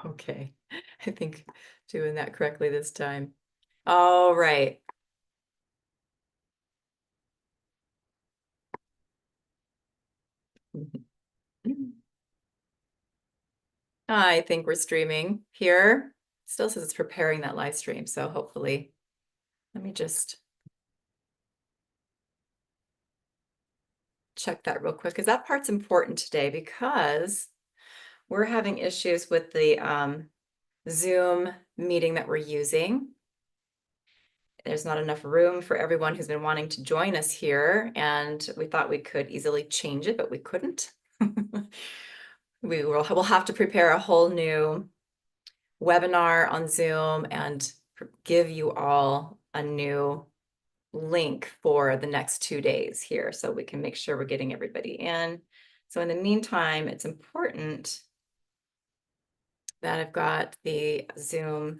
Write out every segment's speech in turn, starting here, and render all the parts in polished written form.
Okay, I think doing that correctly this time. All right. I think we're streaming here. Still says it's preparing that live stream, so hopefully, let me just check that real quick because that part's important today because we're having issues with the Zoom meeting that we're using. There's not enough room for everyone who's been wanting to join us here, and we thought we could easily change it, but we couldn't. We'll have to prepare a whole new webinar on Zoom and give you all a new link for the next 2 days here so we can make sure we're getting everybody in. So in the meantime, it's important that I've got the Zoom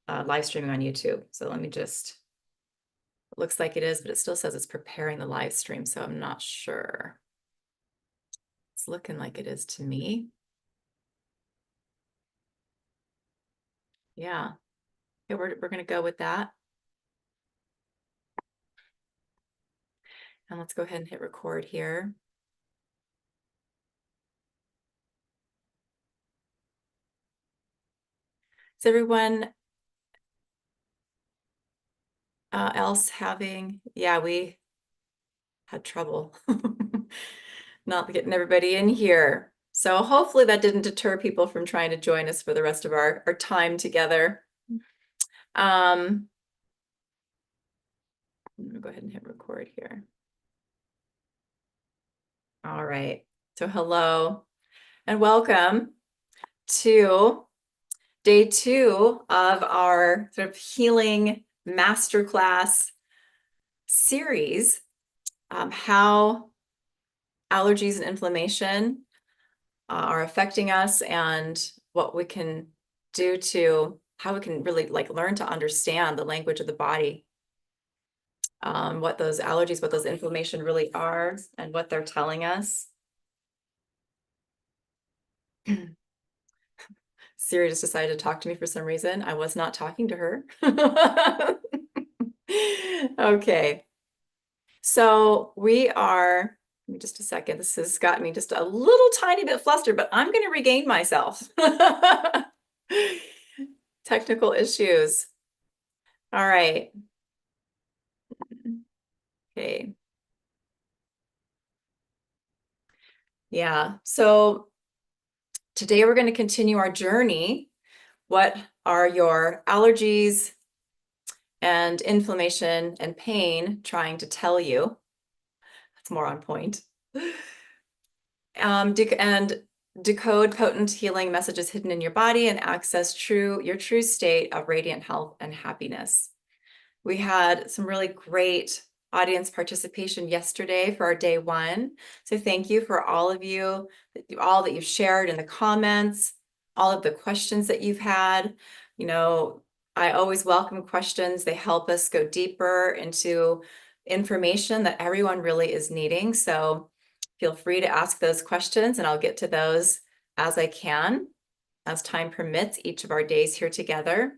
live streaming on YouTube. So let me just, it looks like it is, but it still says it's preparing the live stream, so I'm not sure. It's looking like it is to me. Yeah, okay, we're gonna go with that. And let's go ahead and hit record here. Is everyone else having, yeah, we had trouble not getting everybody in here. So hopefully that didn't deter people from trying to join us for the rest of our time together. I'm gonna go ahead and hit record here. All right, so hello and welcome to day 2 of our sort of healing masterclass series, how allergies and inflammation are affecting us and what we can do to, how we can really learn to understand the language of the body, what those allergies, what those inflammation really are and what they're telling us. Siri just decided to talk to me for some reason. I was not talking to her. Okay, so we are, give me just a second. This has got me just a little tiny bit flustered, but I'm going to regain myself. Technical issues. All right. Okay. Yeah. So today we're going to continue our journey. What are your allergies and inflammation and pain trying to tell you? That's more on point. And decode potent healing messages hidden in your body and access your true state of radiant health and happiness. We had some really great audience participation yesterday for our day 1. So thank you for all of you, all that you've shared in the comments, all of the questions that you've had. You know, I always welcome questions. They help us go deeper into information that everyone really is needing. So feel free to ask those questions and I'll get to those as I can, as time permits, each of our days here together.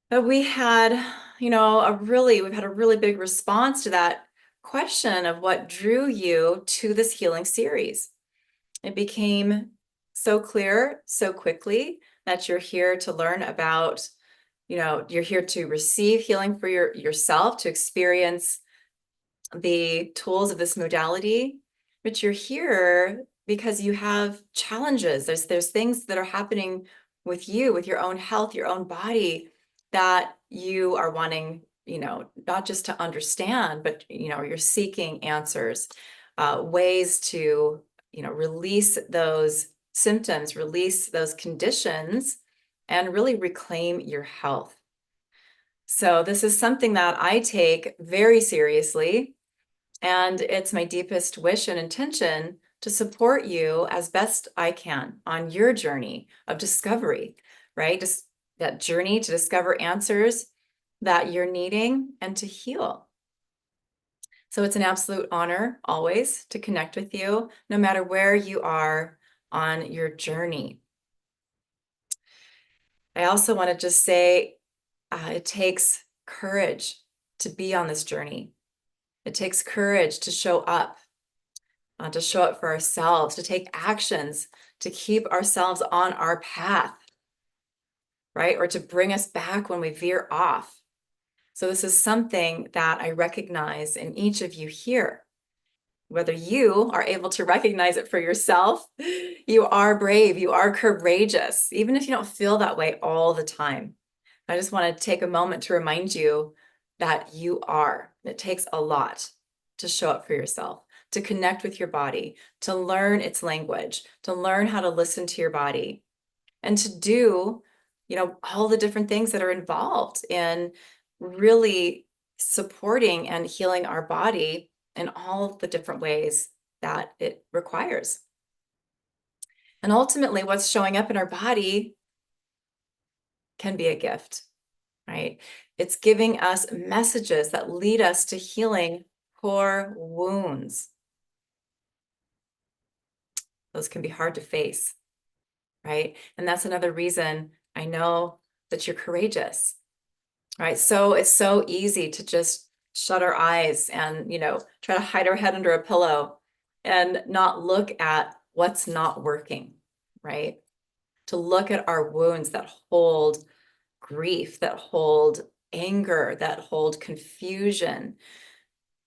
But we had, you know, we've had a really big response to that question of what drew you to this healing series. It became so clear so quickly that you're here to learn about, you know, you're here to receive healing for yourself, to experience the tools of this modality, but you're here because you have challenges. There's things that are happening with you, with your own health, your own body, that you are wanting, you know, not just to understand, but, you know, you're seeking answers, ways to, you know, release those symptoms, release those conditions, and really reclaim your health. So this is something that I take very seriously. And it's my deepest wish and intention to support you as best I can on your journey of discovery, right? Just that journey to discover answers that you're needing and to heal. So it's an absolute honor always to connect with you, no matter where you are on your journey. I also want to just say it takes courage to be on this journey. It takes courage to show up for ourselves, to take actions, to keep ourselves on our path, right? Or to bring us back when we veer off. So this is something that I recognize in each of you here. Whether you are able to recognize it for yourself, you are brave, you are courageous, even if you don't feel that way all the time. I just want to take a moment to remind you that you are. It takes a lot to show up for yourself, to connect with your body, to learn its language, to learn how to listen to your body, and to do, all the different things that are involved in really supporting and healing our body in all the different ways that it requires. And ultimately, what's showing up in our body can be a gift, right? It's giving us messages that lead us to healing core wounds. Those can be hard to face, right? And that's another reason I know that you're courageous, right? So it's so easy to just shut our eyes and, try to hide our head under a pillow and not look at what's not working, right? To look at our wounds that hold grief, that hold anger, that hold confusion.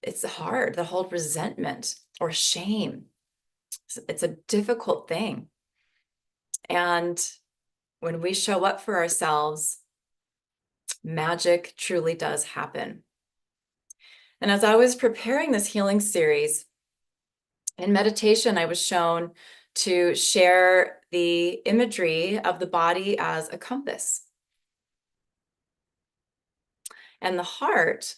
It's hard, that hold resentment or shame. It's a difficult thing. And when we show up for ourselves, magic truly does happen. And as I was preparing this healing series, in meditation, I was shown to share the imagery of the body as a compass. And the heart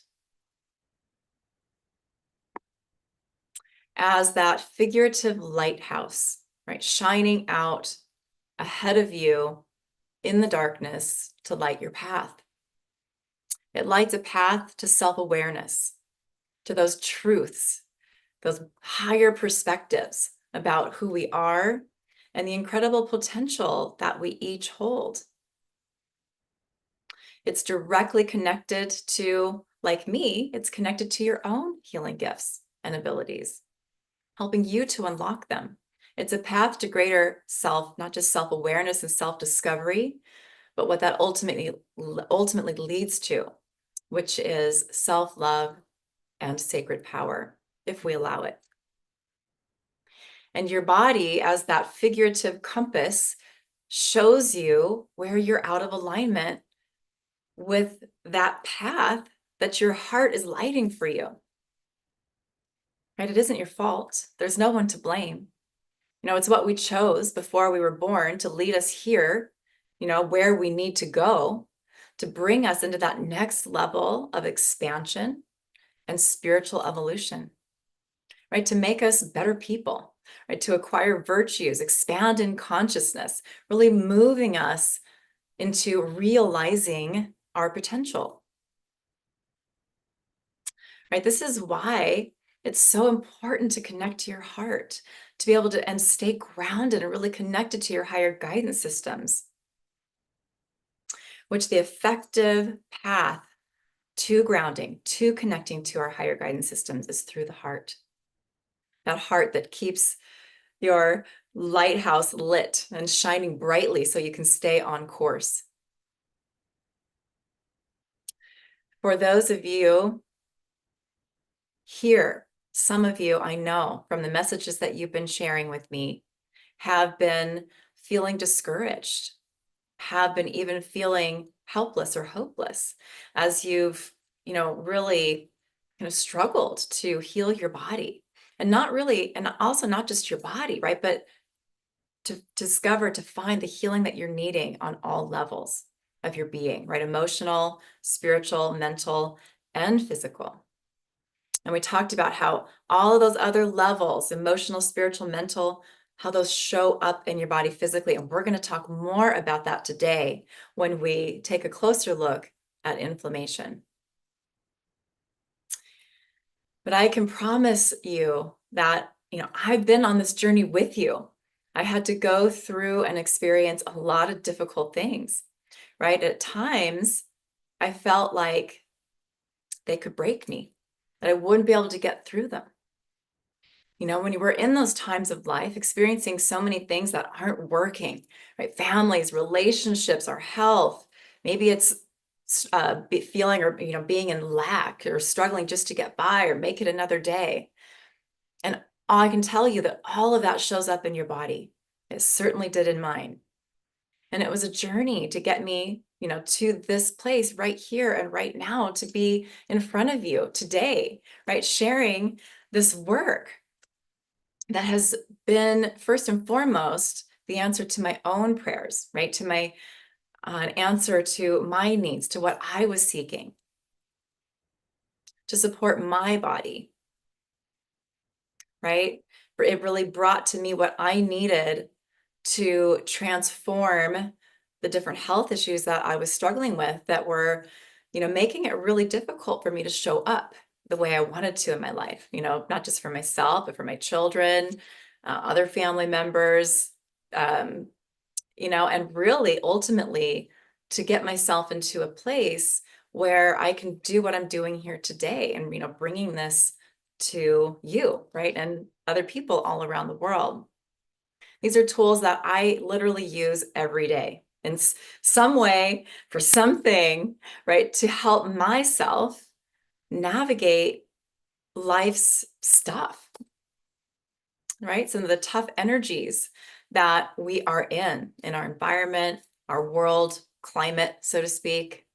as that figurative lighthouse, right? Shining out ahead of you in the darkness to light your path. It lights a path to self-awareness, to those truths, those higher perspectives about who we are and the incredible potential that we each hold. It's directly connected to, like me, it's connected to your own healing gifts and abilities, helping you to unlock them. It's a path to greater self, not just self-awareness and self-discovery, but what that ultimately leads to, which is self-love and sacred power, if we allow it. And your body, as that figurative compass, shows you where you're out of alignment with that path that your heart is lighting for you. Right? It isn't your fault. There's no one to blame. It's what we chose before we were born to lead us here, where we need to go to bring us into that next level of expansion and spiritual evolution, right? To make us better people, right? To acquire virtues, expand in consciousness, really moving us into realizing our potential, right? This is why it's so important to connect to your heart, to be able to and stay grounded and really connected to your higher guidance systems, which the effective path to grounding, to connecting to our higher guidance systems is through the heart. That heart that keeps your lighthouse lit and shining brightly so you can stay on course. For those of you here, some of you I know from the messages that you've been sharing with me have been feeling discouraged, have been even feeling helpless or hopeless as you've, really kind of struggled to heal your body. And also not just your body, right? But to discover, to find the healing that you're needing on all levels of your being, right? Emotional, spiritual, mental, and physical. And we talked about how all of those other levels, emotional, spiritual, mental, how those show up in your body physically. And we're going to talk more about that today when we take a closer look at inflammation. But I can promise you that, I've been on this journey with you. I had to go through and experience a lot of difficult things, right? At times, I felt like they could break me, that I wouldn't be able to get through them. When you were in those times of life, experiencing so many things that aren't working, right? Families, relationships, our health, maybe it's feeling or, being in lack or struggling just to get by or make it another day. And I can tell you that all of that shows up in your body. It certainly did in mine. And it was a journey to get me, to this place right here and right now to be in front of you today, right? Sharing this work that has been first and foremost the answer to my own prayers, right? To my an answer to my needs, to what I was seeking, to support my body, right? It really brought to me what I needed to transform the different health issues that I was struggling with that were, making it really difficult for me to show up the way I wanted to in my life, not just for myself, but for my children, other family members, um, and really ultimately to get myself into a place where I can do what I'm doing here today and, bringing this to you, right? And other people all around the world. These are tools that I literally use every day in some way for something, right? To help myself navigate life's stuff, right? Some of the tough energies that we are in our environment, our world, climate, so to speak,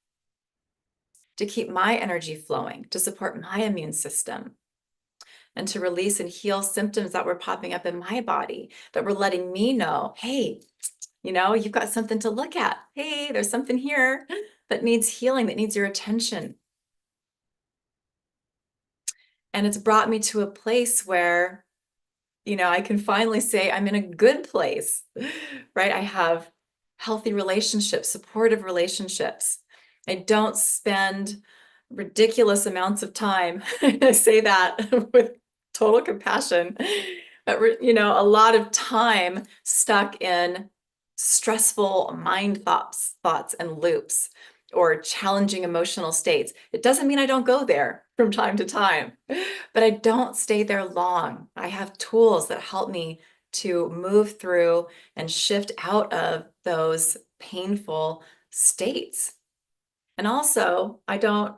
to keep my energy flowing, to support my immune system, and to release and heal symptoms that were popping up in my body that were letting me know, hey, you've got something to look at. Hey, there's something here that needs healing, that needs your attention. And it's brought me to a place where, I can finally say I'm in a good place, right? I have healthy relationships, supportive relationships. I don't spend ridiculous amounts of time. I say that with total compassion, but a lot of time stuck in stressful mind thoughts and loops or challenging emotional states. It doesn't mean I don't go there from time to time, but I don't stay there long. I have tools that help me to move through and shift out of those painful states. And also, I don't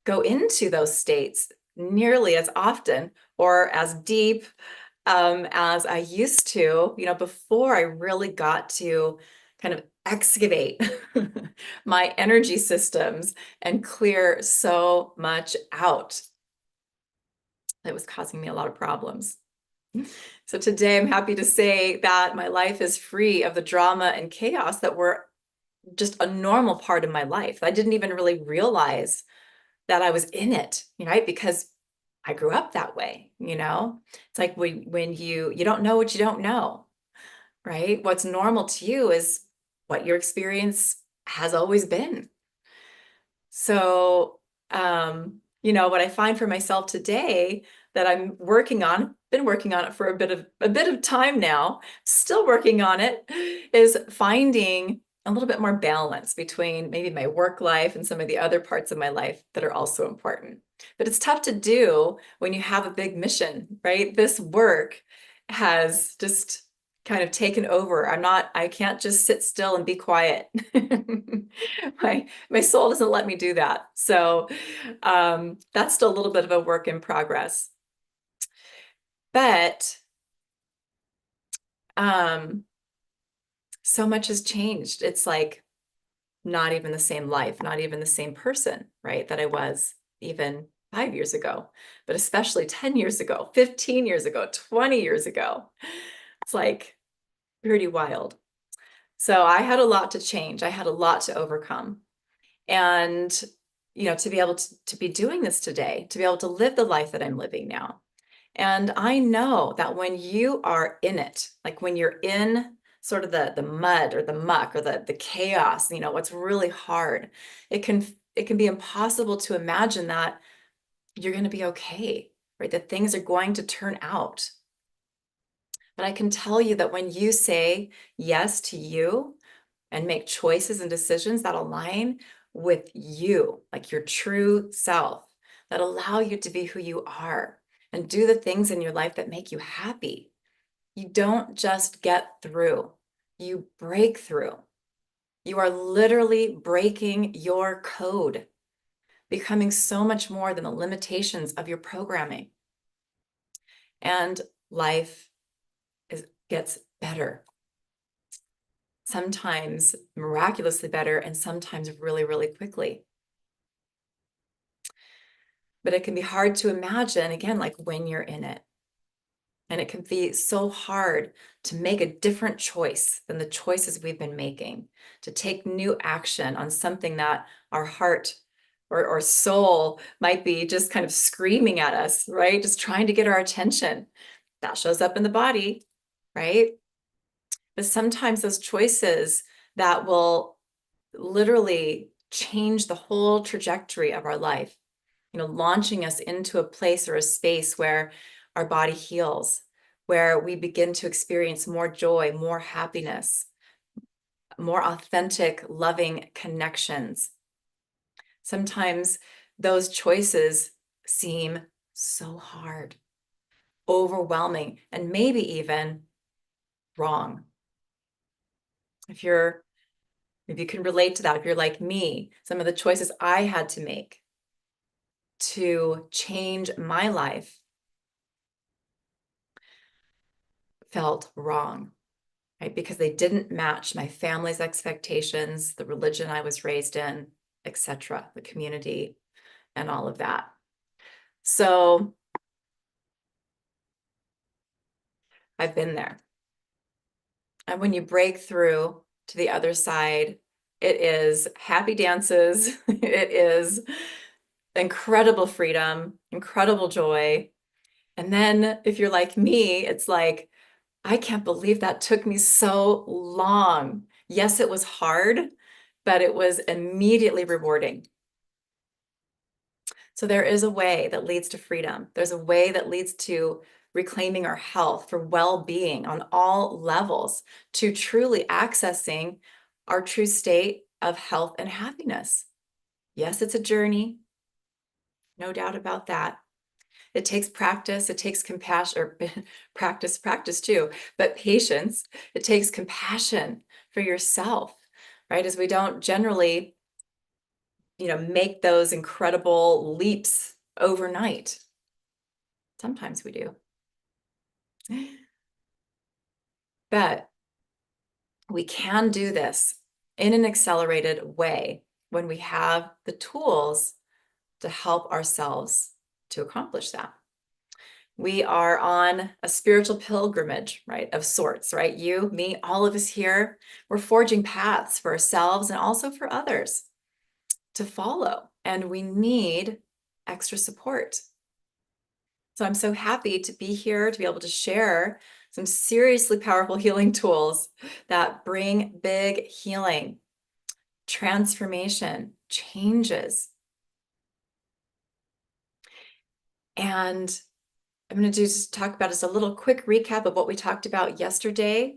go into those states nearly as often or as deep as I used to, before I really got to kind of excavate my energy systems and clear so much out that was causing me a lot of problems. So today I'm happy to say that my life is free of the drama and chaos that were just a normal part of my life. I didn't even really realize that I was in it, right? Because I grew up that way, It's like when you don't know what you don't know, right? What's normal to you is what your experience has always been. So, what I find for myself today that I'm working on, been working on it for a bit of time now, still working on it, is finding a little bit more balance between maybe my work life and some of the other parts of my life that are also important. But it's tough to do when you have a big mission, right? This work has just kind of taken over. I can't just sit still and be quiet. My soul doesn't let me do that. So that's still a little bit of a work in progress. But so much has changed. It's like not even the same life, not even the same person, right? That I was even 5 years ago, but especially 10 years ago, 15 years ago, 20 years ago. It's like pretty wild. So I had a lot to change. I had a lot to overcome. And to be able to be doing this today, to be able to live the life that I'm living now. And I know that when you are in it, like when you're in sort of the mud or the muck or the chaos, what's really hard, it can be impossible to imagine that you're going to be okay, right? That things are going to turn out. But I can tell you that when you say yes to you and make choices and decisions that align with you, like your true self, that allow you to be who you are and do the things in your life that make you happy. You don't just get through, you break through. You are literally breaking your code, becoming so much more than the limitations of your programming. And life gets better. Sometimes miraculously better, and sometimes really, really quickly. But it can be hard to imagine, again, like when you're in it. And it can be so hard to make a different choice than the choices we've been making, to take new action on something that our heart or soul might be just kind of screaming at us, right? Just trying to get our attention. That shows up in the body, right? But sometimes those choices that will literally change the whole trajectory of our life, launching us into a place or a space where our body heals, where we begin to experience more joy, more happiness, more authentic, loving connections. Sometimes those choices seem so hard, overwhelming, and maybe even wrong. If you can relate to that, if you're like me, some of the choices I had to make to change my life felt wrong, right? Because they didn't match my family's expectations, the religion I was raised in, etc., the community, and all of that. So I've been there. And when you break through to the other side, it is happy dances. It is incredible freedom, incredible joy. And then if you're like me, it's like, I can't believe that took me so long. Yes, it was hard, but it was immediately rewarding. So there is a way that leads to freedom. There's a way that leads to reclaiming our health for well-being on all levels, to truly accessing our true state of health and happiness. Yes, it's a journey, no doubt about that. It takes practice, it takes compassion, or practice too, but patience. It takes compassion for yourself, right? As we don't generally, make those incredible leaps overnight. Sometimes we do. But we can do this in an accelerated way when we have the tools to help ourselves to accomplish that. We are on a spiritual pilgrimage, right, of sorts, right? You, me, all of us here, we're forging paths for ourselves and also for others to follow. And we need extra support. So I'm so happy to be here to be able to share some seriously powerful healing tools that bring big healing, transformation, changes. And I'm going to just talk about just a little quick recap of what we talked about yesterday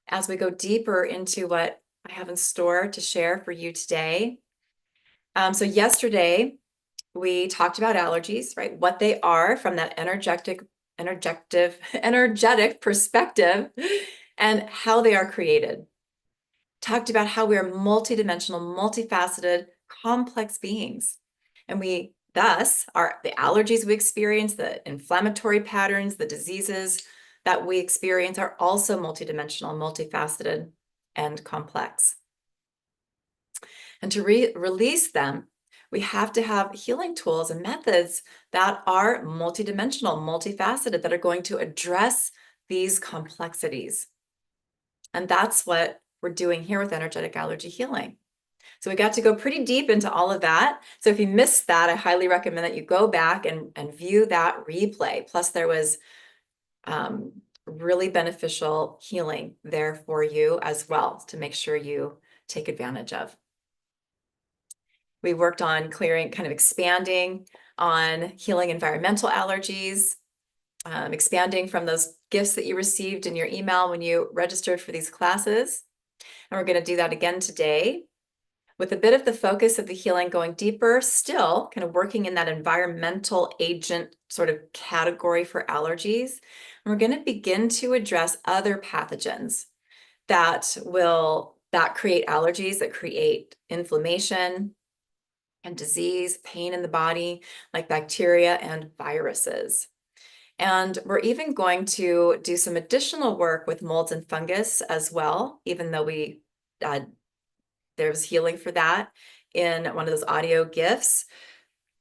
as we go deeper into what I have in store to share for you today. So yesterday, we talked about allergies, right? What they are from that energetic perspective and how they are created. Talked about how we are multidimensional, multifaceted, complex beings. And we thus are the allergies we experience, the inflammatory patterns, the diseases that we experience are also multidimensional, multifaceted, and complex. And to release them, we have to have healing tools and methods that are multidimensional, multifaceted, that are going to address these complexities. And that's what we're doing here with energetic allergy healing. So we got to go pretty deep into all of that. So if you missed that, I highly recommend that you go back and view that replay. Plus there was really beneficial healing there for you as well to make sure you take advantage of. We worked on clearing, kind of expanding on healing environmental allergies, expanding from those gifts that you received in your email when you registered for these classes. And we're going to do that again today with a bit of the focus of the healing going deeper, still kind of working in that environmental agent sort of category for allergies. And we're going to begin to address other pathogens that create allergies, that create inflammation and disease, pain in the body, like bacteria and viruses. And we're even going to do some additional work with molds and fungus as well, even though there's healing for that in one of those audio gifts.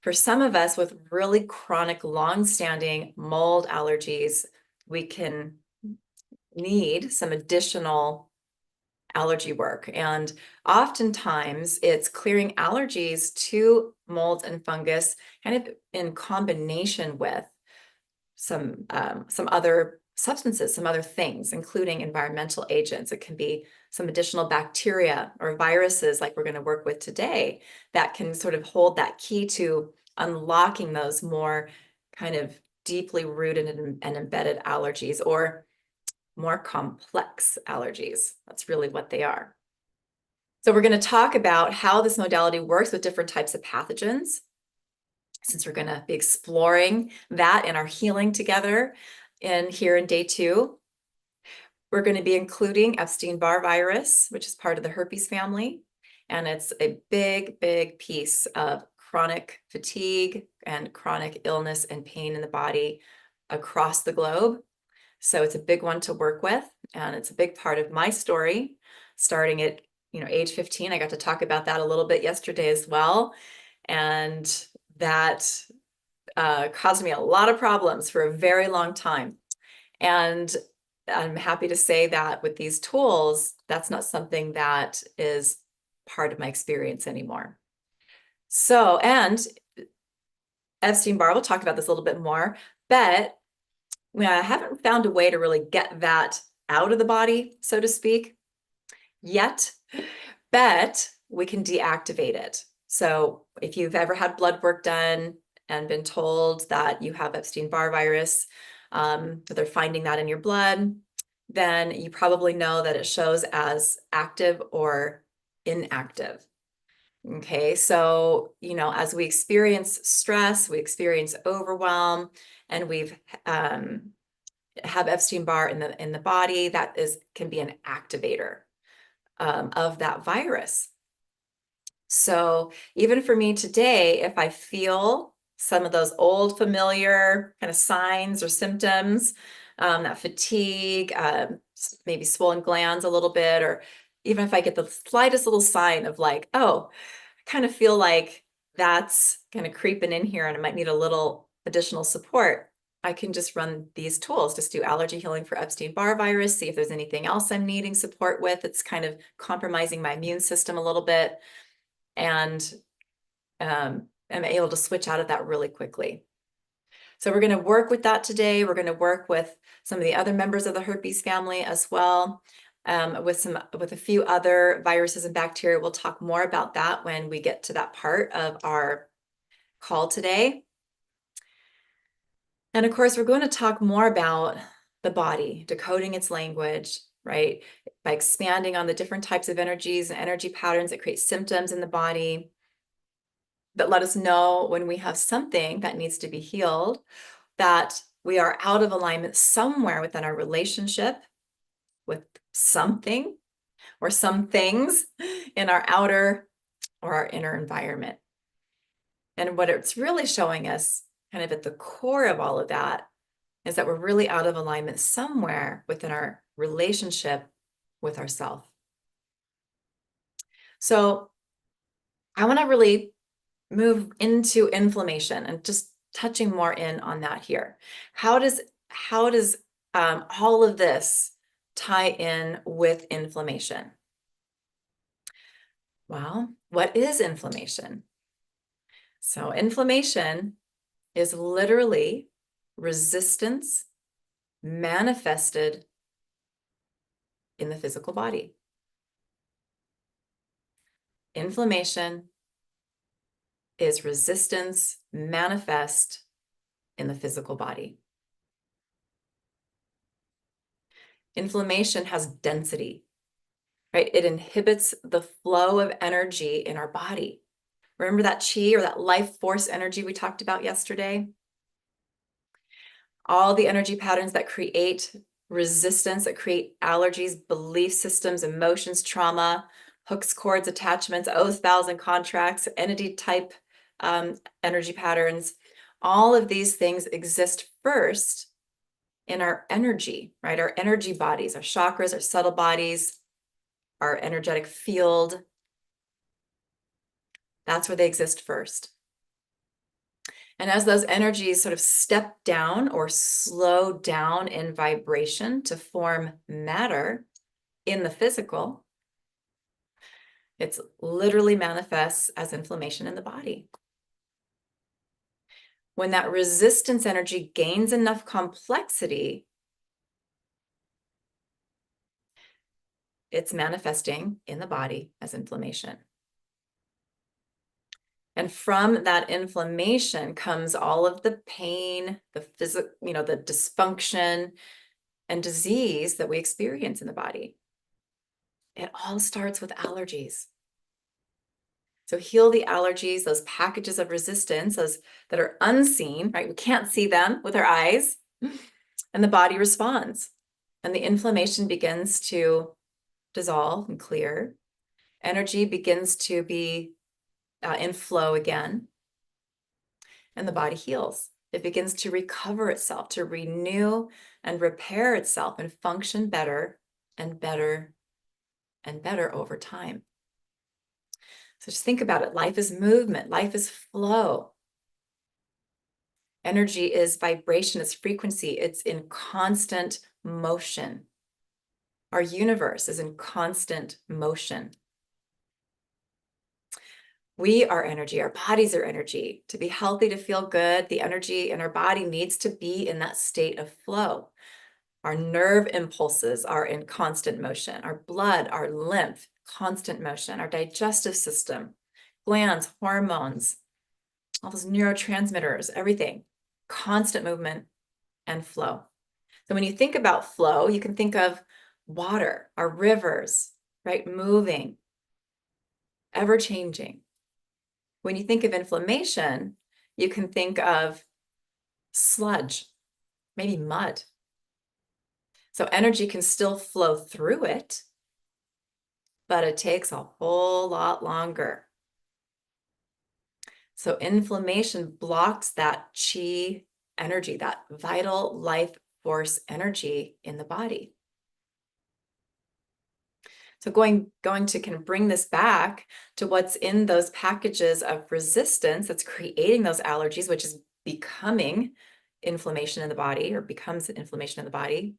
For some of us with really chronic, long-standing mold allergies, we can need some additional allergy work. And oftentimes it's clearing allergies to molds and fungus kind of in combination with some other substances, some other things, including environmental agents. It can be some additional bacteria or viruses like we're going to work with today that can sort of hold that key to unlocking those more kind of deeply rooted and embedded allergies, or more complex allergies. That's really what they are. So we're going to talk about how this modality works with different types of pathogens, since we're going to be exploring that in our healing together here in day 2. We're going to be including Epstein Barr Virus, which is part of the herpes family. And it's a big, big piece of chronic fatigue and chronic illness and pain in the body across the globe. So it's a big one to work with, and it's a big part of my story. Starting at age 15, I got to talk about that a little bit yesterday as well, and that caused me a lot of problems for a very long time. And I'm happy to say that with these tools, that's not something that is part of my experience anymore. So, and Epstein Barr, we'll talk about this a little bit more, but I haven't found a way to really get that out of the body, so to speak, yet, but we can deactivate it. So if you've ever had blood work done and been told that you have Epstein Barr virus, that they're finding that in your blood, then you probably know that it shows as active or inactive. Okay, so, as we experience stress, we experience overwhelm, and we've have Epstein-Barr in the body, that can be an activator of that virus. So even for me today, if I feel some of those old familiar kind of signs or symptoms, that fatigue, maybe swollen glands a little bit, or even if I get the slightest little sign of like, oh, I kind of feel like that's kind of creeping in here and I might need a little additional support, I can just run these tools, just do allergy healing for Epstein-Barr virus, see if there's anything else I'm needing support with. It's kind of compromising my immune system a little bit, and I'm able to switch out of that really quickly. So we're going to work with that today. We're going to work with some of the other members of the herpes family as well, with a few other viruses and bacteria. We'll talk more about that when we get to that part of our call today. And of course, we're going to talk more about the body, decoding its language, right? By expanding on the different types of energies and energy patterns that create symptoms in the body that let us know when we have something that needs to be healed, that we are out of alignment somewhere within our relationship with something or some things in our outer or our inner environment. And what it's really showing us, kind of at the core of all of that, is that we're really out of alignment somewhere within our relationship with ourselves. So I want to really move into inflammation and just touching more in on that here. How does all of this tie in with inflammation? Well, what is inflammation? So inflammation is literally resistance manifested in the physical body. Inflammation is resistance manifest in the physical body. Inflammation has density, right? It inhibits the flow of energy in our body. Remember that chi or that life force energy we talked about yesterday? All the energy patterns that create resistance, that create allergies, belief systems, emotions, trauma, hooks, cords, attachments, oaths, vows, and contracts, entity type energy patterns. All of these things exist first in our energy, right? Our energy bodies, our chakras, our subtle bodies, our energetic field. That's where they exist first. And as those energies sort of step down or slow down in vibration to form matter in the physical, it's literally manifests as inflammation in the body. When that resistance energy gains enough complexity, it's manifesting in the body as inflammation. And from that inflammation comes all of the pain, the physical, the dysfunction and disease that we experience in the body. It all starts with allergies. So heal the allergies, those packages of resistance, those that are unseen, right? We can't see them with our eyes, and the body responds. And the inflammation begins to dissolve and clear. Energy begins to be in flow again, and the body heals. It begins to recover itself, to renew and repair itself and function better and better and better over time. So just think about it. Life is movement. Life is flow. Energy is vibration. It's frequency. It's in constant motion. Our universe is in constant motion. We are energy. Our bodies are energy. To be healthy, to feel good, the energy in our body needs to be in that state of flow. Our nerve impulses are in constant motion. Our blood, our lymph, constant motion. Our digestive system, glands, hormones, all those neurotransmitters, everything, constant movement and flow. So when you think about flow, you can think of water, our rivers, right? Moving, ever changing. When you think of inflammation, you can think of sludge, maybe mud. So energy can still flow through it, but it takes a whole lot longer. So inflammation blocks that chi energy, that vital life force energy in the body. So going to kind of bring this back to what's in those packages of resistance that's creating those allergies, which is becoming inflammation in the body or becomes inflammation in the body.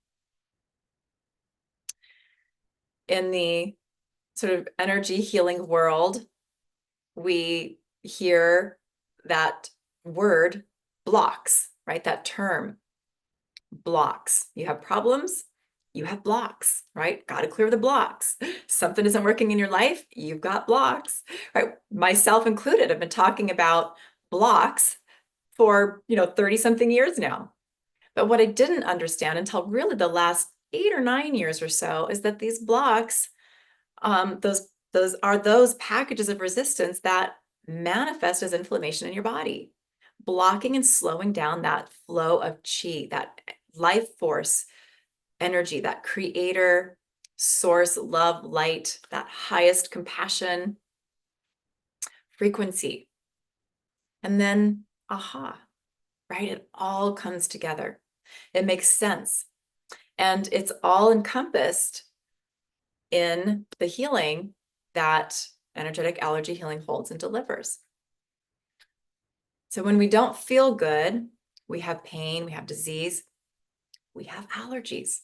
In the sort of energy healing world, we hear that word blocks, right? That term blocks. You have problems, you have blocks, right? Got to clear the blocks. Something isn't working in your life, you've got blocks, right? Myself included, I've been talking about blocks for 30 something years now. But what I didn't understand until really the last 8 or 9 years or so is that these blocks, those are those packages of resistance that manifest as inflammation in your body, blocking and slowing down that flow of chi, that life force energy, that creator, source, love, light, that highest compassion frequency. And then, aha, right? It all comes together. It makes sense. And it's all encompassed in the healing that energetic allergy healing holds and delivers. So when we don't feel good, we have pain, we have disease, we have allergies.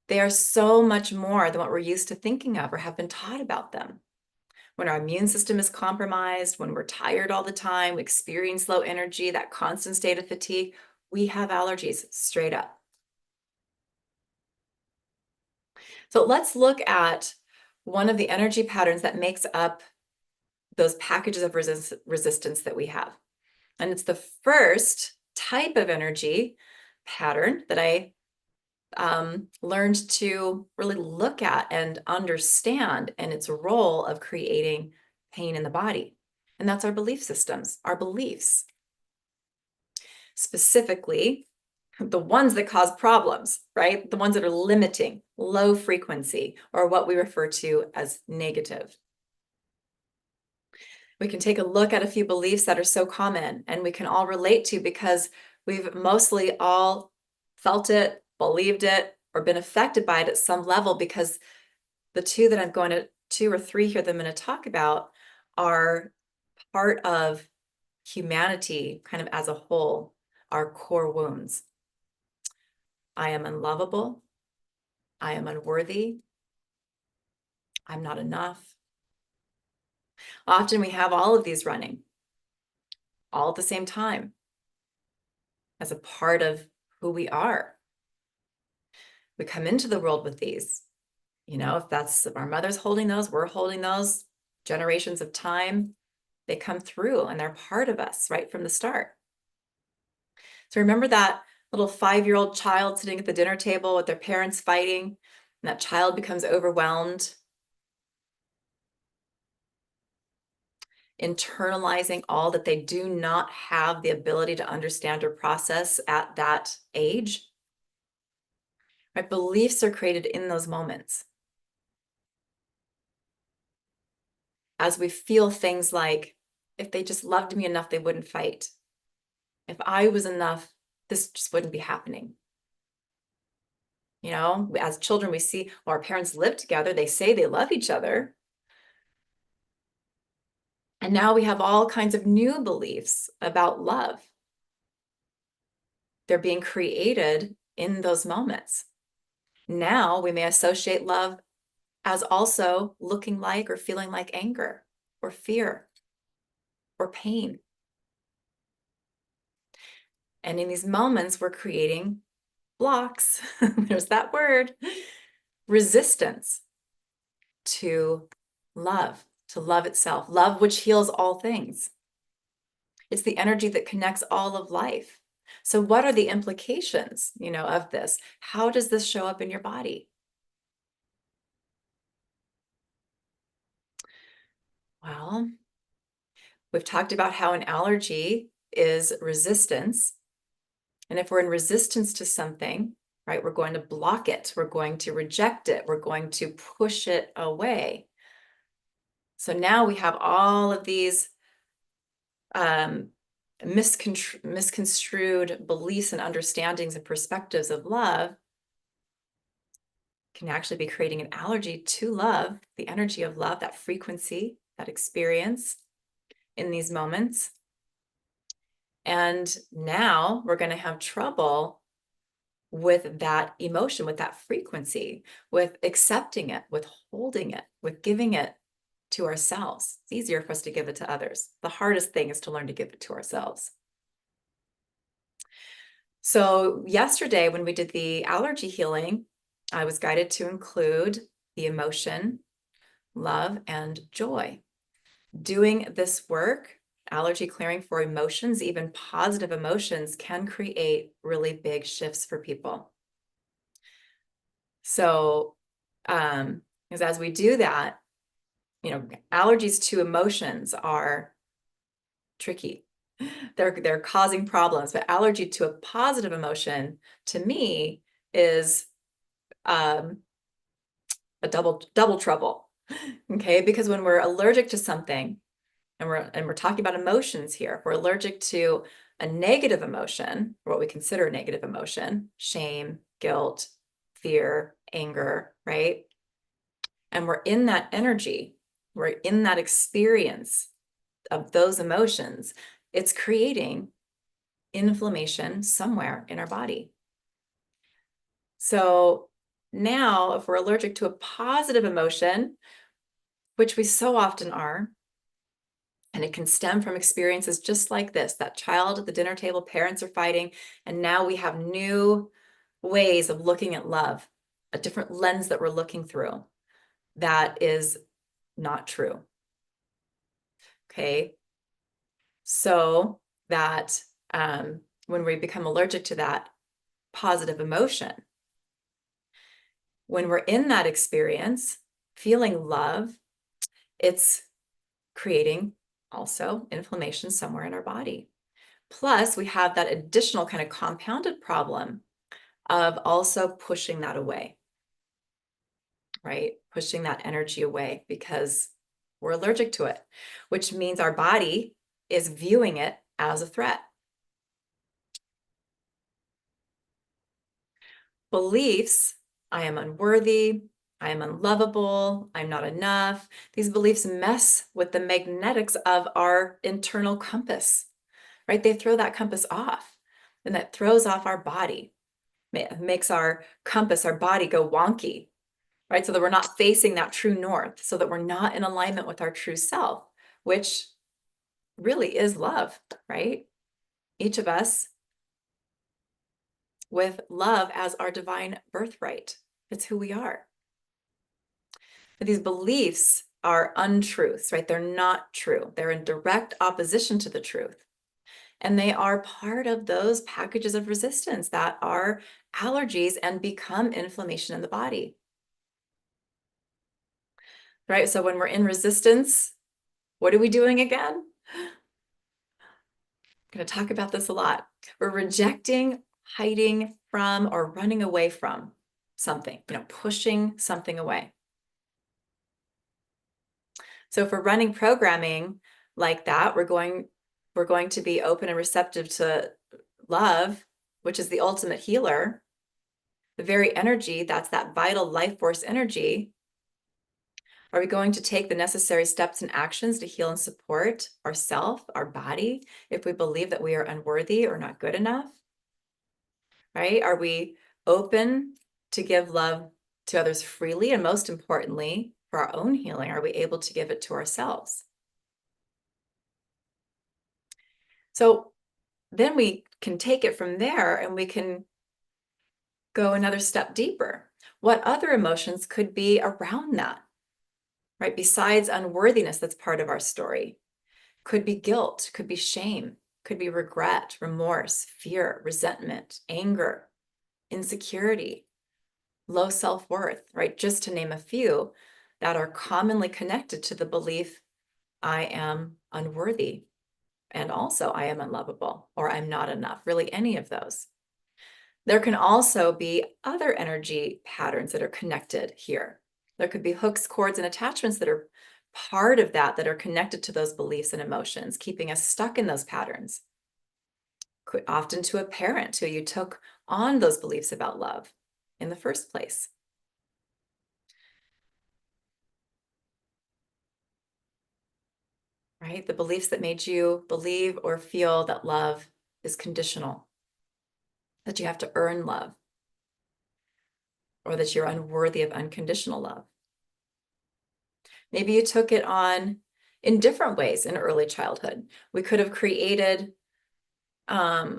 They are so much more than what we're used to thinking of or have been taught about them. when our immune system is compromised, when we're tired all the time, we experience low energy, that constant state of fatigue, we have allergies straight up. So let's look at one of the energy patterns that makes up those packages of resistance that we have. And it's the first type of energy pattern that I learned to really look at and understand in its role of creating pain in the body. And that's our belief systems, our beliefs. Specifically, the ones that cause problems, right? The ones that are limiting, low frequency, or what we refer to as negative. We can take a look at a few beliefs that are so common and we can all relate to because we've mostly all felt it, believed it, or been affected by it at some level, because the two that I'm going to, two or three here that I'm going to talk about, are part of humanity kind of as a whole, our core wounds. I am unlovable. I am unworthy. I'm not enough. Often we have all of these running all at the same time as a part of who we are. We come into the world with these. You know, if our mother's holding those, we're holding those, generations of time, they come through and they're part of us right from the start. So remember that little 5-year-old child sitting at the dinner table with their parents fighting, and that child becomes overwhelmed, internalizing all that they do not have the ability to understand or process at that age. Right? Beliefs are created in those moments. As we feel things like, if they just loved me enough, they wouldn't fight. If I was enough, this just wouldn't be happening. You know, as children, we see, well, our parents live together, they say they love each other. And now we have all kinds of new beliefs about love. They're being created in those moments. Now we may associate love as also looking like or feeling like anger or fear or pain. And in these moments, we're creating blocks, there's that word, resistance to love itself, love which heals all things. It's the energy that connects all of life. So what are the implications, you know, of this? How does this show up in your body? Well, we've talked about how an allergy is resistance. And if we're in resistance to something, right, we're going to block it. We're going to reject it. We're going to push it away. So now we have all of these misconstrued beliefs and understandings and perspectives of love can actually be creating an allergy to love, the energy of love, that frequency, that experience in these moments. And now we're going to have trouble with that emotion, with that frequency, with accepting it, with holding it, with giving it to ourselves. It's easier for us to give it to others. The hardest thing is to learn to give it to ourselves. So yesterday, when we did the allergy healing, I was guided to include the emotion, love, and joy. Doing this work, allergy clearing for emotions, even positive emotions, can create really big shifts for people. So, because as we do that, you know, allergies to emotions are tricky. They're causing problems, but allergy to a positive emotion, to me, is a double trouble. Okay, because when we're allergic to something, and we're talking about emotions here, if we're allergic to a negative emotion, or what we consider a negative emotion, shame, guilt, fear, anger, right? And we're in that energy, we're in that experience of those emotions, it's creating inflammation somewhere in our body. So now, if we're allergic to a positive emotion, which we so often are. And it can stem from experiences just like this, that child at the dinner table, parents are fighting, and now we have new ways of looking at love, a different lens that we're looking through that is not true. Okay, so that when we become allergic to that positive emotion, when we're in that experience, feeling love, it's creating also inflammation somewhere in our body. Plus, we have that additional kind of compounded problem of also pushing that away, right? Pushing that energy away because we're allergic to it, which means our body is viewing it as a threat. Beliefs, I am unworthy, I am unlovable, I'm not enough. These beliefs mess with the magnetics of our internal compass, right? They throw that compass off, and that throws off our body. It makes our compass, our body go wonky, right? So that we're not facing that true north, so that we're not in alignment with our true self, which really is love, right? Each of us with love as our divine birthright. It's who we are. But these beliefs are untruths, right? They're not true. They're in direct opposition to the truth. And they are part of those packages of resistance that are allergies and become inflammation in the body. Right? So when we're in resistance, what are we doing again? I'm going to talk about this a lot. We're rejecting, hiding from, or running away from something, pushing something away. So if we're running programming like that, we're going to be open and receptive to love, which is the ultimate healer, the very energy, that's that vital life force energy. Are we going to take the necessary steps and actions to heal and support ourselves, our body, if we believe that we are unworthy or not good enough? Right? Are we open to give love to others freely? And most importantly, for our own healing, are we able to give it to ourselves? So then we can take it from there and we can go another step deeper. What other emotions could be around that, right? Besides unworthiness, that's part of our story. Could be guilt, could be shame, could be regret, remorse, fear, resentment, anger, insecurity, low self-worth, right? Just to name a few that are commonly connected to the belief, I am unworthy, and also I am unlovable, or I'm not enough, really any of those. There can also be other energy patterns that are connected here. There could be hooks, cords, and attachments that are part of that are connected to those beliefs and emotions, keeping us stuck in those patterns. Often to a parent who you took on those beliefs about love in the first place. Right? The beliefs that made you believe or feel that love is conditional, that you have to earn love, or that you're unworthy of unconditional love. Maybe you took it on in different ways in early childhood. We could have created, they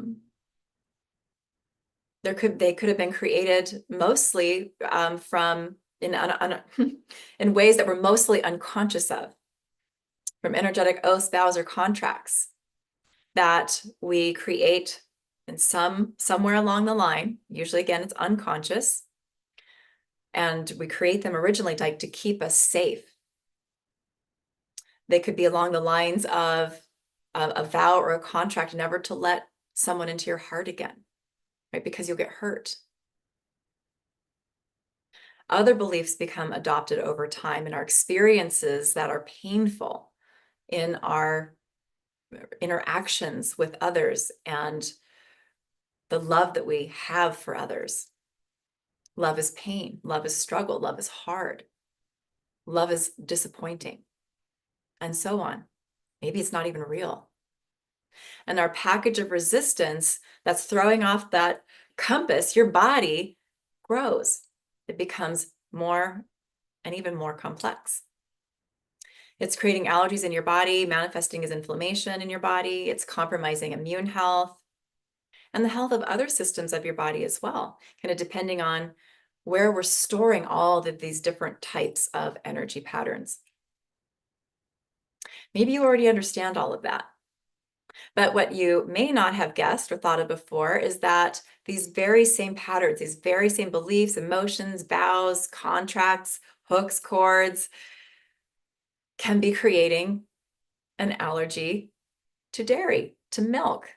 could have been created mostly from in ways that we're mostly unconscious of, from energetic oaths, vows, or contracts that we create in somewhere along the line. Usually, again, it's unconscious, and we create them originally to keep us safe. They could be along the lines of a vow or a contract never to let someone into your heart again, right? Because you'll get hurt. Other beliefs become adopted over time in our experiences that are painful in our interactions with others and the love that we have for others. Love is pain, love is struggle, love is hard, love is disappointing, and so on. Maybe it's not even real. And our package of resistance that's throwing off that compass, your body grows. It becomes more and even more complex. It's creating allergies in your body, manifesting as inflammation in your body. It's compromising immune health and the health of other systems of your body as well, kind of depending on where we're storing all of these different types of energy patterns. Maybe you already understand all of that. But what you may not have guessed or thought of before is that these very same patterns, these very same beliefs, emotions, vows, contracts, hooks, cords, can be creating an allergy to dairy, to milk.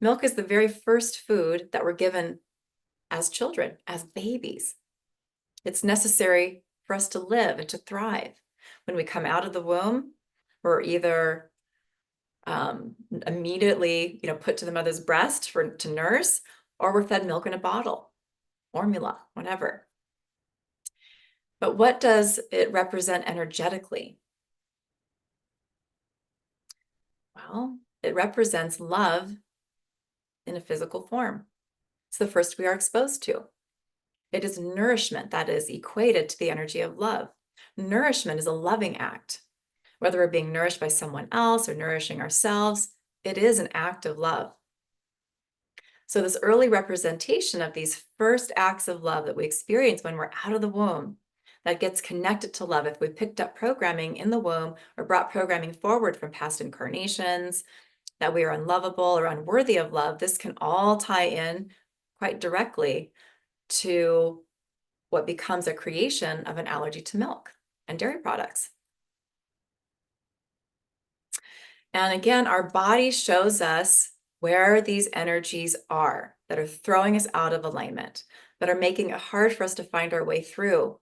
Milk is the very first food that we're given as children, as babies. It's necessary for us to live and to thrive. When we come out of the womb, we're either immediately, put to the mother's breast to nurse, or we're fed milk in a bottle, formula, whatever. But what does it represent energetically? Well, it represents love in a physical form. It's the first we are exposed to. It is nourishment that is equated to the energy of love. Nourishment is a loving act. Whether we're being nourished by someone else or nourishing ourselves, it is an act of love. So this early representation of these first acts of love that we experience when we're out of the womb, that gets connected to love. If we picked up programming in the womb or brought programming forward from past incarnations, that we are unlovable or unworthy of love, this can all tie in quite directly to what becomes a creation of an allergy to milk and dairy products. And again, our body shows us where these energies are that are throwing us out of alignment, that are making it hard for us to find our way through.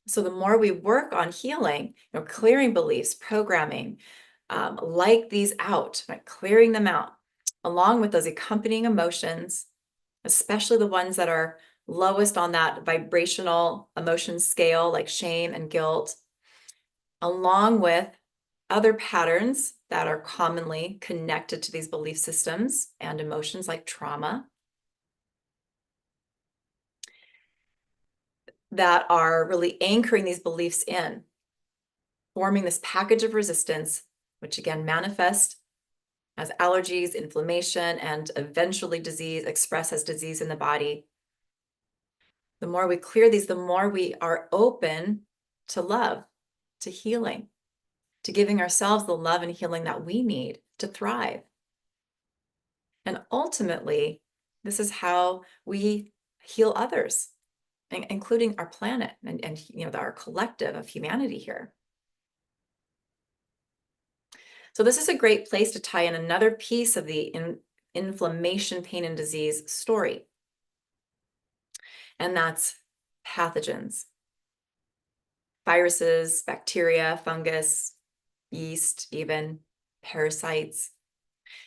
So the more we work on healing, clearing beliefs, programming, like these out, right, clearing them out, along with those accompanying emotions, especially the ones that are lowest on that vibrational emotion scale, like shame and guilt, along with other patterns that are commonly connected to these belief systems and emotions, like trauma, that are really anchoring these beliefs in, forming this package of resistance, which again manifests as allergies, inflammation, and eventually disease, express as disease in the body. The more we clear these, the more we are open to love, to healing, to giving ourselves the love and healing that we need to thrive. And ultimately, this is how we heal others, including our planet and our collective of humanity here. So this is a great place to tie in another piece of the inflammation, pain, and disease story. And that's pathogens. Viruses, bacteria, fungus, yeast, even parasites.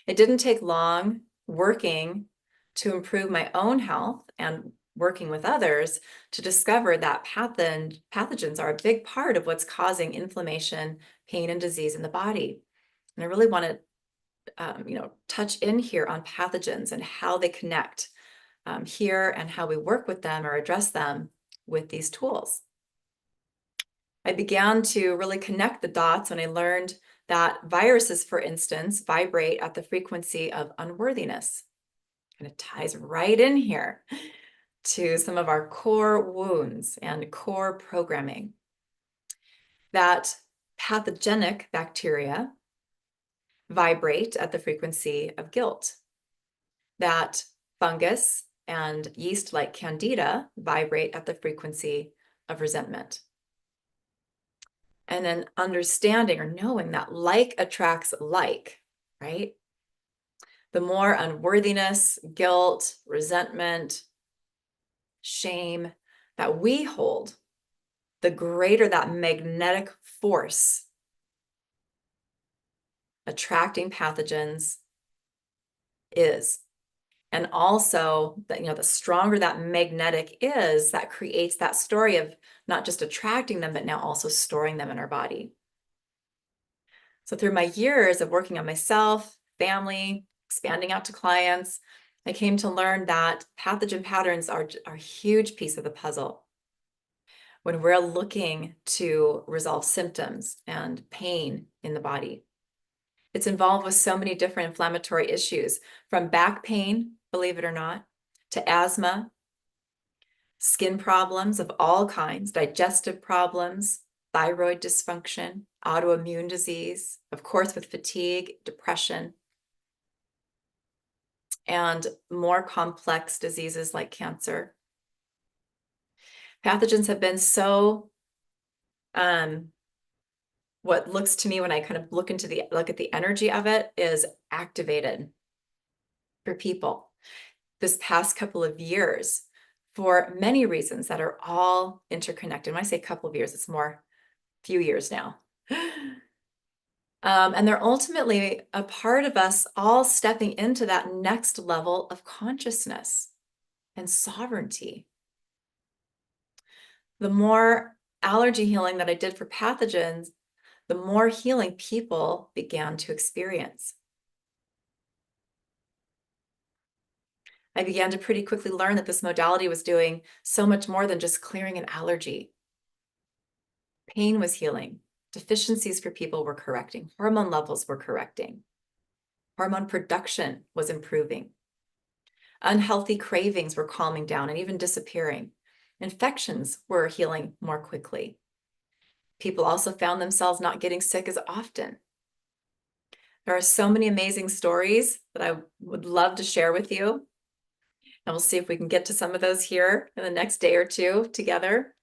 It didn't take long working to improve my own health and working with others to discover that pathogens are a big part of what's causing inflammation, pain, and disease in the body. And I really want to touch in here on pathogens and how they connect here and how we work with them or address them with these tools. I began to really connect the dots when I learned that viruses, for instance, vibrate at the frequency of unworthiness. And it ties right in here to some of our core wounds and core programming. That pathogenic bacteria vibrate at the frequency of guilt. That fungus and yeast like Candida vibrate at the frequency of resentment. And then understanding or knowing that like attracts like, right? The more unworthiness, guilt, resentment, shame that we hold, the greater that magnetic force attracting pathogens is. And also that, the stronger that magnetic is, that creates that story of not just attracting them, but now also storing them in our body. So through my years of working on myself, family, expanding out to clients, I came to learn that pathogen patterns are a huge piece of the puzzle. when we're looking to resolve symptoms and pain in the body. It's involved with so many different inflammatory issues, from back pain, believe it or not, to asthma, skin problems of all kinds, digestive problems, thyroid dysfunction, autoimmune disease, of course, with fatigue, depression, and more complex diseases like cancer. Pathogens have been so, what looks to me when I kind of look at the energy of it is activated for people this past couple of years for many reasons that are all interconnected. When I say couple of years, it's more few years now. And they're ultimately a part of us all stepping into that next level of consciousness and sovereignty. The more allergy healing that I did for pathogens, the more healing people began to experience. I began to pretty quickly learn that this modality was doing so much more than just clearing an allergy. Pain was healing. Deficiencies for people were correcting. Hormone levels were correcting. Hormone production was improving. Unhealthy cravings were calming down and even disappearing. Infections were healing more quickly. People also found themselves not getting sick as often. There are so many amazing stories that I would love to share with you. And we'll see if we can get to some of those here in the next day or two together.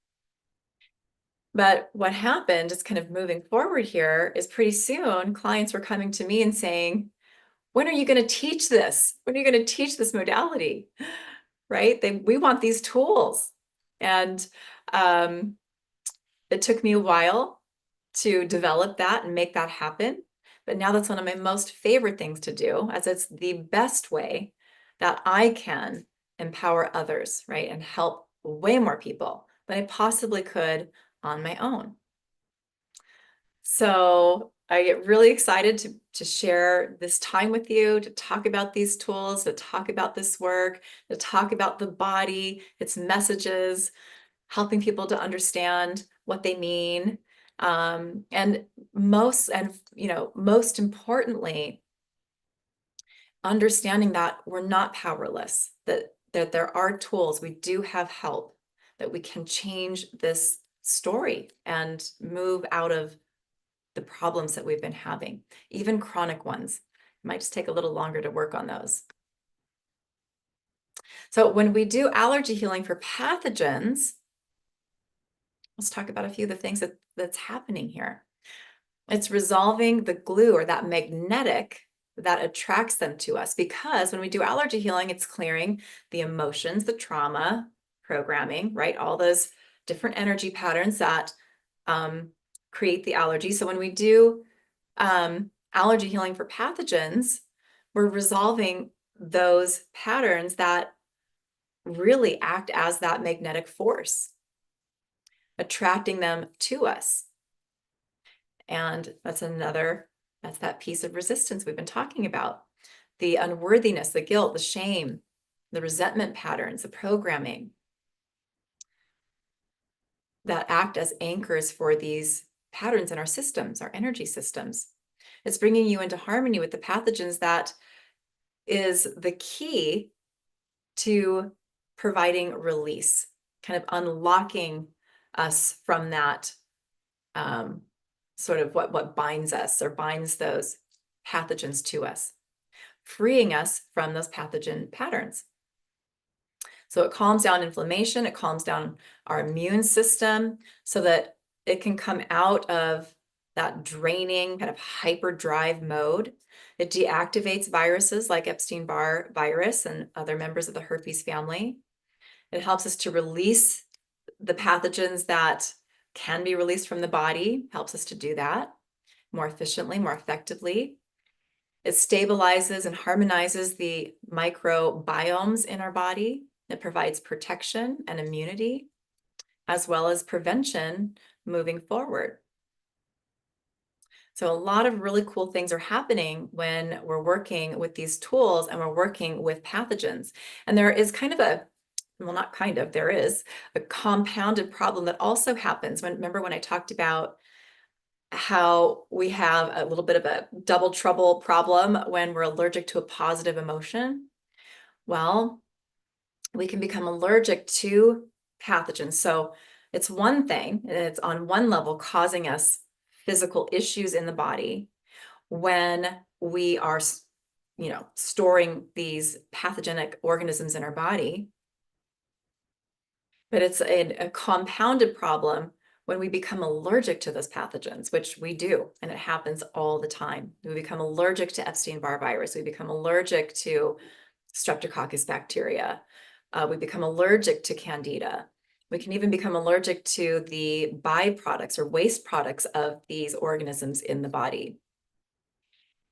But what happened, just kind of moving forward here, is pretty soon clients were coming to me and saying, when are you going to teach this? When are you going to teach this modality? Right? We want these tools. And it took me a while to develop that and make that happen. But now that's one of my most favorite things to do, as it's the best way that I can empower others, right? And help way more people than I possibly could on my own. So I get really excited to share this time with you, to talk about these tools, to talk about this work, to talk about the body, its messages, helping people to understand what they mean. And most importantly, understanding that we're not powerless, that there are tools, we do have help, that we can change this story and move out of the problems that we've been having, even chronic ones. It might just take a little longer to work on those. So when we do allergy healing for pathogens, let's talk about a few of the things that's happening here. It's resolving the glue or that magnetic that attracts them to us, because when we do allergy healing, it's clearing the emotions, the trauma, programming, right? All those different energy patterns that create the allergy. So when we do allergy healing for pathogens, we're resolving those patterns that really act as that magnetic force, attracting them to us. And that's that piece of resistance we've been talking about. The unworthiness, the guilt, the shame, the resentment patterns, the programming that act as anchors for these patterns in our systems, our energy systems. It's bringing you into harmony with the pathogens that is the key to providing release, kind of unlocking us from that sort of what binds us or binds those pathogens to us, freeing us from those pathogen patterns. So it calms down inflammation, it calms down our immune system so that it can come out of that draining kind of hyperdrive mode. It deactivates viruses like Epstein Barr Virus and other members of the herpes family. It helps us to release the pathogens that can be released from the body, helps us to do that more efficiently, more effectively. It stabilizes and harmonizes the microbiomes in our body. It provides protection and immunity, as well as prevention moving forward. So a lot of really cool things are happening when we're working with these tools and we're working with pathogens. And there is kind of a well, not kind of, there is a compounded problem that also happens remember when I talked about how we have a little bit of a double trouble problem when we're allergic to a positive emotion? Well, we can become allergic to pathogens. So it's one thing, and it's on one level causing us physical issues in the body when we are, storing these pathogenic organisms in our body. But it's a compounded problem when we become allergic to those pathogens, which we do, and it happens all the time. We become allergic to Epstein Barr virus. We become allergic to Streptococcus bacteria. We become allergic to Candida. We can even become allergic to the byproducts or waste products of these organisms in the body.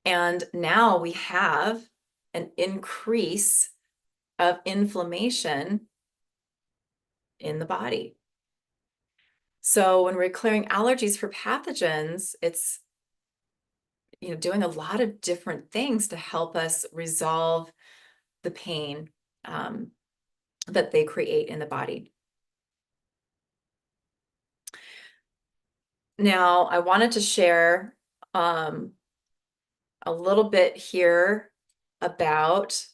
And now we have an increase of inflammation in the body. So when we're clearing allergies for pathogens, it's doing a lot of different things to help us resolve the pain that they create in the body. Now, I wanted to share a little bit here about,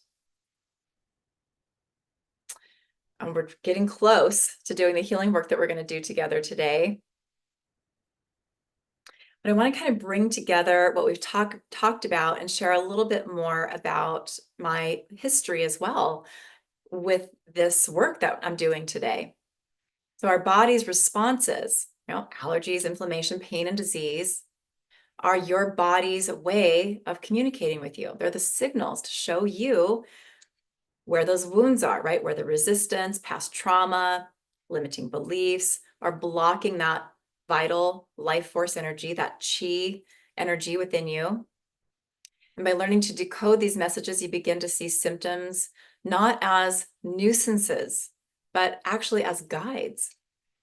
and we're getting close to doing the healing work that we're going to do together today. But I want to kind of bring together what we've talked about and share a little bit more about my history as well with this work that I'm doing today. So our body's responses, allergies, inflammation, pain, and disease, are your body's way of communicating with you. They're the signals to show you where those wounds are, right? Where the resistance, past trauma, limiting beliefs are blocking that vital life force energy, that chi energy within you. And by learning to decode these messages, you begin to see symptoms not as nuisances, but actually as guides.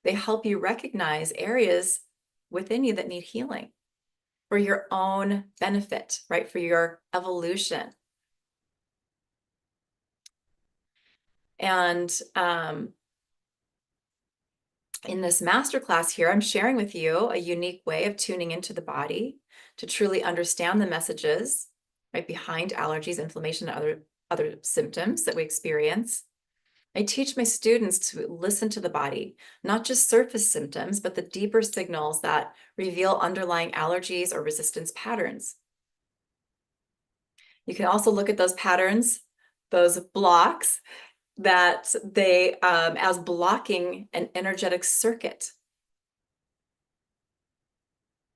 They help you recognize areas within you that need healing for your own benefit, right? For your evolution. And in this masterclass here, I'm sharing with you a unique way of tuning into the body to truly understand the messages right behind allergies, inflammation, and other symptoms that we experience. I teach my students to listen to the body, not just surface symptoms, but the deeper signals that reveal underlying allergies or resistance patterns. You can also look at those patterns, those blocks, that they as blocking an energetic circuit.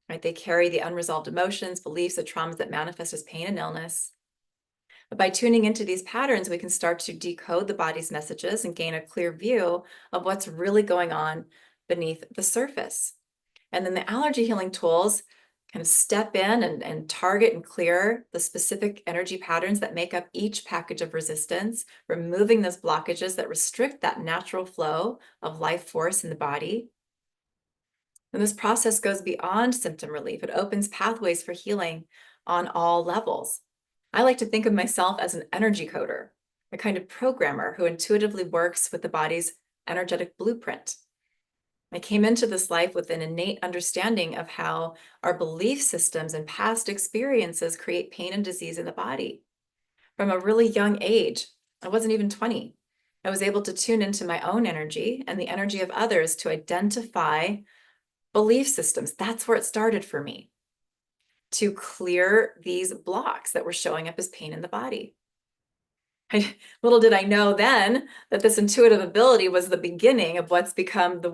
Right? They carry the unresolved emotions, beliefs, and traumas that manifest as pain and illness. But by tuning into these patterns, we can start to decode the body's messages and gain a clear view of what's really going on beneath the surface. And then the allergy healing tools kind of step in and target and clear the specific energy patterns that make up each package of resistance, removing those blockages that restrict that natural flow of life force in the body. And this process goes beyond symptom relief. It opens pathways for healing on all levels. I like to think of myself as an energy coder, a kind of programmer who intuitively works with the body's energetic blueprint. I came into this life with an innate understanding of how our belief systems and past experiences create pain and disease in the body. From a really young age, I wasn't even 20. I was able to tune into my own energy and the energy of others to identify belief systems. That's where it started for me, to clear these blocks that were showing up as pain in the body. Little did I know then that this intuitive ability was the beginning of what's become the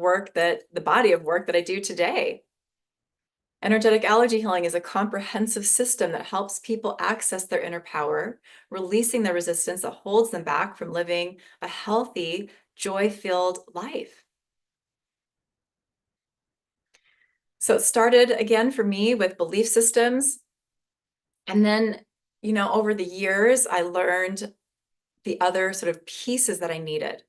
body of work that I do today. Energetic allergy healing is a comprehensive system that helps people access their inner power, releasing the resistance that holds them back from living a healthy, joy-filled life. So it started again for me with belief systems. And then, over the years, I learned the other sort of pieces that I needed.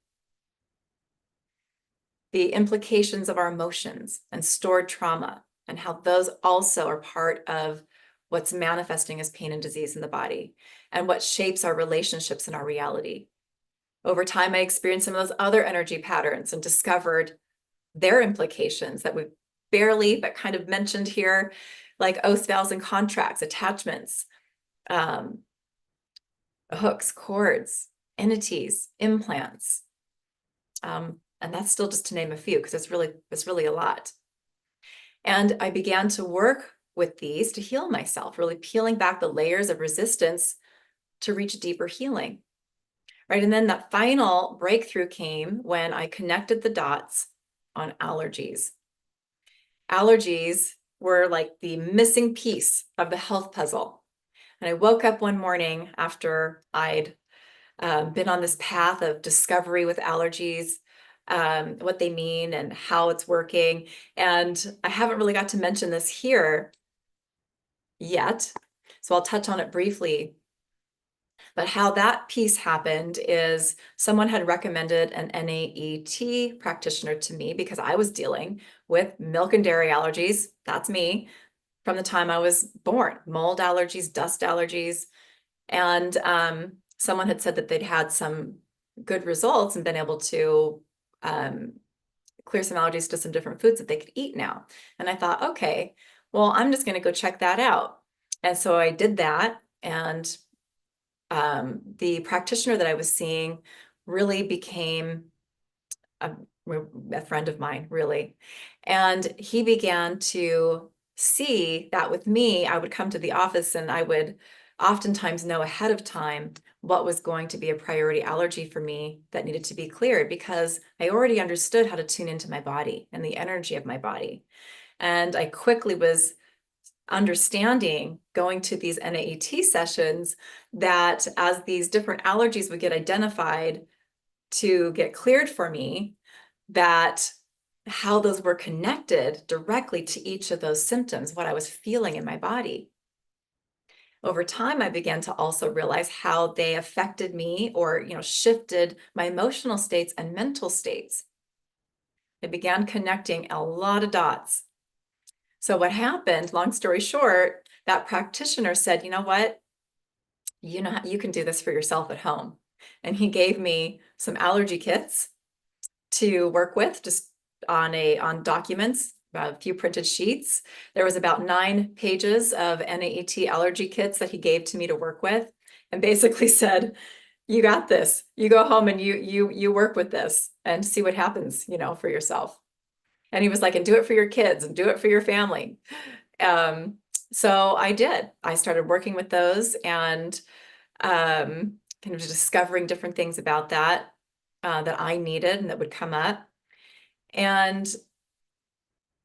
The implications of our emotions and stored trauma, and how those also are part of what's manifesting as pain and disease in the body, and what shapes our relationships and our reality. Over time, I experienced some of those other energy patterns and discovered their implications that we barely but kind of mentioned here, like oaths, vows, and contracts, attachments, hooks, cords, entities, implants. And that's still just to name a few, because it's really a lot. And I began to work with these to heal myself, really peeling back the layers of resistance to reach deeper healing. Right. And then that final breakthrough came when I connected the dots on allergies. Allergies were like the missing piece of the health puzzle. And I woke up one morning after I'd been on this path of discovery with allergies, what they mean and how it's working. And I haven't really got to mention this here yet, so I'll touch on it briefly. But how that piece happened is someone had recommended an NAET practitioner to me because I was dealing with milk and dairy allergies. That's me from the time I was born, mold allergies, dust allergies. And someone had said that they'd had some good results and been able to clear some allergies to some different foods that they could eat now. And I thought, okay, well, I'm just going to go check that out. And so I did that. And the practitioner that I was seeing really became a friend of mine, really. And he began to see that with me, I would come to the office and I would oftentimes know ahead of time what was going to be a priority allergy for me that needed to be cleared, because I already understood how to tune into my body and the energy of my body. And I quickly was understanding, going to these NAET sessions, that as these different allergies would get identified to get cleared for me, that how those were connected directly to each of those symptoms, what I was feeling in my body. Over time, I began to also realize how they affected me, or shifted my emotional states and mental states. I began connecting a lot of dots. So what happened, long story short, that practitioner said, you know what, you can do this for yourself at home. And he gave me some allergy kits to work with, just on documents, a few printed sheets. There was about 9 pages of NAET allergy kits that he gave to me to work with, and basically said, you got this. You go home and you work with this and see what happens, for yourself. And he was like, and do it for your kids and do it for your family. So I did. I started working with those and kind of discovering different things about that that I needed and that would come up. And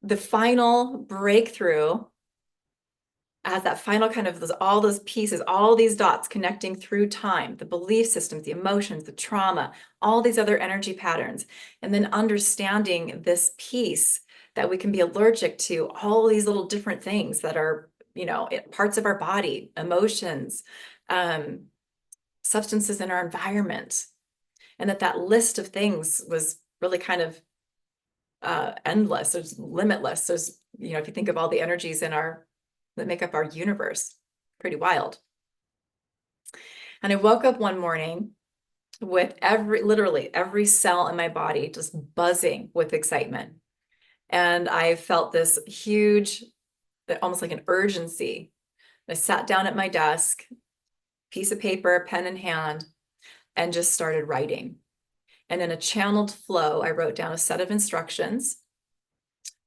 the final breakthrough, as that final kind of all those pieces, all these dots connecting through time, the belief systems, the emotions, the trauma, all these other energy patterns, and then understanding this piece that we can be allergic to all these little different things that are, parts of our body, emotions, substances in our environment, and that list of things was really kind of endless. There's limitless. There's, if you think of all the energies that make up our universe, pretty wild. And I woke up one morning with literally every cell in my body just buzzing with excitement. And I felt this huge, almost like an urgency. I sat down at my desk, piece of paper, pen in hand, and just started writing. And in a channeled flow, I wrote down a set of instructions,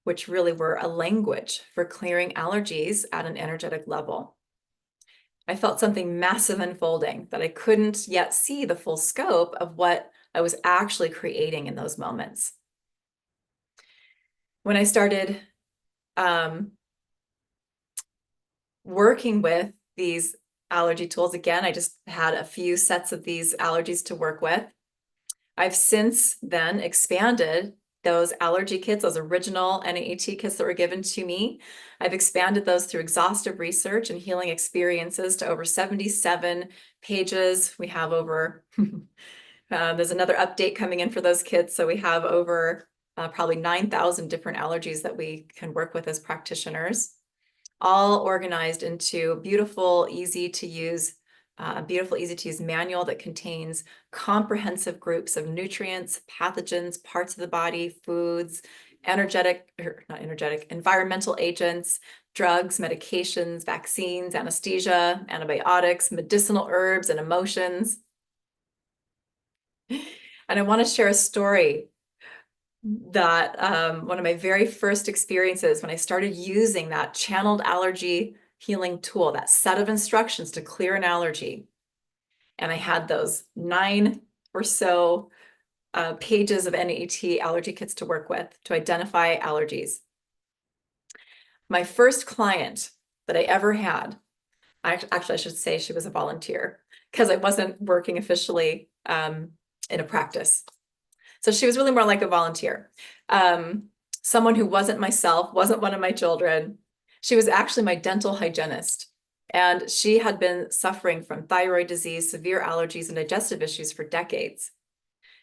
which really were a language for clearing allergies at an energetic level. I felt something massive unfolding that I couldn't yet see the full scope of what I was actually creating in those moments. When I started working with these allergy tools, again, I just had a few sets of these allergies to work with. I've since then expanded those allergy kits, those original NAET kits that were given to me. I've expanded those through exhaustive research and healing experiences to over 77 pages. We have over, there's another update coming in for those kits. So we have over probably 9,000 different allergies that we can work with as practitioners, all organized into beautiful, easy to use a beautiful, easy-to-use manual that contains comprehensive groups of nutrients, pathogens, parts of the body, foods, environmental agents, drugs, medications, vaccines, anesthesia, antibiotics, medicinal herbs, and emotions. And I want to share a story that one of my very first experiences when I started using that channeled allergy healing tool, that set of instructions to clear an allergy. And I had those 9 or so pages of NET allergy kits to work with to identify allergies. My first client that I ever had, actually I should say she was a volunteer because I wasn't working officially in a practice. So she was really more like a volunteer. Someone who wasn't myself, wasn't one of my children. She was actually my dental hygienist. And she had been suffering from thyroid disease, severe allergies, and digestive issues for decades.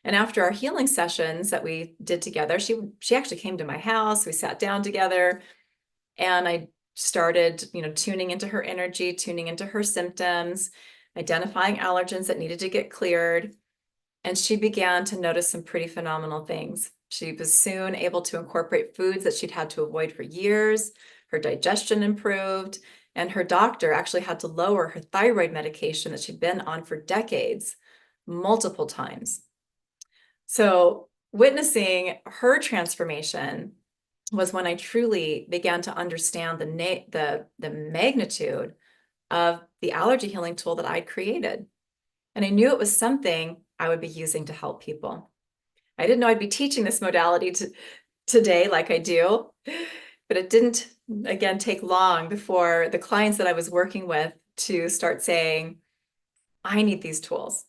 And after our healing sessions that we did together, she actually came to my house. We sat down together, and I started, tuning into her energy, tuning into her symptoms, identifying allergens that needed to get cleared. And she began to notice some pretty phenomenal things. She was soon able to incorporate foods that she'd had to avoid for years. Her digestion improved, and her doctor actually had to lower her thyroid medication that she'd been on for decades, multiple times. So witnessing her transformation was when I truly began to understand the magnitude of the allergy healing tool that I'd created. And I knew it was something I would be using to help people. I didn't know I'd be teaching this modality today like I do, but it didn't, again, take long before the clients that I was working with to start saying, I need these tools.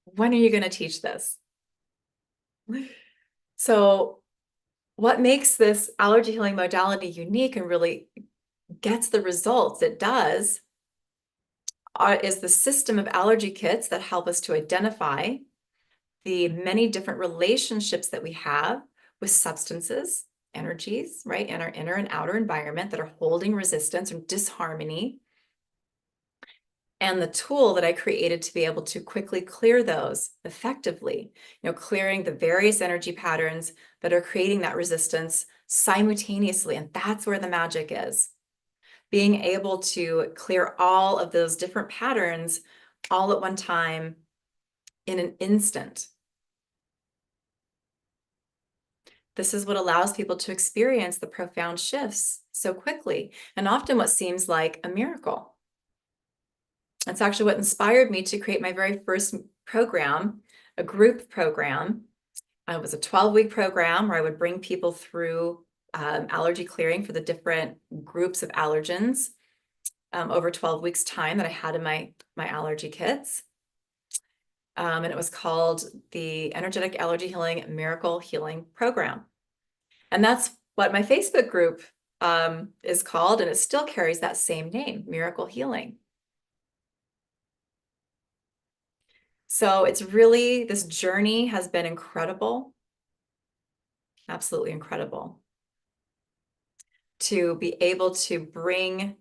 When are you going to teach this? So what makes this allergy healing modality unique and really gets the results it does is the system of allergy kits that help us to identify the many different relationships that we have with substances, energies, right, in our inner and outer environment that are holding resistance or disharmony. And the tool that I created to be able to quickly clear those effectively, clearing the various energy patterns that are creating that resistance simultaneously. And that's where the magic is. Being able to clear all of those different patterns all at one time in an instant. This is what allows people to experience the profound shifts so quickly, and often what seems like a miracle. That's actually what inspired me to create my very first program, a group program. It was a 12-week program where I would bring people through allergy clearing for the different groups of allergens over 12 weeks time that I had in my allergy kits. And it was called the Energetic Allergy Healing Miracle Healing Program. And that's what my Facebook group is called, and it still carries that same name, Miracle Healing. So it's really, this journey has been incredible, absolutely incredible, to be able to bring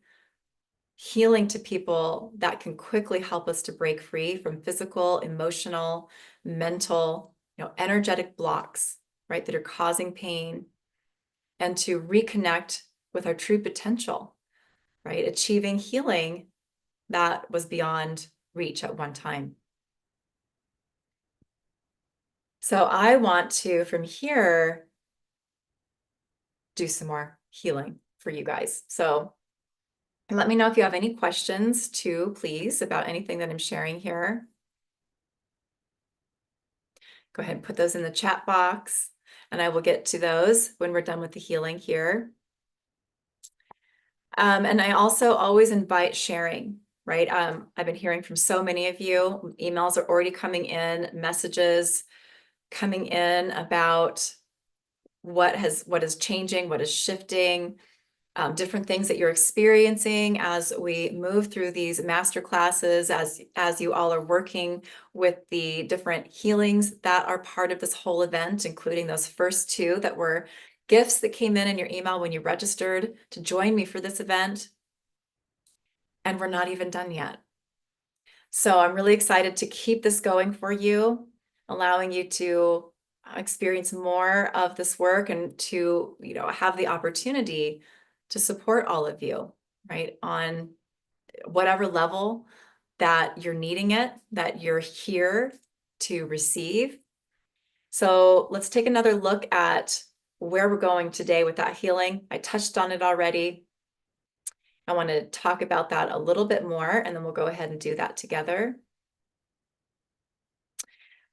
healing to people that can quickly help us to break free from physical, emotional, mental, energetic blocks, right, that are causing pain, and to reconnect with our true potential, right, achieving healing that was beyond reach at one time. So I want to, from here, do some more healing for you guys. So let me know if you have any questions too, please, about anything that I'm sharing here. Go ahead and put those in the chat box, and I will get to those when we're done with the healing here. And I also always invite sharing, right? I've been hearing from so many of you. Emails are already coming in, messages coming in about what is changing, what is shifting, different things that you're experiencing as we move through these master classes, as you all are working with the different healings that are part of this whole event, including those first 2 that were gifts that came in your email when you registered to join me for this event. And we're not even done yet. So I'm really excited to keep this going for you, allowing you to experience more of this work and to, have the opportunity to support all of you, right, on whatever level that you're needing it, that you're here to receive. So let's take another look at where we're going today with that healing. I touched on it already. I want to talk about that a little bit more, and then we'll go ahead and do that together.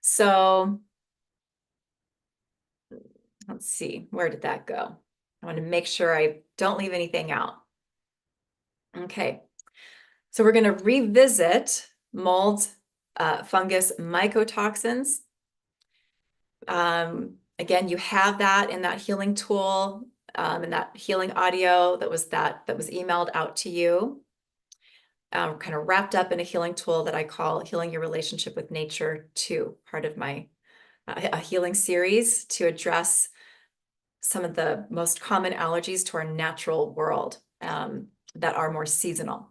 So let's see, where did that go? I want to make sure I don't leave anything out. Okay, so we're going to revisit mold, fungus, mycotoxins. Again, you have that in that healing tool, in that healing audio that was emailed out to you, kind of wrapped up in a healing tool that I call Healing Your Relationship with Nature 2, part of my a healing series to address some of the most common allergies to our natural world that are more seasonal.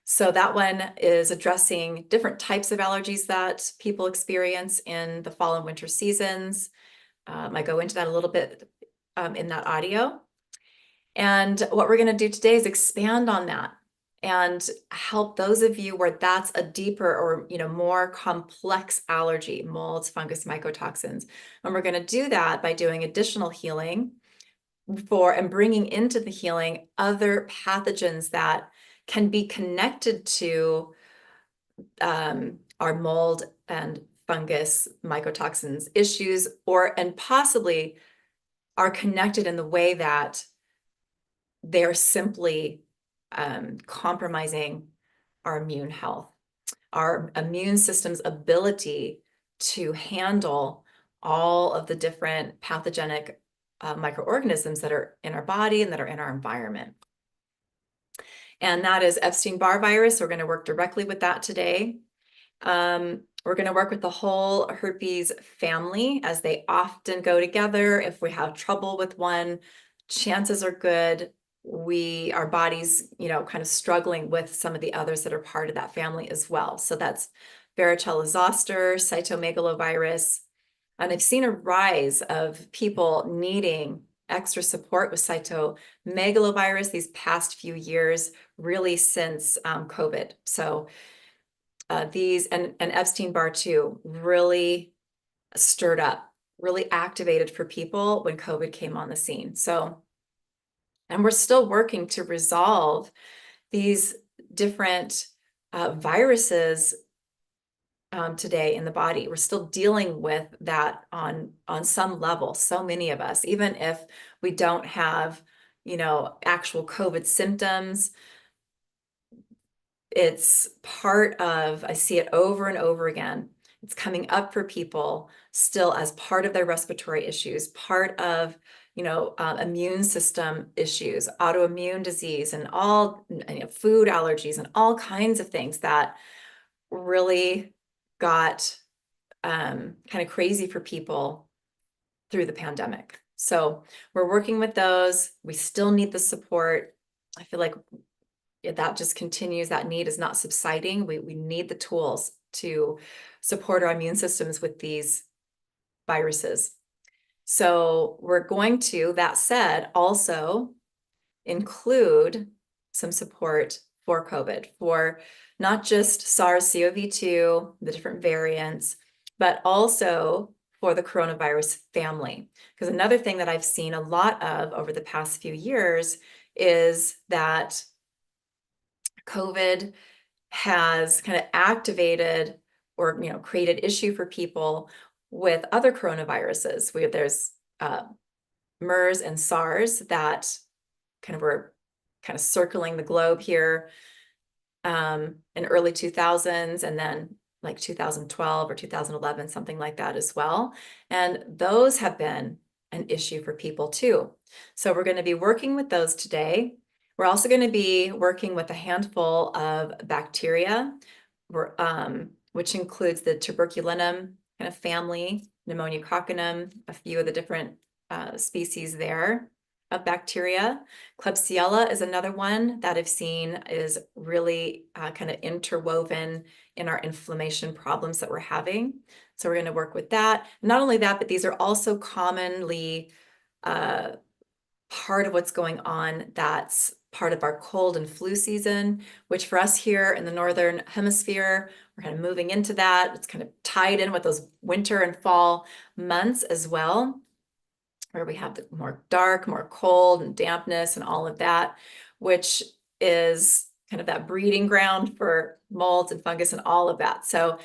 So that one is addressing different types of allergies that people experience in the fall and winter seasons. I go into that a little bit in that audio. And what we're going to do today is expand on that and help those of you where that's a deeper or more complex allergy, molds, fungus, mycotoxins. And we're going to do that by doing additional healing and bringing into the healing other pathogens that can be connected to our mold and fungus mycotoxins issues, and possibly are connected in the way that they're simply compromising our immune health, our immune system's ability to handle all of the different pathogenic microorganisms that are in our body and that are in our environment. And that is Epstein Barr virus. We're going to work directly with that today. We're going to work with the whole herpes family, as they often go together. If we have trouble with one, chances are good our bodies, kind of struggling with some of the others that are part of that family as well. So that's varicella zoster, cytomegalovirus. And I've seen a rise of people needing extra support with cytomegalovirus these past few years, really since COVID. So these and Epstein Barr too really stirred up, really activated for people when COVID came on the scene. So, and we're still working to resolve these different viruses today in the body. We're still dealing with that on some level, so many of us, even if we don't have, actual COVID symptoms. It's part of, I see it over and over again. It's coming up for people still as part of their respiratory issues, part of, immune system issues, autoimmune disease, and all food allergies and all kinds of things that really got kind of crazy for people through the pandemic. So we're working with those. We still need the support. I feel like that just continues. That need is not subsiding. We need the tools to support our immune systems with these viruses. So we're going to, that said, also include some support for COVID, for not just SARS-CoV-2, the different variants, but also for the coronavirus family. Because another thing that I've seen a lot of over the past few years is that COVID has kind of activated or created issue for people with other coronaviruses. There's MERS and SARS that kind of were kind of circling the globe here in early 2000s, and then like 2012 or 2011, something like that as well. And those have been an issue for people too. So we're going to be working with those today. We're also going to be working with a handful of bacteria, which includes the Tuberculinum kind of family, Pneumococcinum, a few of the different species there. of bacteria. Klebsiella is another one that I've seen is really kind of interwoven in our inflammation problems that we're having. So we're going to work with that. Not only that, but these are also commonly part of what's going on that's part of our cold and flu season, which for us here in the Northern Hemisphere, we're kind of moving into that. It's kind of tied in with those winter and fall months as well, where we have the more dark, more cold and dampness and all of that, which is kind of that breeding ground for molds and fungus and all of that. So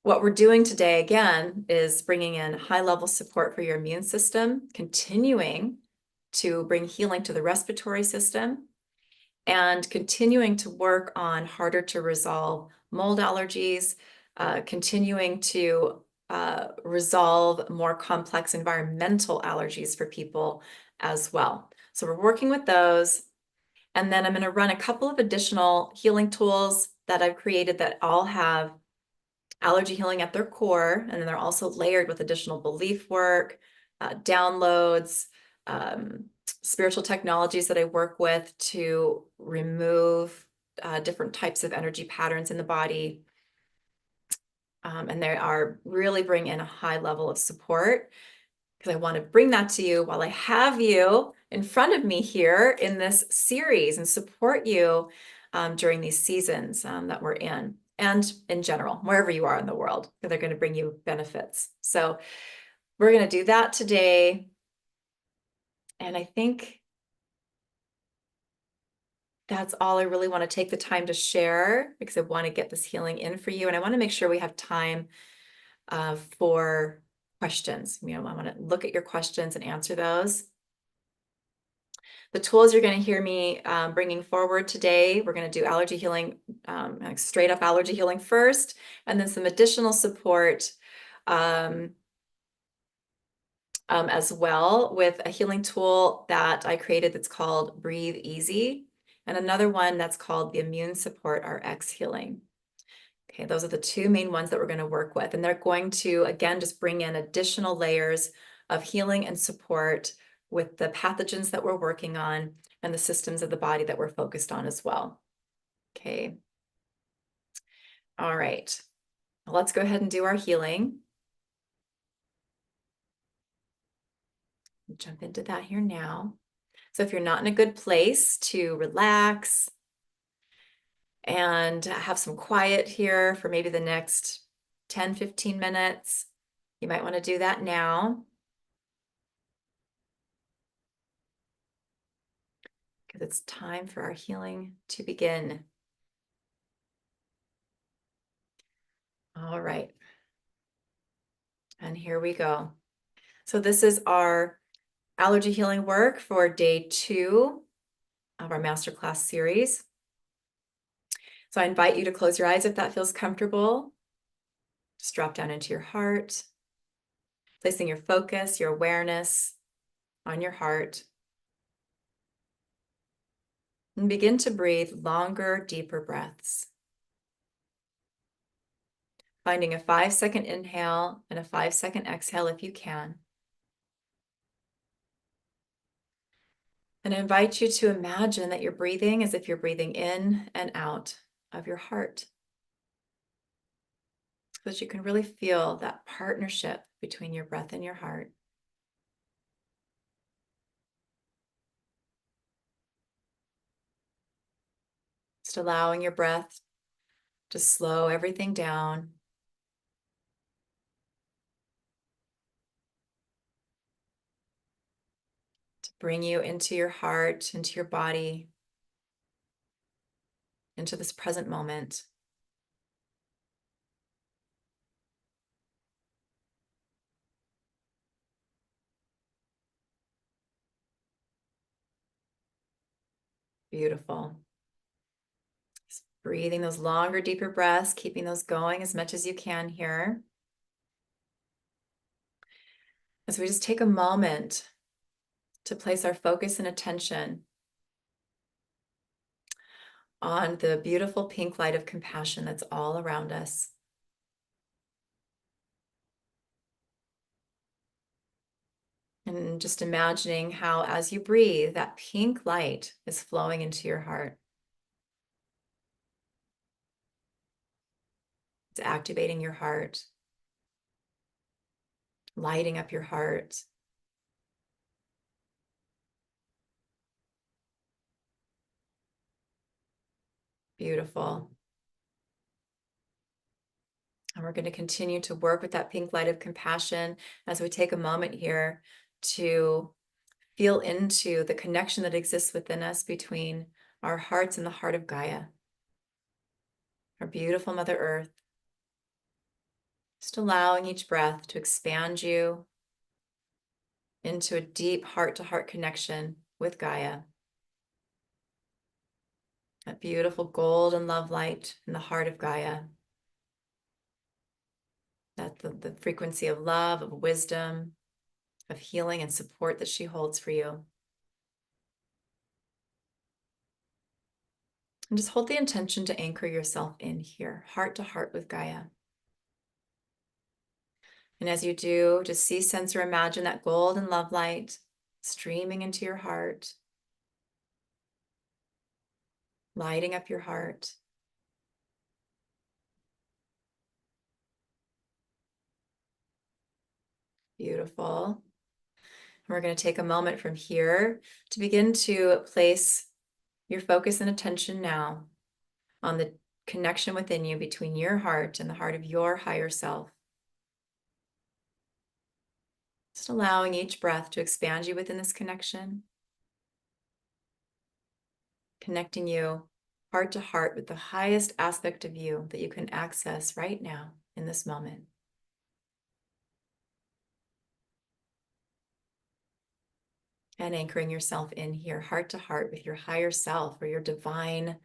what we're doing today, again, is bringing in high-level support for your immune system, continuing to bring healing to the respiratory system, and continuing to work on harder to resolve mold allergies, continuing to resolve more complex environmental allergies for people as well. So we're working with those. And then I'm going to run a couple of additional healing tools that I've created that all have allergy healing at their core, and then they're also layered with additional belief work, downloads, spiritual technologies that I work with to remove different types of energy patterns in the body. And they are really bring in a high level of support, because I want to bring that to you while I have you in front of me here in this series and support you during these seasons that we're in, and in general, wherever you are in the world, they're going to bring you benefits. So we're going to do that today. And I think that's all I really want to take the time to share, because I want to get this healing in for you. And I want to make sure we have time for questions. I want to look at your questions and answer those. The tools you're going to hear me bringing forward today, we're going to do allergy healing, like straight up allergy healing first, and then some additional support as well, with a healing tool that I created that's called Breathe Easy, and another one that's called the Immune Support RX Healing. Okay, those are the two main ones that we're going to work with, and they're going to, again, just bring in additional layers of healing and support with the pathogens that we're working on and the systems of the body that we're focused on as well. Okay. All right. Let's go ahead and do our healing. Jump into that here now. So if you're not in a good place to relax and have some quiet here for maybe the next 10, 15 minutes, you might want to do that now, because it's time for our healing to begin. All right. And here we go. So this is our allergy healing work for day 2 of our masterclass series. So I invite you to close your eyes if that feels comfortable. Just drop down into your heart, placing your focus, your awareness on your heart. And begin to breathe longer, deeper breaths. Finding a 5-second inhale and a 5-second exhale if you can. And I invite you to imagine that you're breathing as if you're breathing in and out of your heart, so that you can really feel that partnership between your breath and your heart. Just allowing your breath to slow everything down. To bring you into your heart, into your body, into this present moment. Beautiful. Just breathing those longer, deeper breaths, keeping those going as much as you can here. As we just take a moment to place our focus and attention on the beautiful pink light of compassion that's all around us. And just imagining how, as you breathe, that pink light is flowing into your heart. It's activating your heart, lighting up your heart. Beautiful. And we're going to continue to work with that pink light of compassion as we take a moment here to feel into the connection that exists within us between our hearts and the heart of Gaia, our beautiful Mother Earth. Just allowing each breath to expand you into a deep heart-to-heart connection with Gaia. That beautiful golden love light in the heart of Gaia. That the frequency of love, of wisdom, of healing and support that she holds for you. And just hold the intention to anchor yourself in here, heart to heart with Gaia. And as you do, just see, sense, or imagine that golden love light streaming into your heart, lighting up your heart. Beautiful. And we're going to take a moment from here to begin to place your focus and attention now on the connection within you between your heart and the heart of your higher self. Just allowing each breath to expand you within this connection, connecting you heart to heart with the highest aspect of you that you can access right now in this moment. And anchoring yourself in here, heart to heart with your higher self or your divine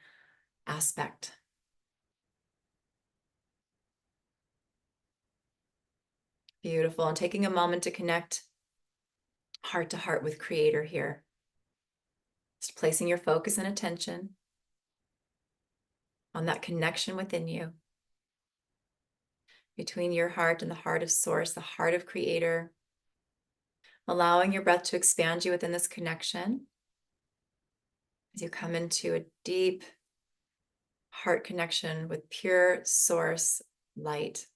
aspect. Beautiful. And taking a moment to connect heart to heart with Creator here. Just placing your focus and attention on that connection within you, between your heart and the heart of Source, the heart of Creator. Allowing your breath to expand you within this connection as you come into a deep heart connection with pure Source light,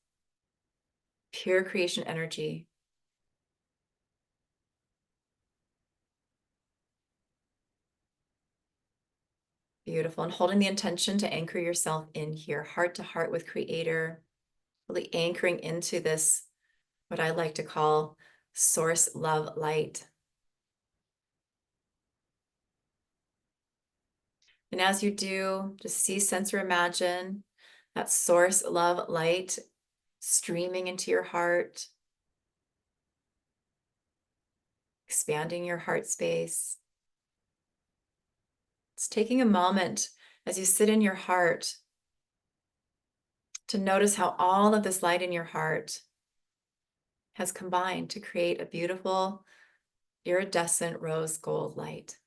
pure creation energy. Beautiful. And holding the intention to anchor yourself in here, heart to heart with Creator, really anchoring into this, what I like to call Source love light. And as you do, just see, sense, or imagine that Source love light streaming into your heart, expanding your heart space. It's taking a moment as you sit in your heart to notice how all of this light in your heart has combined to create a beautiful iridescent rose gold light.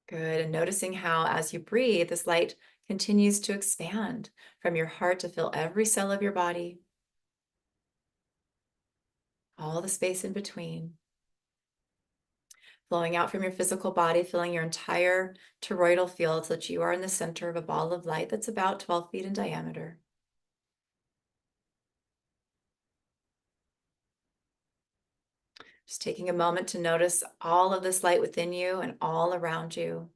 Good. And noticing how, as you breathe, this light continues to expand from your heart to fill every cell of your body, all the space in between, flowing out from your physical body, filling your entire toroidal field so that you are in the center of a ball of light that's about 12 feet in diameter. Just taking a moment to notice all of this light within you and all around you.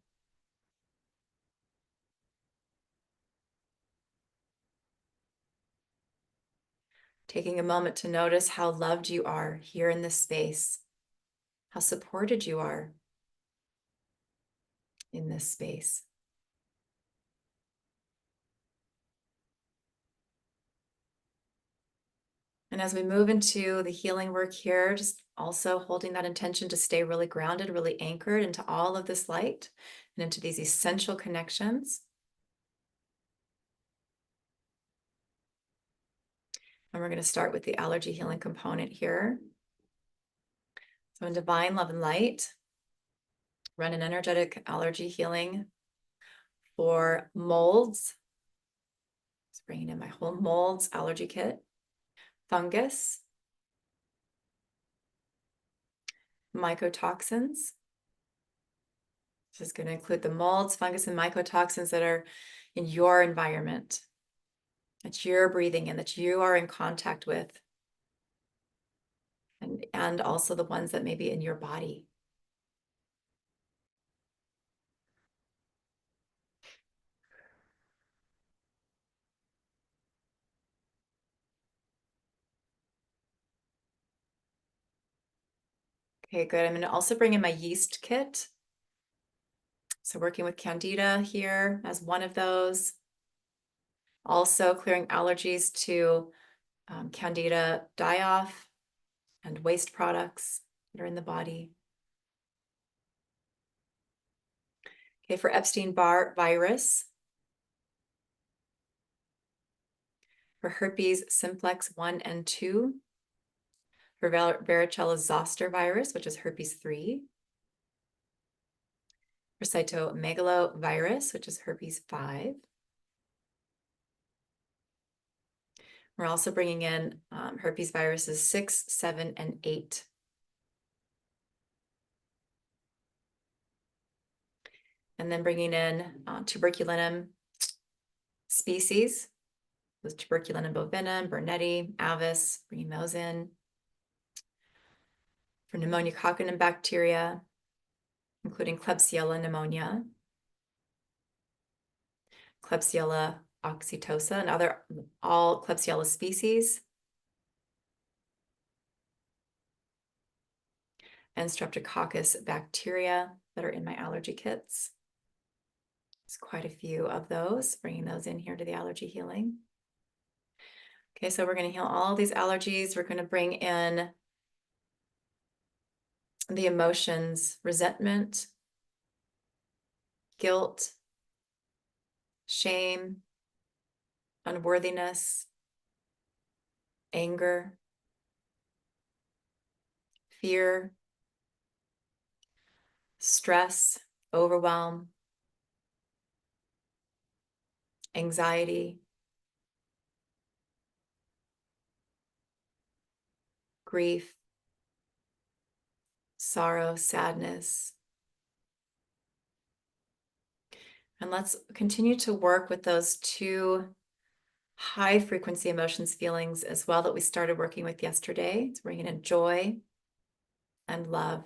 Taking a moment to notice how loved you are here in this space, how supported you are in this space. And as we move into the healing work here, just also holding that intention to stay really grounded, really anchored into all of this light and into these essential connections. And we're going to start with the allergy healing component here. So in divine love and light, run an energetic allergy healing for molds, bringing in my whole molds allergy kit, fungus, mycotoxins. This is going to include the molds, fungus, and mycotoxins that are in your environment, that you're breathing in, that you are in contact with, and also the ones that may be in your body. Okay, good. I'm going to also bring in my yeast kit. So working with Candida here as one of those. Also clearing allergies to Candida die-off and waste products that are in the body. Okay, for Epstein Barr Virus, for herpes simplex 1 and 2, for varicella zoster virus, which is herpes 3, for cytomegalovirus, which is herpes 5. We're also bringing in herpes viruses 6, 7, and 8. And then bringing in tuberculinum species, with Tuberculinum bovinum, Burnetti, Avis, bringing those in. For Pneumococcinum bacteria, including Klebsiella pneumonia, Klebsiella oxytosa, and all Klebsiella species, and Streptococcus bacteria that are in my allergy kits. There's quite a few of those, bringing those in here to the allergy healing. Okay, so we're going to heal all these allergies. We're going to bring in the emotions, resentment, guilt, shame, unworthiness, anger, fear, stress, overwhelm, anxiety, grief, sorrow, sadness. And let's continue to work with those 2 high frequency emotions, feelings as well that we started working with yesterday. So bringing in joy and love.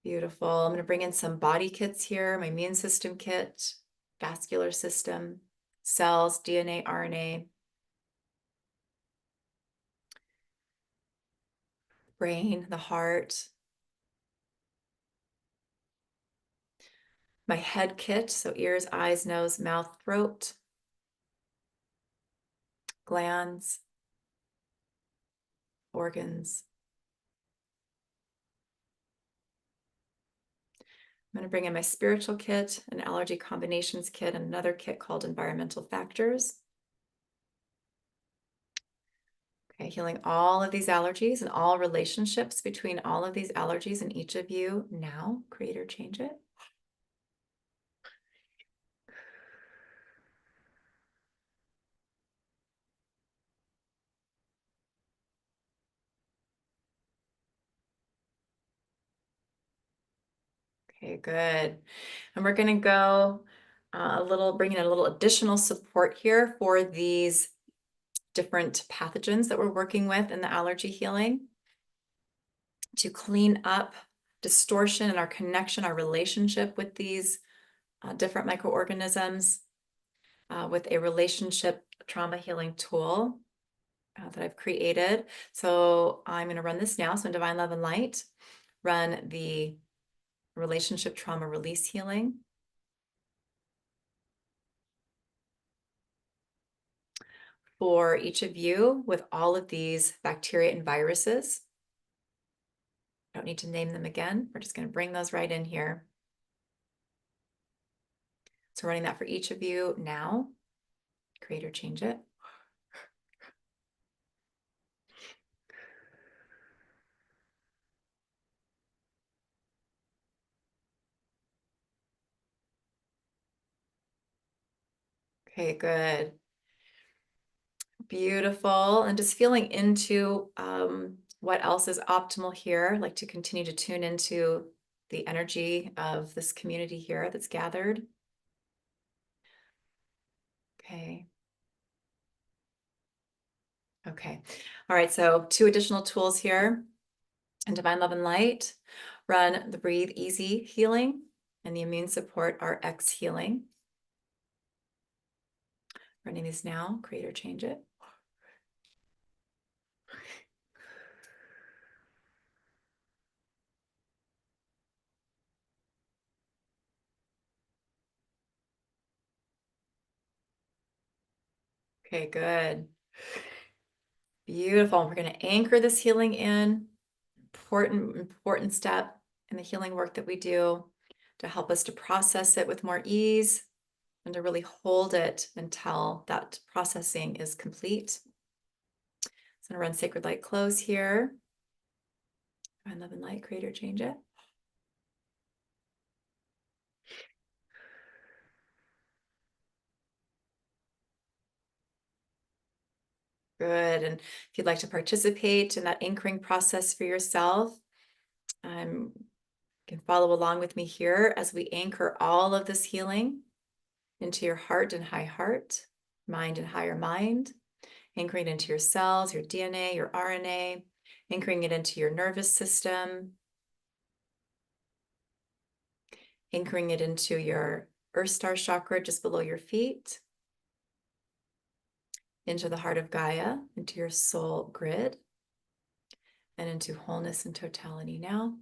Beautiful. I'm going to bring in some body kits here, my immune system kit, vascular system, cells, DNA, RNA, brain, the heart, my head kit, so ears, eyes, nose, mouth, throat, glands, organs. I'm going to bring in my spiritual kit, an allergy combinations kit, and another kit called environmental factors. Okay, healing all of these allergies and all relationships between all of these allergies in each of you now. Create or change it. Okay, good. And we're going to go bringing in a little additional support here for these different pathogens that we're working with in the allergy healing to clean up distortion in our connection, our relationship with these different microorganisms with a relationship trauma healing tool that I've created. So I'm going to run this now. So in Divine Love and Light, run the relationship trauma release healing. For each of you with all of these bacteria and viruses. I don't need to name them again. We're just going to bring those right in here. So running that for each of you now. Create or change it. Okay, good. Beautiful. And just feeling into what else is optimal here. I'd like to continue to tune into the energy of this community here that's gathered. Okay. Okay. All right. So 2 additional tools here in Divine Love and Light. Run the Breathe Easy healing and the Immune Support RX healing. Running these now. Create or change it. Okay, good. Beautiful. We're going to anchor this healing in. Important step in the healing work that we do to help us to process it with more ease and to really hold it until that processing is complete. So I'm going to run Sacred Light Close here. Run Love and Light, create or change it. Good. And if you'd like to participate in that anchoring process for yourself, you can follow along with me here as we anchor all of this healing into your heart and high heart, mind and higher mind, anchoring it into your cells, your DNA, your RNA, anchoring it into your nervous system, anchoring it into your Earth Star chakra just below your feet, into the heart of Gaia, into your soul grid, and into wholeness and totality now.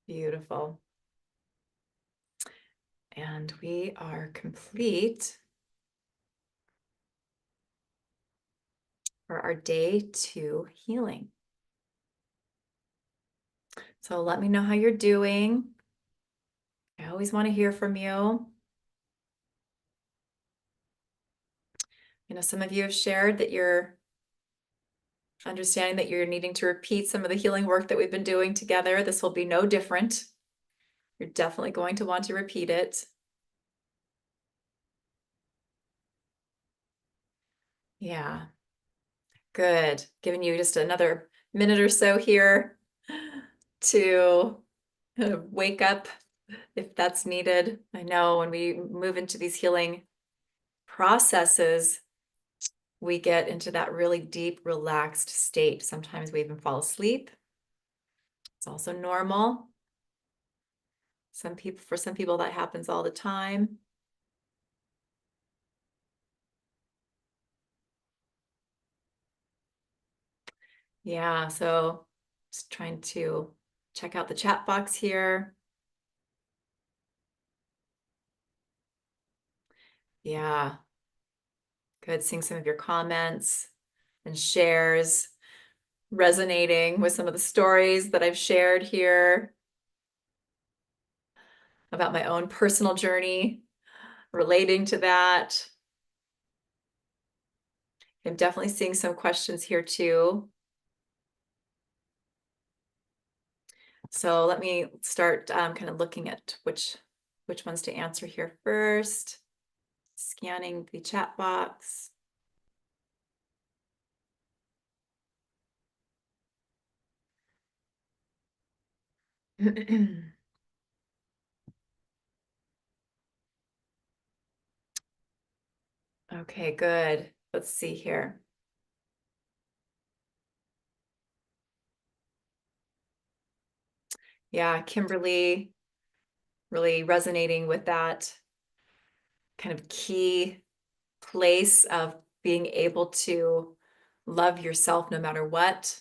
Beautiful. And we are complete for our day 2 healing. So let me know how you're doing. I always want to hear from you. You know, some of you have shared that you're understanding that you're needing to repeat some of the healing work that we've been doing together. This will be no different. You're definitely going to want to repeat it. Yeah, good. Giving you just another minute or so here to wake up if that's needed. I know when we move into these healing processes, we get into that really deep, relaxed state. Sometimes we even fall asleep. It's also normal. For some people, that happens all the time. Yeah, so just trying to check out the chat box here. Yeah, good. Seeing some of your comments and shares, resonating with some of the stories that I've shared here about my own personal journey relating to that. I'm definitely seeing some questions here too. So let me start kind of looking at which ones to answer here first. Scanning the chat box. Okay, good. Let's see here. Yeah, Kimberly, really resonating with that kind of key place of being able to love yourself no matter what,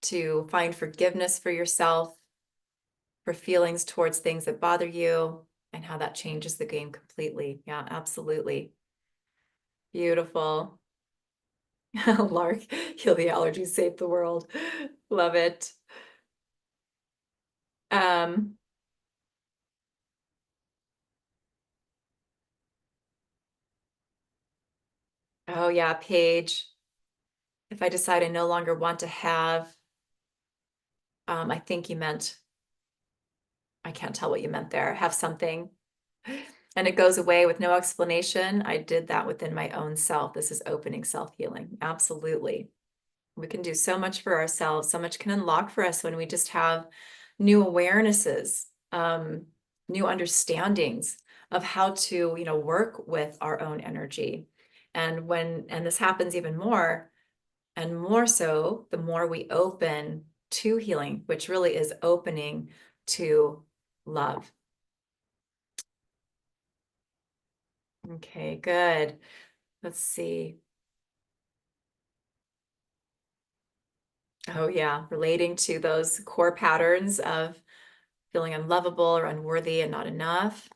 to find forgiveness for yourself, for feelings towards things that bother you, and how that changes the game completely. Yeah, absolutely. Beautiful. Lark, heal the allergies, save the world. Love it. Um, oh yeah, Paige. if I decide I no longer want to have, I think you meant, I can't tell what you meant there, have something, and it goes away with no explanation, I did that within my own self. This is opening self-healing. Absolutely. We can do so much for ourselves. So much can unlock for us when we just have new awarenesses, new understandings of how to, work with our own energy. And this happens even more and more so, the more we open to healing, which really is opening to love. Okay, good. Let's see. Oh yeah, relating to those core patterns of feeling unlovable or unworthy and not enough.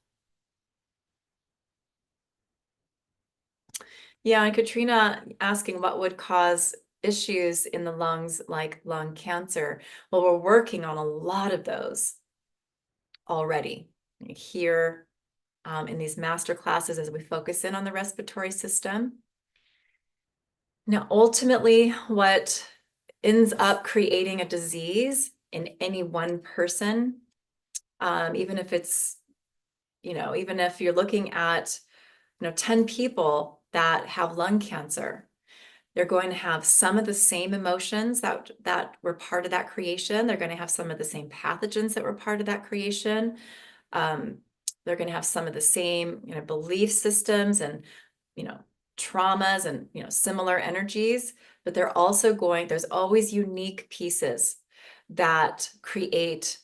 Yeah, and Katrina asking what would cause issues in the lungs like lung cancer. Well, we're working on a lot of those already here in these master classes as we focus in on the respiratory system. Now, ultimately, what ends up creating a disease in any one person, even if it's, even if you're looking at, 10 people that have lung cancer, they're going to have some of the same emotions that were part of that creation. They're going to have some of the same pathogens that were part of that creation. They're going to have some of the same, belief systems and, traumas and, similar energies, but they're also there's always unique pieces that create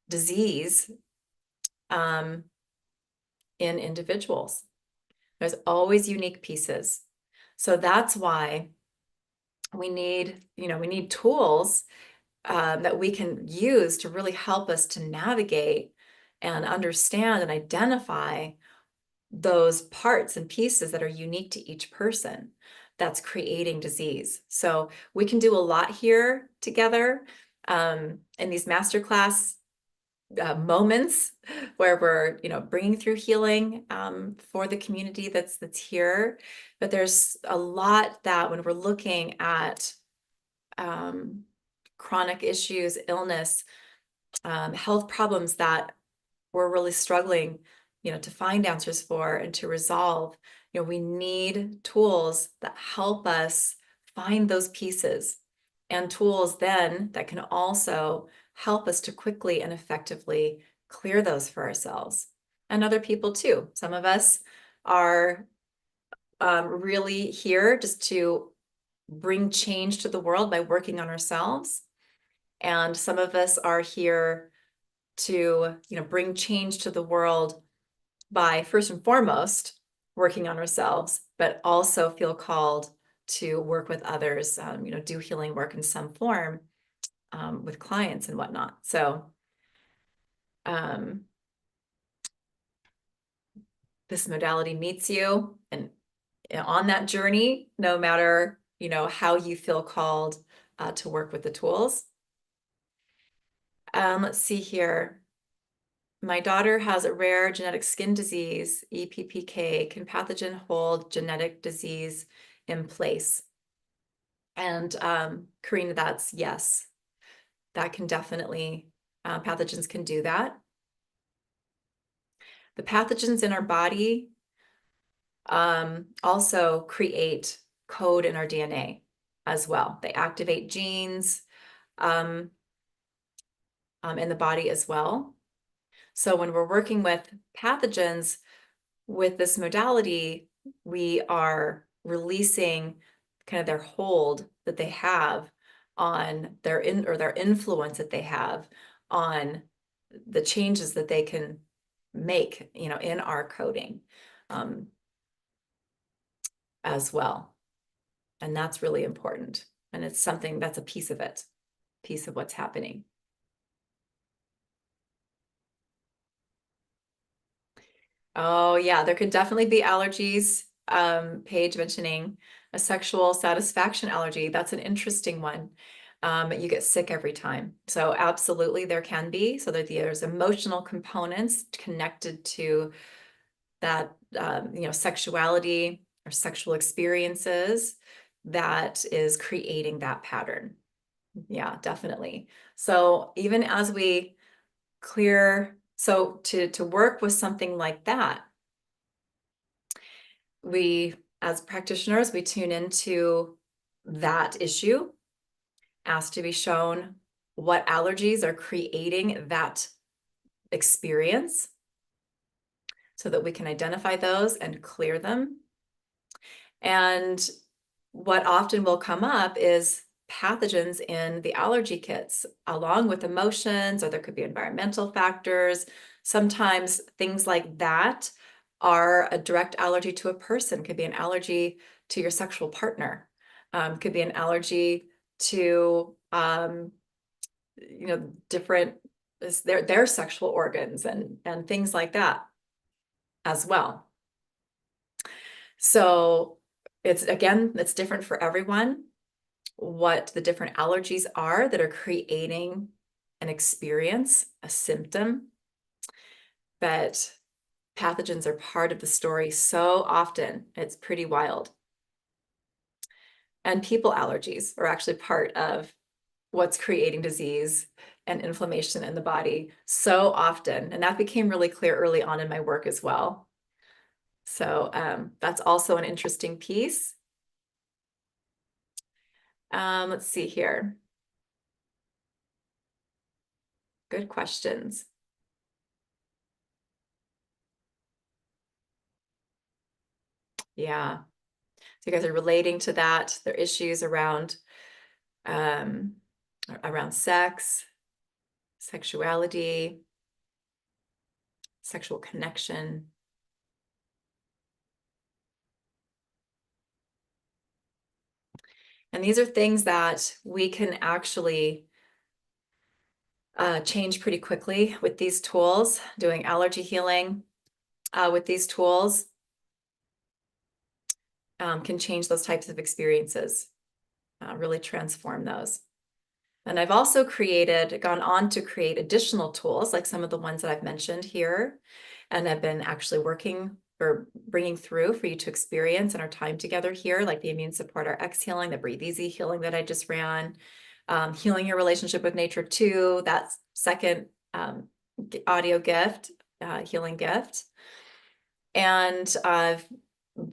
disease in individuals. There's always unique pieces. So that's why we need tools that we can use to really help us to navigate and understand and identify those parts and pieces that are unique to each person that's creating disease. So we can do a lot here together in these masterclass moments where we're bringing through healing for the community that's here. But there's a lot that when we're looking at chronic issues, illness, health problems that we're really struggling to find answers for and to resolve, we need tools that help us find those pieces, and tools then that can also help us to quickly and effectively clear those for ourselves and other people too. Some of us are really here just to bring change to the world by working on ourselves. And some of us are here to, bring change to the world by first and foremost working on ourselves, but also feel called to work with others, do healing work in some form with clients and whatnot. So this modality meets you and on that journey, no matter, how you feel called to work with the tools. Let's see here. My daughter has a rare genetic skin disease, EPPK. Can pathogen hold genetic disease in place? And Karina, that's yes. That can definitely, pathogens can do that. The pathogens in our body also create code in our DNA as well. They activate genes in the body as well. So when we're working with pathogens with this modality, we are releasing kind of their hold that they have on their influence that they have on the changes that they can make, in our coding as well. And that's really important. And it's something that's a piece of it, piece of what's happening. Oh yeah, there could definitely be allergies. Paige mentioning a sexual satisfaction allergy. That's an interesting one. You get sick every time. So absolutely there can be. So there's emotional components connected to that, sexuality or sexual experiences. that is creating that pattern. Yeah, definitely. So even as we clear, so to work with something like that, we, as practitioners, we tune into that issue, ask to be shown what allergies are creating that experience so that we can identify those and clear them. And what often will come up is pathogens in the allergy kits, along with emotions, or there could be environmental factors. Sometimes things like that are a direct allergy to a person, could be an allergy to your sexual partner, could be an allergy to different their sexual organs and things like that as well. So it's different for everyone, what the different allergies are that are creating an experience, a symptom. But pathogens are part of the story so often, it's pretty wild. And people allergies are actually part of what's creating disease and inflammation in the body so often. And that became really clear early on in my work as well. So that's also an interesting piece. Let's see here. Good questions. Yeah. So you guys are relating to that. There are issues around sex, sexuality, sexual connection. And these are things that we can actually change pretty quickly with these tools, doing allergy healing with these tools can change those types of experiences, really transform those. And I've also gone on to create additional tools, like some of the ones that I've mentioned here, and have been actually working or bringing through for you to experience in our time together here, like the Immune Support RX healing, the Breathe Easy healing that I just ran, healing your relationship with nature too, that second audio gift, healing gift. And I've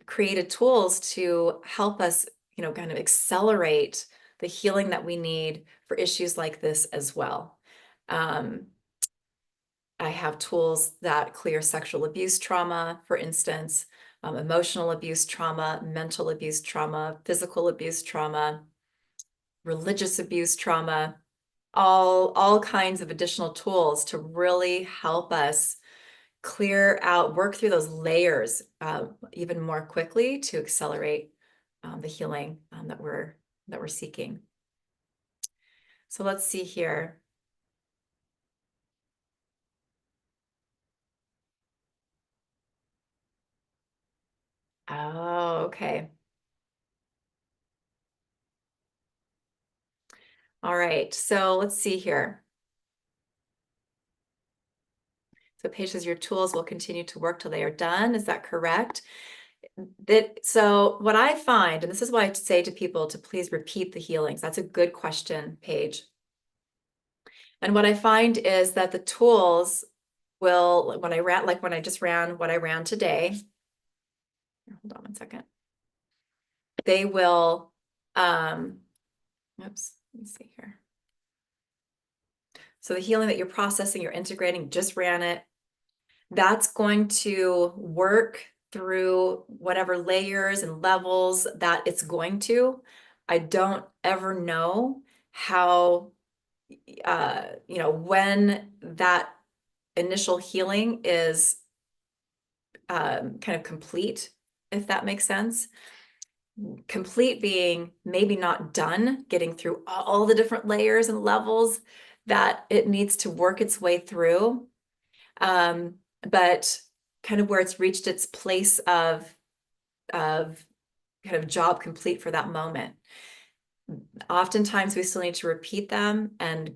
created tools to help us, kind of accelerate the healing that we need for issues like this as well. I have tools that clear sexual abuse trauma, for instance, emotional abuse trauma, mental abuse trauma, physical abuse trauma, religious abuse trauma, all kinds of additional tools to really help us work through those layers even more quickly to accelerate the healing that we're seeking. So let's see here. Oh, okay. All right, so let's see here. So patients, your tools will continue to work till they are done. Is that correct? So what I find, and this is why I say to people to please repeat the healings. That's a good question, Paige. And what I find is that the tools will, when I just ran what I ran today, hold on one second. They will, oops, let me see here. So the healing that you're processing, you're integrating, just ran it. That's going to work through whatever layers and levels that it's going to. I don't ever know how, when that initial healing is kind of complete, if that makes sense. Complete being maybe not done getting through all the different layers and levels that it needs to work its way through. But kind of where it's reached its place of kind of job complete for that moment. Oftentimes we still need to repeat them and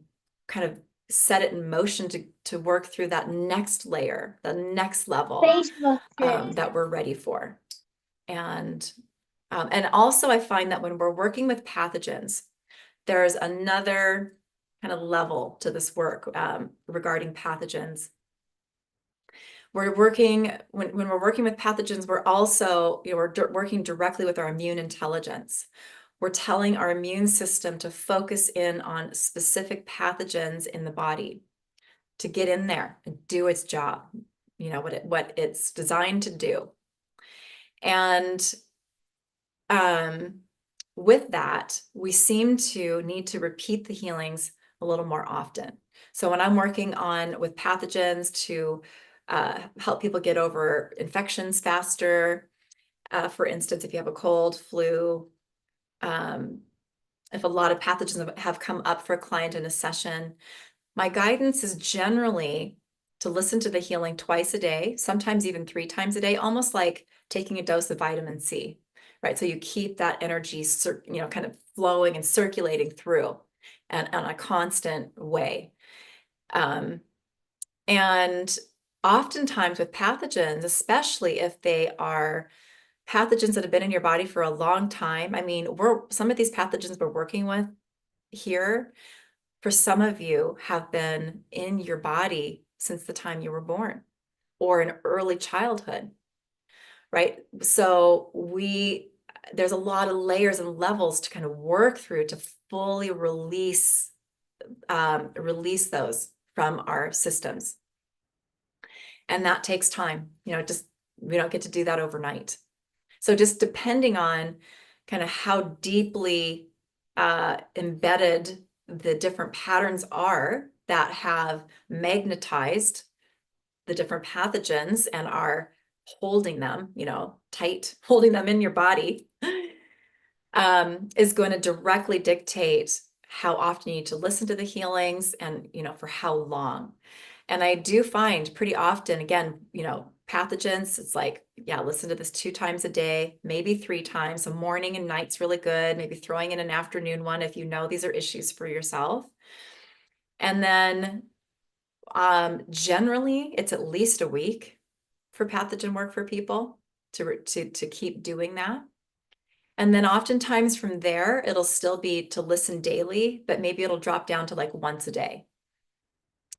kind of set it in motion to work through that next layer, the next level that we're ready for. And And also I find that when we're working with pathogens, there's another kind of level to this work regarding pathogens. We're working, when we're working with pathogens, we're also, we're working directly with our immune intelligence. We're telling our immune system to focus in on specific pathogens in the body, to get in there and do its job, what it's designed to do. And with that, we seem to need to repeat the healings a little more often. So when I'm working with pathogens to help people get over infections faster, for instance, if you have a cold, flu, if a lot of pathogens have come up for a client in a session, my guidance is generally to listen to the healing twice a day, sometimes even 3 times a day, almost like taking a dose of vitamin C, right? So you keep that energy, kind of flowing and circulating through and on a constant way. And oftentimes with pathogens, especially if they are pathogens that have been in your body for a long time, I mean, some of these pathogens we're working with here, for some of you, have been in your body since the time you were born or in early childhood, right? So there's a lot of layers and levels to kind of work through to fully release those from our systems. And that takes time, we don't get to do that overnight. So just depending on kind of how deeply embedded the different patterns are that have magnetized the different pathogens and are holding them, tight, holding them in your body, is going to directly dictate how often you need to listen to the healings and, for how long. And I do find pretty often, again, pathogens, it's like, yeah, listen to this 2 times a day, maybe 3 times. A morning and night's really good. Maybe throwing in an afternoon one if you know these are issues for yourself. And then generally, it's at least a week for pathogen work for people to keep doing that. And then oftentimes from there, it'll still be to listen daily, but maybe it'll drop down to like once a day.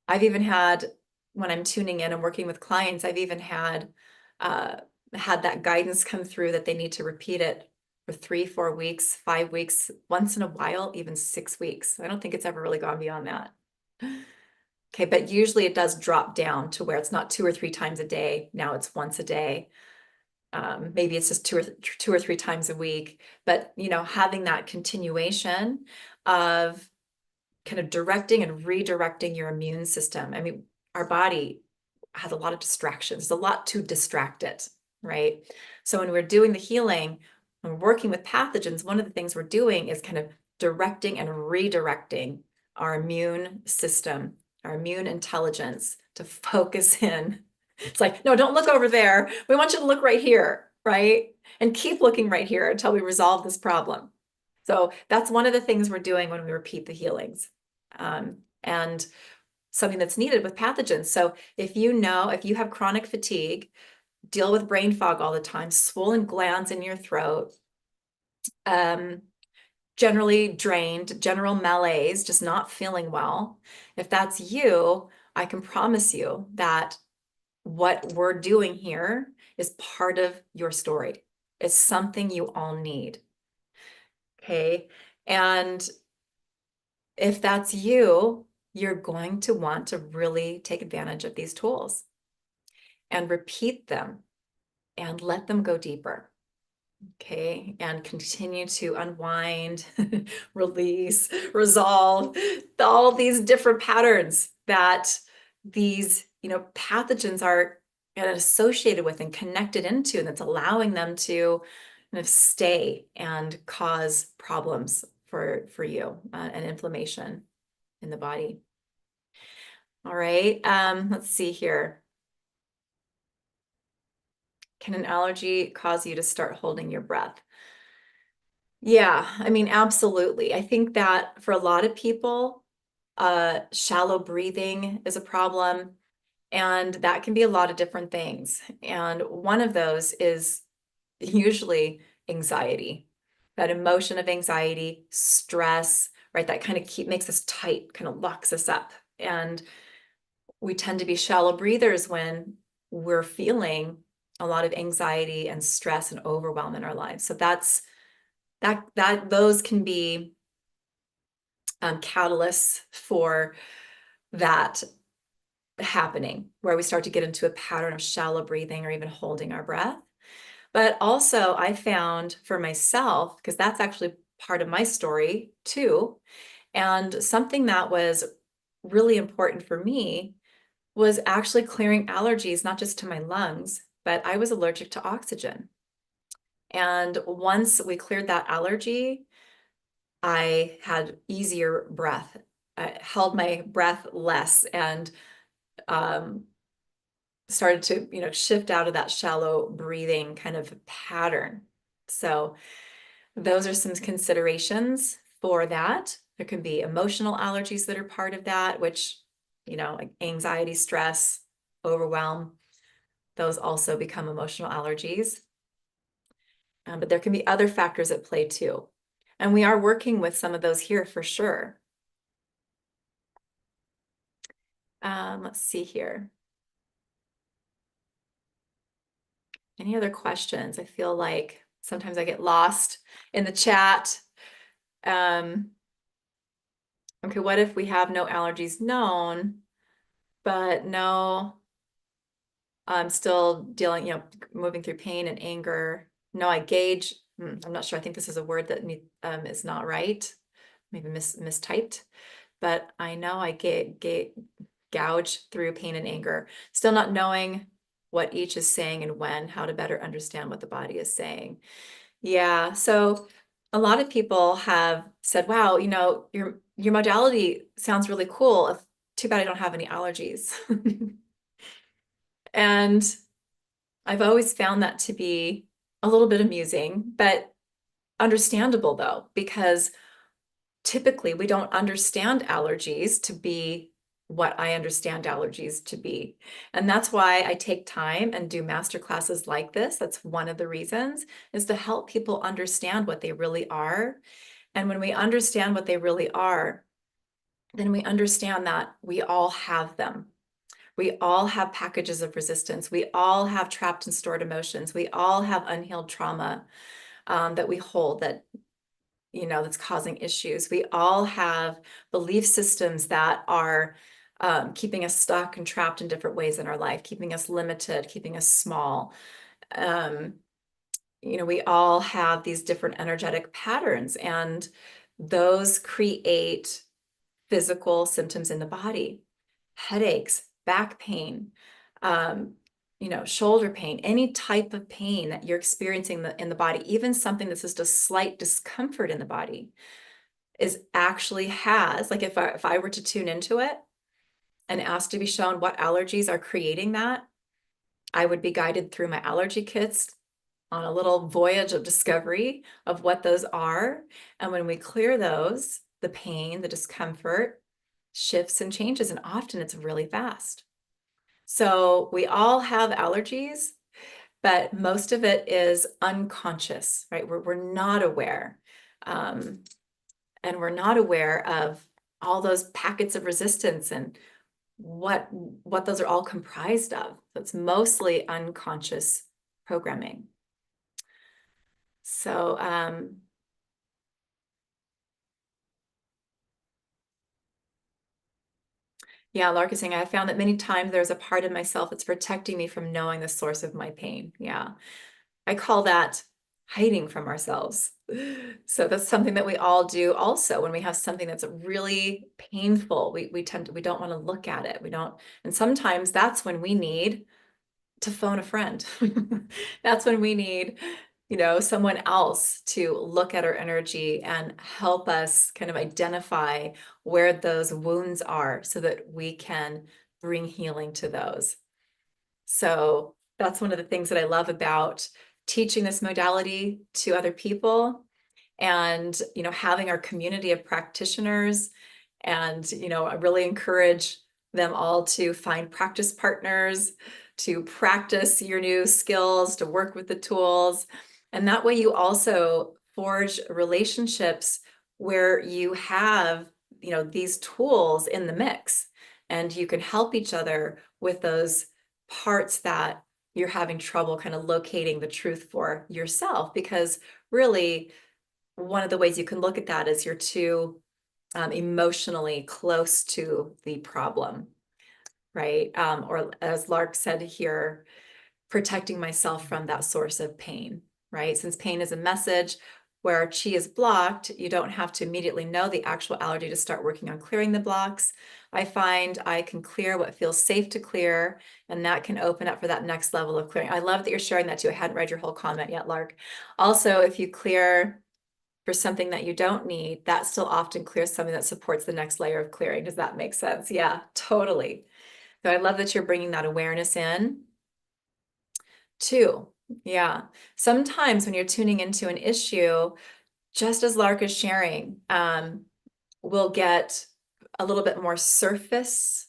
I've even had, when I'm tuning in and working with clients, I've even had that guidance come through that they need to repeat it for 3, 4 weeks, 5 weeks, once in a while, even 6 weeks. I don't think it's ever really gone beyond that. Okay, but usually it does drop down to where it's not 2 or 3 times a day. Now it's once a day. Maybe it's just 2 or 3 times a week, but having that continuation of kind of directing and redirecting your immune system. I mean, our body has a lot of distractions. There's a lot to distract it, right? So when we're doing the healing, when we're working with pathogens, one of the things we're doing is kind of directing and redirecting our immune system, our immune intelligence to focus in. It's like, no, don't look over there. We want you to look right here, right? And keep looking right here until we resolve this problem. So that's one of the things we're doing when we repeat the healings. And something that's needed with pathogens. So if you have chronic fatigue, deal with brain fog all the time, swollen glands in your throat, generally drained, general malaise, just not feeling well. If that's you, I can promise you that what we're doing here is part of your story. It's something you all need. Okay. And if that's you, you're going to want to really take advantage of these tools and repeat them and let them go deeper. Okay, and continue to unwind, release, resolve all these different patterns that these, pathogens are associated with and connected into, and that's allowing them to kind of stay and cause problems for you and inflammation in the body. All right, let's see here. Can an allergy cause you to start holding your breath? Yeah, I mean, absolutely. I think that for a lot of people, shallow breathing is a problem, and that can be a lot of different things. And one of those is usually anxiety, that emotion of anxiety, stress, right? That kind of makes us tight, kind of locks us up. And we tend to be shallow breathers when we're feeling a lot of anxiety and stress and overwhelm in our lives. So those can be catalysts for that happening, where we start to get into a pattern of shallow breathing or even holding our breath. But also I found for myself, because that's actually part of my story too, and something that was really important for me was actually clearing allergies, not just to my lungs, but I was allergic to oxygen. And once we cleared that allergy, I had easier breath. I held my breath less and started to, shift out of that shallow breathing kind of pattern. So those are some considerations for that. There can be emotional allergies that are part of that, which, like anxiety, stress, overwhelm, those also become emotional allergies. But there can be other factors at play too. And we are working with some of those here for sure. Let's see here. Any other questions? I feel like sometimes I get lost in the chat. Okay, what if we have no allergies known, but no, I'm still dealing, moving through pain and anger. No, I gauge. I'm not sure. I think this is a word that is not right. Maybe mistyped. But I know I gouge through pain and anger, still not knowing what each is saying and when, how to better understand what the body is saying. Yeah, so a lot of people have said, wow, your modality sounds really cool. Too bad I don't have any allergies. And I've always found that to be a little bit amusing, but understandable though, because typically we don't understand allergies to be what I understand allergies to be. And that's why I take time and do master classes like this. That's one of the reasons, is to help people understand what they really are. And when we understand what they really are, then we understand that we all have them. We all have packages of resistance. We all have trapped and stored emotions. We all have unhealed trauma that we hold that's causing issues. We all have belief systems that are keeping us stuck and trapped in different ways in our life, keeping us limited, keeping us small. We all have these different energetic patterns, and those create physical symptoms in the body, headaches, back pain, shoulder pain, any type of pain that you're experiencing in the body, even something that's just a slight discomfort in the body, has, like if I were to tune into it and asked to be shown what allergies are creating that, I would be guided through my allergy kits on a little voyage of discovery of what those are. And when we clear those, the pain, the discomfort shifts and changes, and often it's really fast. So we all have allergies, but most of it is unconscious, right? We're not aware. And we're not aware of all those packets of resistance and what those are all comprised of. So it's mostly unconscious programming. So yeah, Lark is saying, I found that many times there's a part of myself that's protecting me from knowing the source of my pain. Yeah, I call that hiding from ourselves. So that's something that we all do also when we have something that's really painful. We don't want to look at it. And sometimes that's when we need to phone a friend. That's when we need, someone else to look at our energy and help us kind of identify where those wounds are so that we can bring healing to those. So that's one of the things that I love about teaching this modality to other people, and having our community of practitioners. And I really encourage them all to find practice partners, to practice your new skills, to work with the tools, And that way you also forge relationships where you have, these tools in the mix, and you can help each other with those parts that you're having trouble kind of locating the truth for yourself. Because really, one of the ways you can look at that is you're too emotionally close to the problem, right? Or as Lark said here, protecting myself from that source of pain, right? Since pain is a message, where chi is blocked, you don't have to immediately know the actual allergy to start working on clearing the blocks. I find I can clear what feels safe to clear, and that can open up for that next level of clearing. I love that you're sharing that too. I hadn't read your whole comment yet, Lark. Also, if you clear for something that you don't need, that still often clears something that supports the next layer of clearing. Does that make sense? Yeah, totally. So I love that you're bringing that awareness in. Two, yeah. Sometimes when you're tuning into an issue, just as Lark is sharing, we'll get a little bit more surface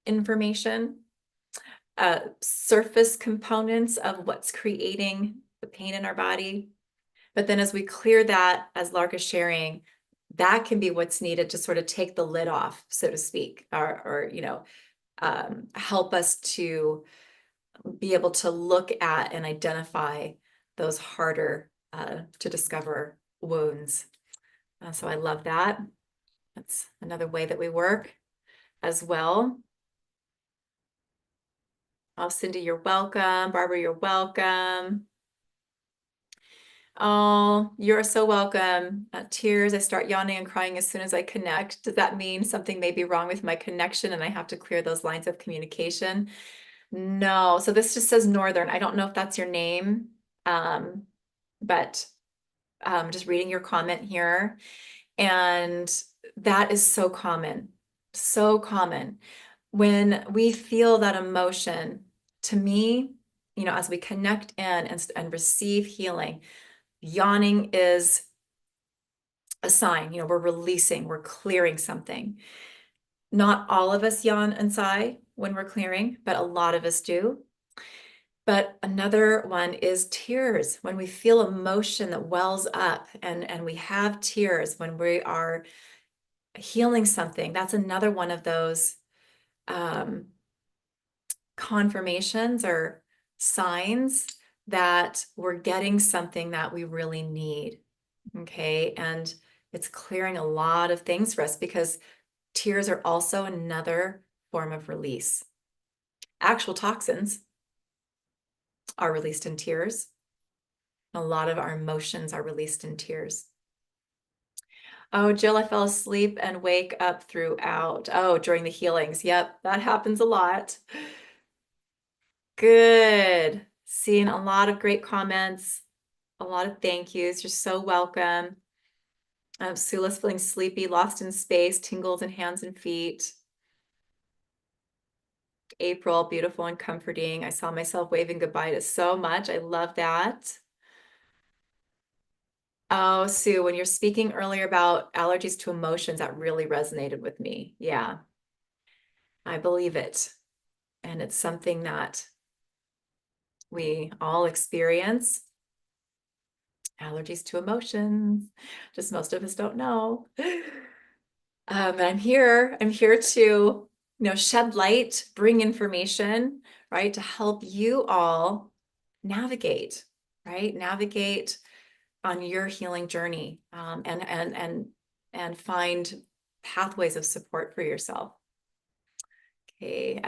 information, surface components of what's creating the pain in our body. But then as we clear that, as Lark is sharing, that can be what's needed to sort of take the lid off, so to speak, or help us to be able to look at and identify those harder to discover wounds. So I love that. That's another way that we work as well. Oh, Cindy, you're welcome. Barbara, you're welcome. Oh, you're so welcome. Tears, I start yawning and crying as soon as I connect. Does that mean something may be wrong with my connection and I have to clear those lines of communication? No, so this just says Northern. I don't know if that's your name, but just reading your comment here. And that is so common, so common. When we feel that emotion, to me, as we connect in and receive healing, yawning is a sign, we're releasing, we're clearing something. Not all of us yawn and sigh when we're clearing, but a lot of us do. But another one is tears. When we feel emotion that wells up and we have tears when we are healing something, that's another one of those confirmations or signs that we're getting something that we really need. Okay. And it's clearing a lot of things for us, because tears are also another form of release. Actual toxins are released in tears. A lot of our emotions are released in tears. Oh, Jill, I fell asleep and wake up throughout. Oh, during the healings. Yep, that happens a lot. Good. Seeing a lot of great comments, a lot of thank yous. You're so welcome. Sula's feeling sleepy, lost in space, tingles in hands and feet. April, beautiful and comforting. I saw myself waving goodbye to so much. I love that. Oh, Sue, when you're speaking earlier about allergies to emotions, that really resonated with me. Yeah, I believe it. And it's something that we all experience. Allergies to emotions, just most of us don't know. And I'm here to, shed light, bring information, right, to help you all navigate, right? Navigate on your healing journey, and find pathways of support for yourself. Okay,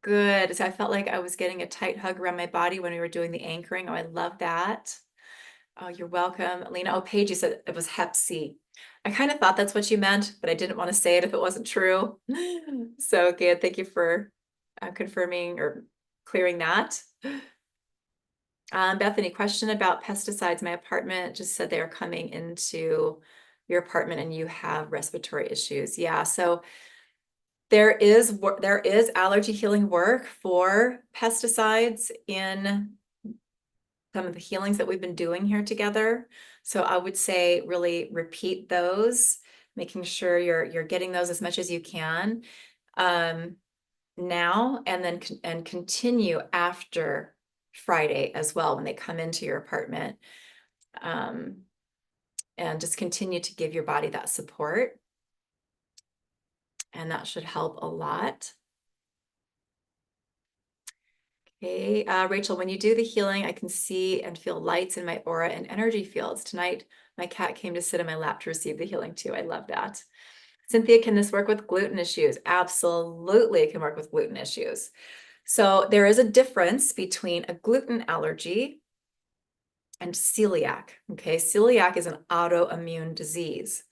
good. So I felt like I was getting a tight hug around my body when we were doing the anchoring. Oh, I love that. Oh, you're welcome. Lena, oh, Paige, you said it was Hep C. I kind of thought that's what you meant, but I didn't want to say it if it wasn't true. So good. Thank you for confirming or clearing that. Bethany, question about pesticides. My apartment just said they are coming into your apartment and you have respiratory issues. Yeah, so there is allergy healing work for pesticides in some of the healings that we've been doing here together. So I would say really repeat those, making sure you're getting those as much as you can now, and then continue after Friday as well when they come into your apartment. And just continue to give your body that support. And that should help a lot. Okay, Rachel, when you do the healing, I can see and feel lights in my aura and energy fields. Tonight, my cat came to sit in my lap to receive the healing too. I love that. Cynthia, can this work with gluten issues? Absolutely, it can work with gluten issues. So there is a difference between a gluten allergy and celiac. Okay, celiac is an autoimmune disease.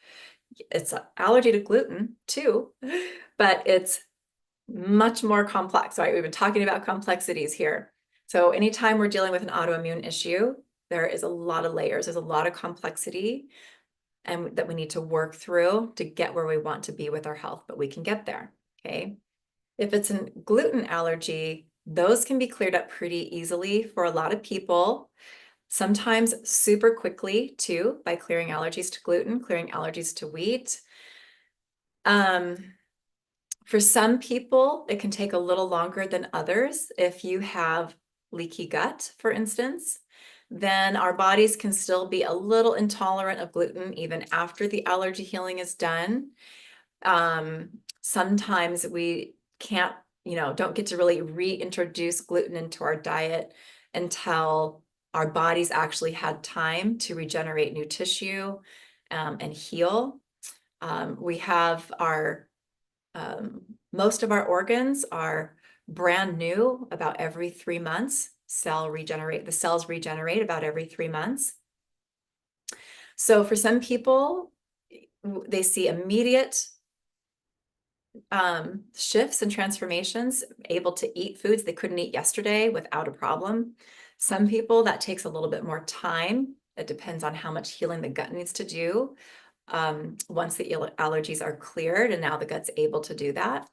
It's an allergy to gluten too, but it's much more complex, right? We've been talking about complexities here. So anytime we're dealing with an autoimmune issue, there is a lot of layers, there's a lot of complexity and that we need to work through to get where we want to be with our health, but we can get there, okay? If it's a gluten allergy, those can be cleared up pretty easily for a lot of people, sometimes super quickly too, by clearing allergies to gluten, clearing allergies to wheat. For some people, it can take a little longer than others. If you have leaky gut, for instance, then our bodies can still be a little intolerant of gluten even after the allergy healing is done. Sometimes we can't, don't get to really reintroduce gluten into our diet until our bodies actually had time to regenerate new tissue and heal. We have our most of our organs are brand new about every 3 months. The cells regenerate about every 3 months. So for some people, they see immediate shifts and transformations, able to eat foods they couldn't eat yesterday without a problem. Some people, that takes a little bit more time. It depends on how much healing the gut needs to do. Once the allergies are cleared and now the gut's able to do that.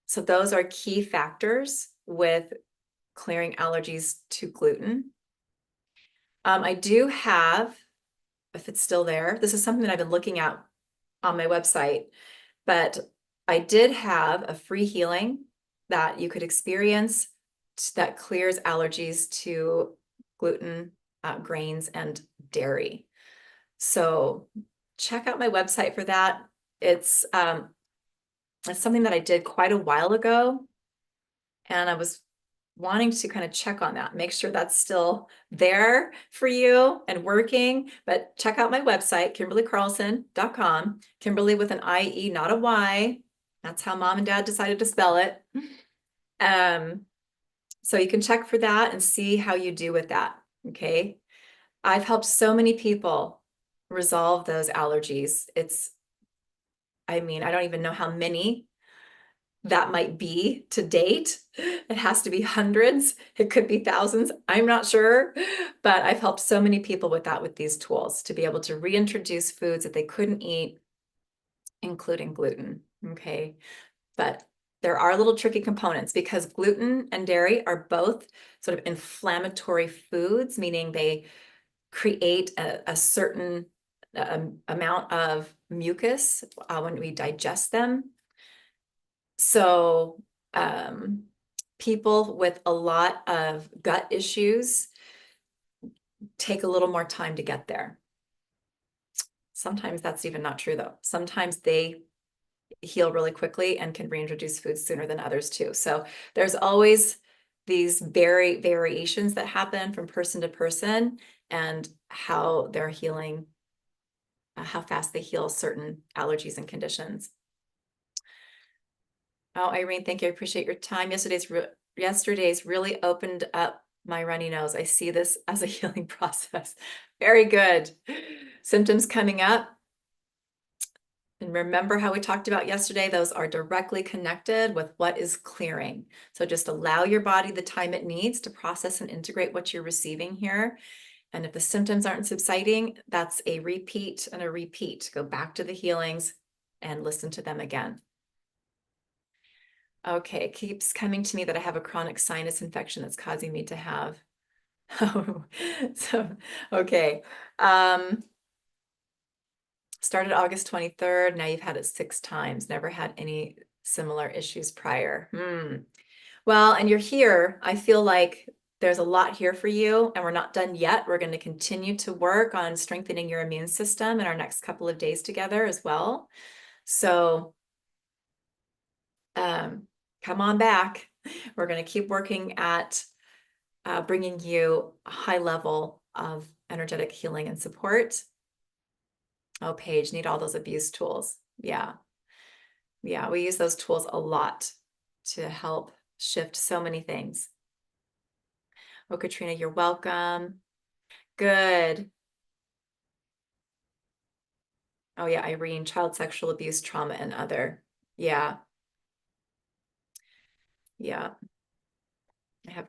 So those are key factors with clearing allergies to gluten. I do have, if it's still there, this is something that I've been looking at on my website, but I did have a free healing that you could experience that clears allergies to gluten, grains, and dairy. So check out my website for that. It's something that I did quite a while ago, and I was wanting to kind of check on that, make sure that's still there for you and working. But check out my website, KimberlyCarlson.com, Kimberly with an I-E, not a Y. That's how mom and dad decided to spell it. So you can check for that and see how you do with that, okay? I've helped so many people resolve those allergies. I don't even know how many that might be to date. It has to be hundreds. It could be thousands. I'm not sure, but I've helped so many people with that, with these tools, to be able to reintroduce foods that they couldn't eat, including gluten. Okay. But there are little tricky components because gluten and dairy are both sort of inflammatory foods, meaning they create a certain amount of mucus when we digest them. So people with a lot of gut issues take a little more time to get there. Sometimes that's even not true though. Sometimes they heal really quickly and can reintroduce foods sooner than others too. So there's always these variations that happen from person to person and how they're healing, how fast they heal certain allergies and conditions. Oh, Irene, thank you. I appreciate your time. Yesterday's really opened up my runny nose. I see this as a healing process. Very good. Symptoms coming up. And remember how we talked about yesterday, those are directly connected with what is clearing. So just allow your body the time it needs to process and integrate what you're receiving here. And if the symptoms aren't subsiding, that's a repeat and a repeat. Go back to the healings and listen to them again. Okay, it keeps coming to me that I have a chronic sinus infection that's causing me to have. Okay. Started August 23rd. Now you've had it 6 times. Never had any similar issues prior. Well, and you're here. I feel like there's a lot here for you, and we're not done yet. We're going to continue to work on strengthening your immune system in our next couple of days together as well. So come on back. We're going to keep working at bringing you a high level of energetic healing and support. Oh, Paige, need all those abuse tools. Yeah. Yeah, we use those tools a lot to help shift so many things. Oh, Katrina, you're welcome. Good. Oh yeah, Irene, child sexual abuse, trauma, and other. Yeah, yeah. I have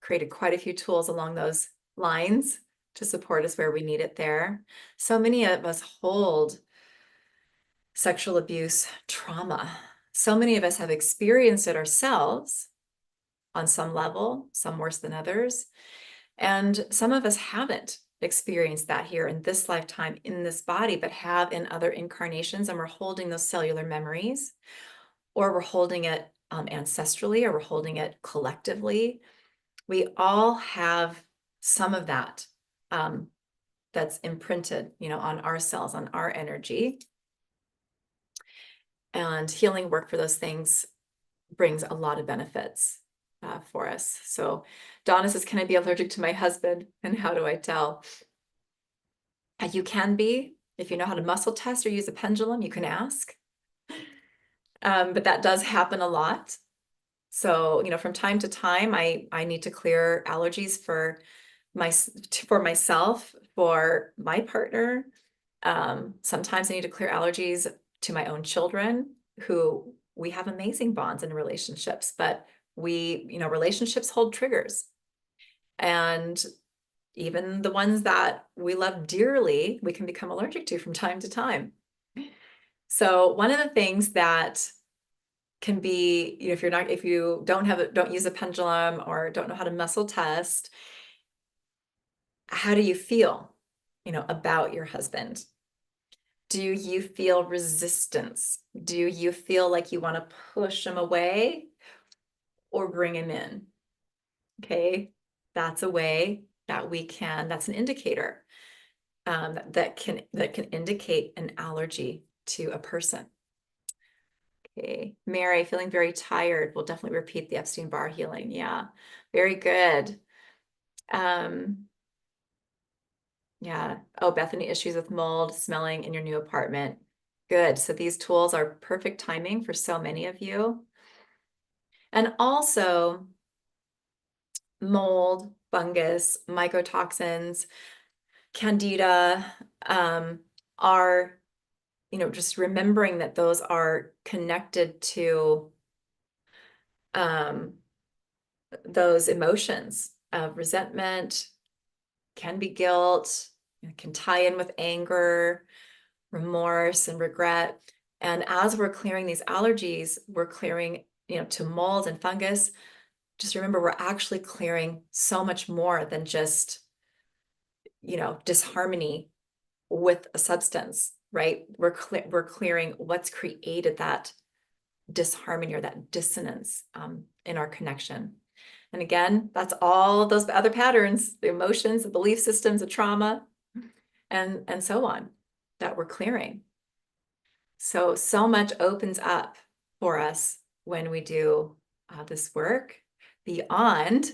created quite a few tools along those lines to support us where we need it there. So many of us hold sexual abuse trauma. So many of us have experienced it ourselves on some level, some worse than others. And some of us haven't experienced that here in this lifetime, in this body, but have in other incarnations. And we're holding those cellular memories, or we're holding it ancestrally, or we're holding it collectively. We all have some of that that's imprinted, on our cells, on our energy. And healing work for those things brings a lot of benefits for us. So Donna says, can I be allergic to my husband? And how do I tell? You can be. If you know how to muscle test or use a pendulum, you can ask. But that does happen a lot. So, from time to time, I need to clear allergies for myself, for my partner. Sometimes I need to clear allergies to my own children, who we have amazing bonds and relationships, but relationships hold triggers. And even the ones that we love dearly, we can become allergic to from time to time. So one of the things that can be, if you don't use a pendulum or don't know how to muscle test, how do you feel, about your husband? Do you feel resistance? Do you feel like you want to push him away or bring him in? Okay, that's a way that that's an indicator that can indicate an allergy to a person. Okay, Mary, feeling very tired. We'll definitely repeat the Epstein Barr healing. Yeah, very good. Yeah. Oh, Bethany, issues with mold, smelling in your new apartment. Good. So these tools are perfect timing for so many of you. And also mold, fungus, mycotoxins, Candida are, just remembering that those are connected to those emotions of resentment, can be guilt, can tie in with anger, remorse, and regret. And as we're clearing these allergies, we're clearing, to mold and fungus. Just remember, we're actually clearing so much more than just, disharmony with a substance, right? We're clearing what's created that disharmony or that dissonance in our connection. And again, that's all those other patterns, the emotions, the belief systems, the trauma, and so on, that we're clearing. So much opens up for us when we do this work, beyond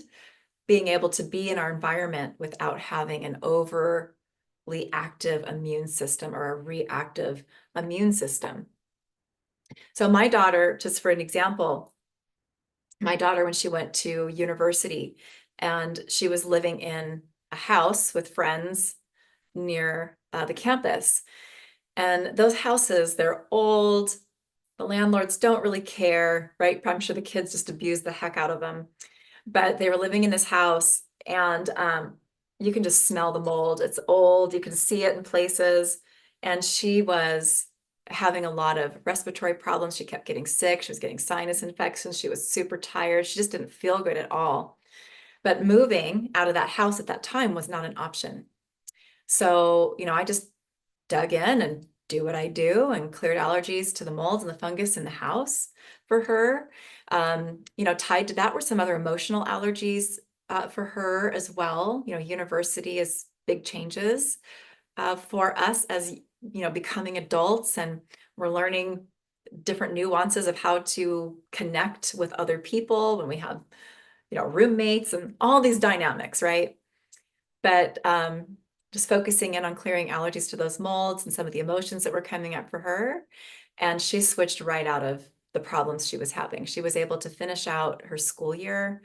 being able to be in our environment without having an overly active immune system or a reactive immune system. So my daughter, just for an example, when she went to university and she was living in a house with friends near the campus. And those houses, they're old. The landlords don't really care, right? I'm sure the kids just abuse the heck out of them. But they were living in this house, and you can just smell the mold. It's old. You can see it in places. And she was having a lot of respiratory problems. She kept getting sick. She was getting sinus infections. She was super tired. She just didn't feel good at all. But moving out of that house at that time was not an option. So, I just dug in and do what I do and cleared allergies to the molds and the fungus in the house for her. Tied to that were some other emotional allergies for her as well. University is big changes for us as, becoming adults, and we're learning different nuances of how to connect with other people when we have, roommates and all these dynamics, right? But just focusing in on clearing allergies to those molds and some of the emotions that were coming up for her. And she switched right out of the problems she was having. She was able to finish out her school year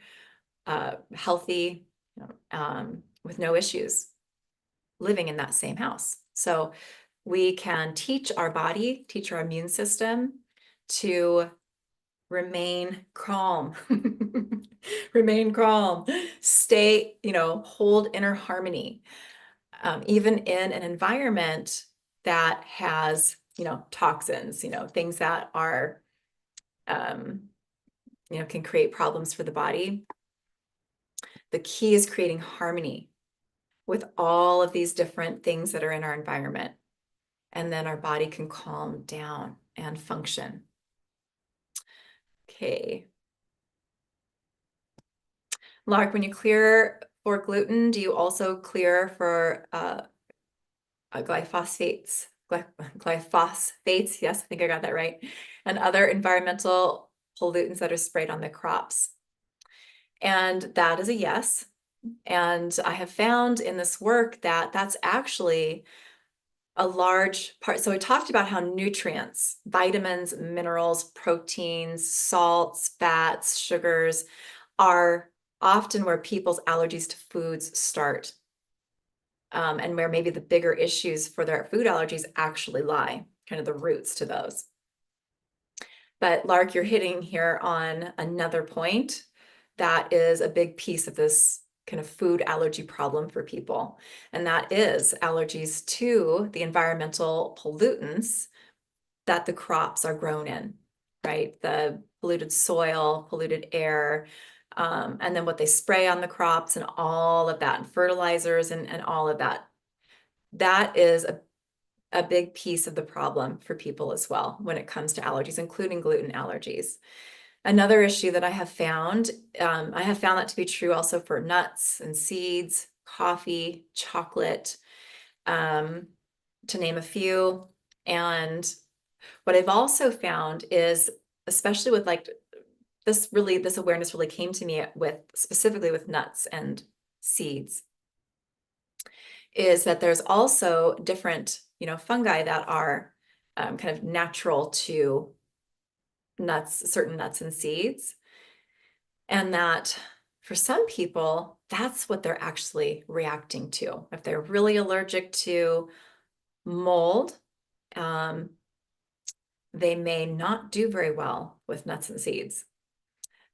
healthy, with no issues, living in that same house. So we can teach our body, teach our immune system to remain calm, remain calm, stay, hold inner harmony, even in an environment that has, toxins, things that are, can create problems for the body. The key is creating harmony with all of these different things that are in our environment. And then our body can calm down and function. Okay. Lark, when you clear for gluten, do you also clear for glyphosates? Glyphosates, yes, I think I got that right. And other environmental pollutants that are sprayed on the crops. And that is a yes. And I have found in this work that that's actually a large part. So we talked about how nutrients, vitamins, minerals, proteins, salts, fats, sugars are often where people's allergies to foods start, and where maybe the bigger issues for their food allergies actually lie, kind of the roots to those. But Lark, you're hitting here on another point that is a big piece of this kind of food allergy problem for people. And that is allergies to the environmental pollutants that the crops are grown in, right? The polluted soil, polluted air, and then what they spray on the crops and all of that, and fertilizers and all of that. That is a big piece of the problem for people as well when it comes to allergies, including gluten allergies. Another issue that I have found that to be true also for nuts and seeds, coffee, chocolate, to name a few. And what I've also found is, especially with this awareness really came to me specifically with nuts and seeds, is that there's also different, fungi that are kind of natural to certain nuts and seeds. And that for some people, that's what they're actually reacting to. If they're really allergic to mold, they may not do very well with nuts and seeds.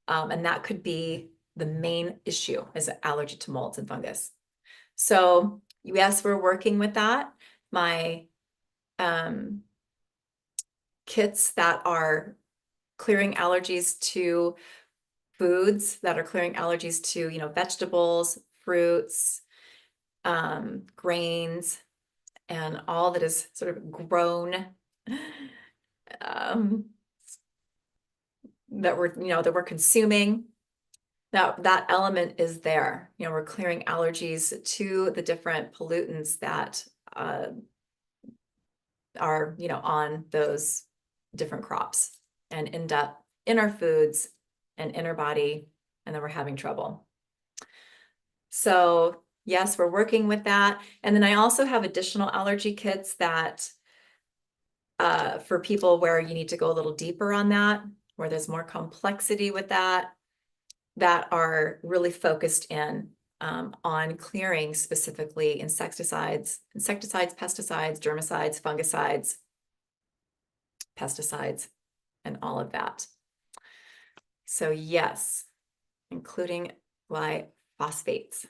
And that could be the main issue, is allergy to molds and fungus. So yes, we're working with that. My kits that are clearing allergies to foods, that are clearing allergies to, vegetables, fruits, grains, and all that is sort of grown, that we're consuming. That element is there. We're clearing allergies to the different pollutants that are, on those different crops and end up in our foods and in our body, and then we're having trouble. So yes, we're working with that. And then I also have additional allergy kits that for people where you need to go a little deeper on that, where there's more complexity with that are really focused in on clearing specifically insecticides, pesticides, germicides, fungicides, pesticides, and all of that. So yes, including glyphosates.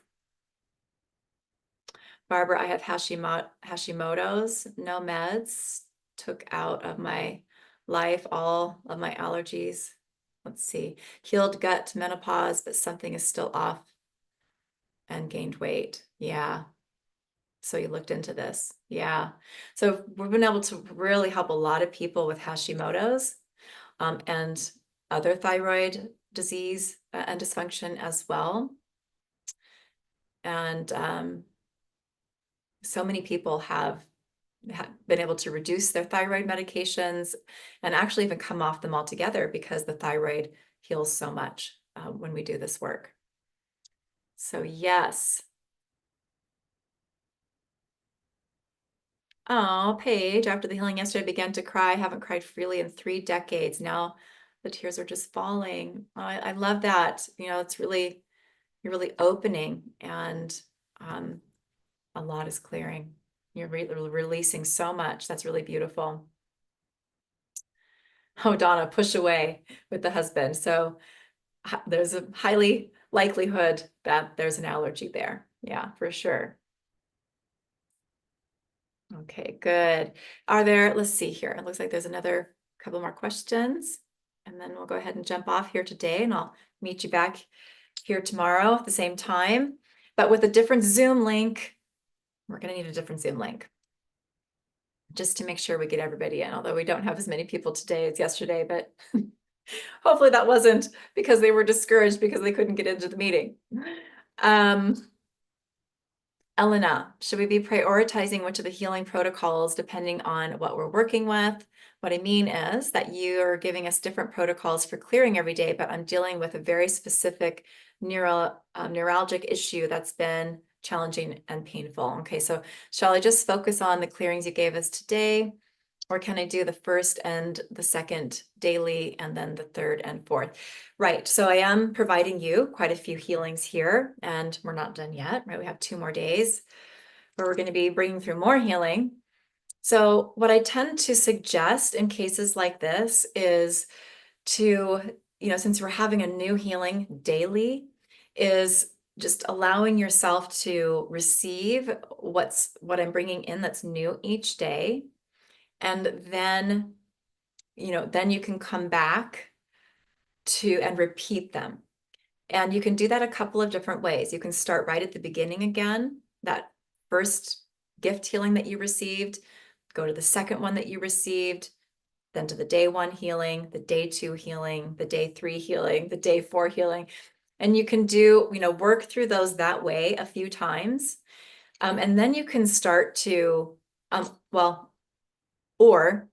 Barbara, I have Hashimoto's, no meds, took out of my life all of my allergies. Let's see, healed gut, menopause, but something is still off, and gained weight. Yeah. So you looked into this. Yeah. So we've been able to really help a lot of people with Hashimoto's. And other thyroid disease and dysfunction as well. And so many people have been able to reduce their thyroid medications and actually even come off them altogether because the thyroid heals so much when we do this work. So yes. Oh, Paige, after the healing yesterday, I began to cry. I haven't cried freely in 3 decades. Now the tears are just falling. Oh, I love that. You know, it's really, you're really opening, and a lot is clearing. You're releasing so much. That's really beautiful. Oh, Donna, push away with the husband. So there's a highly likelihood that there's an allergy there. Yeah, for sure. Okay, good. Are there, let's see here. It looks like there's another couple more questions, and then we'll go ahead and jump off here today, and I'll meet you back here tomorrow at the same time, but with a different Zoom link. We're going to need a different Zoom link just to make sure we get everybody in, although we don't have as many people today as yesterday, but hopefully that wasn't because they were discouraged because they couldn't get into the meeting. Elena, should we be prioritizing which of the healing protocols depending on what we're working with? What I mean is that you're giving us different protocols for clearing every day, but I'm dealing with a very specific neuralgic issue that's been challenging and painful. Okay, so shall I just focus on the clearings you gave us today? Or can I do the first and the second daily and then the third and fourth? Right, so I am providing you quite a few healings here, and we're not done yet, right? We have 2 more days where we're going to be bringing through more healing. So what I tend to suggest in cases like this is to, you know, since we're having a new healing daily, is just allowing yourself to receive what I'm bringing in that's new each day. And then, you know, then you can come back to and repeat them. And you can do that a couple of different ways. You can start right at the beginning again, that first gift healing that you received, go to the second one that you received, then to the day 1 healing, the day 2 healing, the day 3 healing, the day 4 healing. And you can do, you know, work through those that way a few times. And then you can start to, or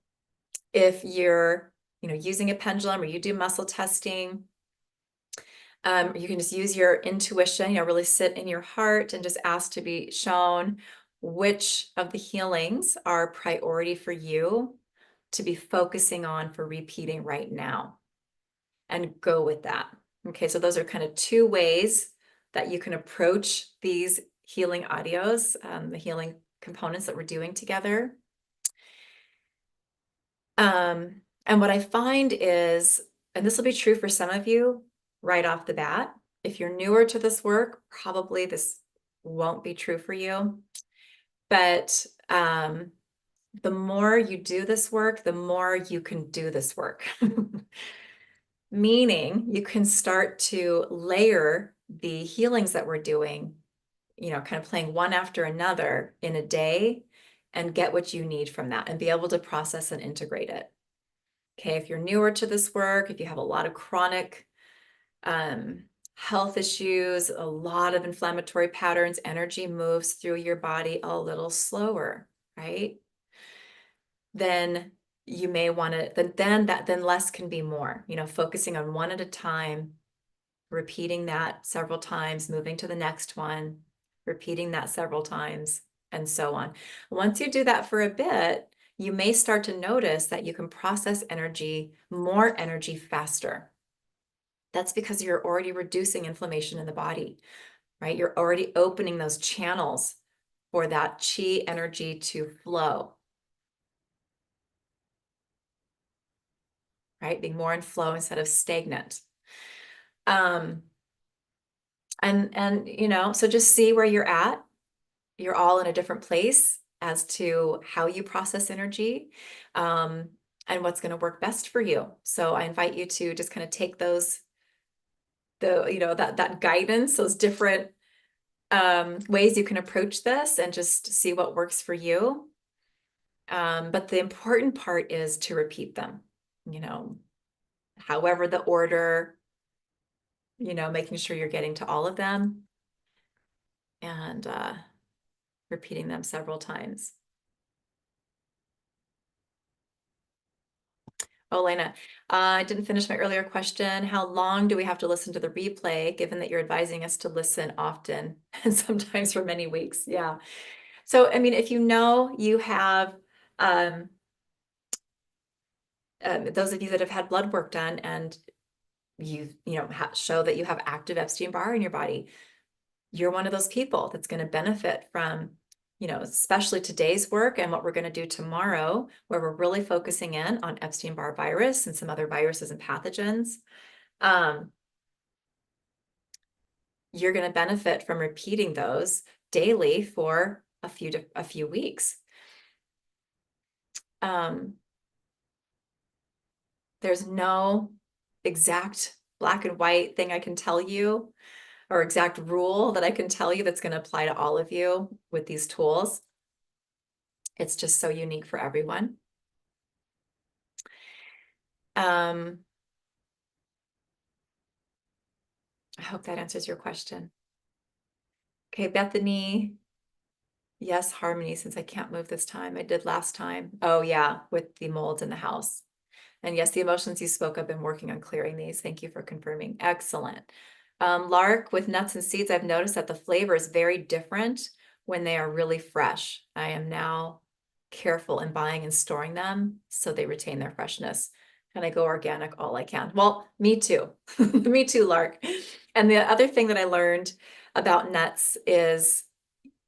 if you're, you know, using a pendulum or you do muscle testing, you can just use your intuition, you know, really sit in your heart and just ask to be shown which of the healings are priority for you to be focusing on for repeating right now, and go with that. Okay, so those are kind of 2 ways that you can approach these healing audios, the healing components that we're doing together. And what I find is, and this will be true for some of you right off the bat, if you're newer to this work, probably this won't be true for you. But the more you do this work, the more you can do this work. Meaning you can start to layer the healings that we're doing, you know, kind of playing one after another in a day, and get what you need from that and be able to process and integrate it. Okay, if you're newer to this work, if you have a lot of chronic health issues, a lot of inflammatory patterns, energy moves through your body a little slower, right? Then you may want to, then less can be more, you know, focusing on one at a time, repeating that several times, moving to the next one, repeating that several times, and so on. Once you do that for a bit, you may start to notice that you can process more energy faster. That's because you're already reducing inflammation in the body, right? You're already opening those channels for that chi energy to flow, right? Being more in flow instead of stagnant. And you know, so just see where you're at. You're all in a different place as to how you process energy, and what's going to work best for you. So I invite you to just kind of take that guidance, those different ways you can approach this, and just see what works for you. But the important part is to repeat them, you know, however the order, making sure you're getting to all of them and repeating them several times. Oh, Lena, I didn't finish my earlier question. How long do we have to listen to the replay, given that you're advising us to listen often and sometimes for many weeks? Yeah. So, I mean, if you have those of you that have had blood work done and show that you have active Epstein Barr in your body, you're one of those people that's going to benefit from, especially today's work and what we're going to do tomorrow, where we're really focusing in on Epstein Barr virus and some other viruses and pathogens. You're going to benefit from repeating those daily for a few weeks. There's no exact black and white thing I can tell you, or exact rule that I can tell you that's going to apply to all of you with these tools. It's just so unique for everyone. I hope that answers your question. Okay, Bethany. Yes, harmony, since I can't move this time. I did last time. Oh yeah, with the molds in the house. And yes, the emotions you spoke of, been working on clearing these. Thank you for confirming. Excellent. Lark, with nuts and seeds, I've noticed that the flavor is very different when they are really fresh. I am now careful in buying and storing them so they retain their freshness. And I go organic all I can. Well, me too. Me too, Lark. And the other thing that I learned about nuts is,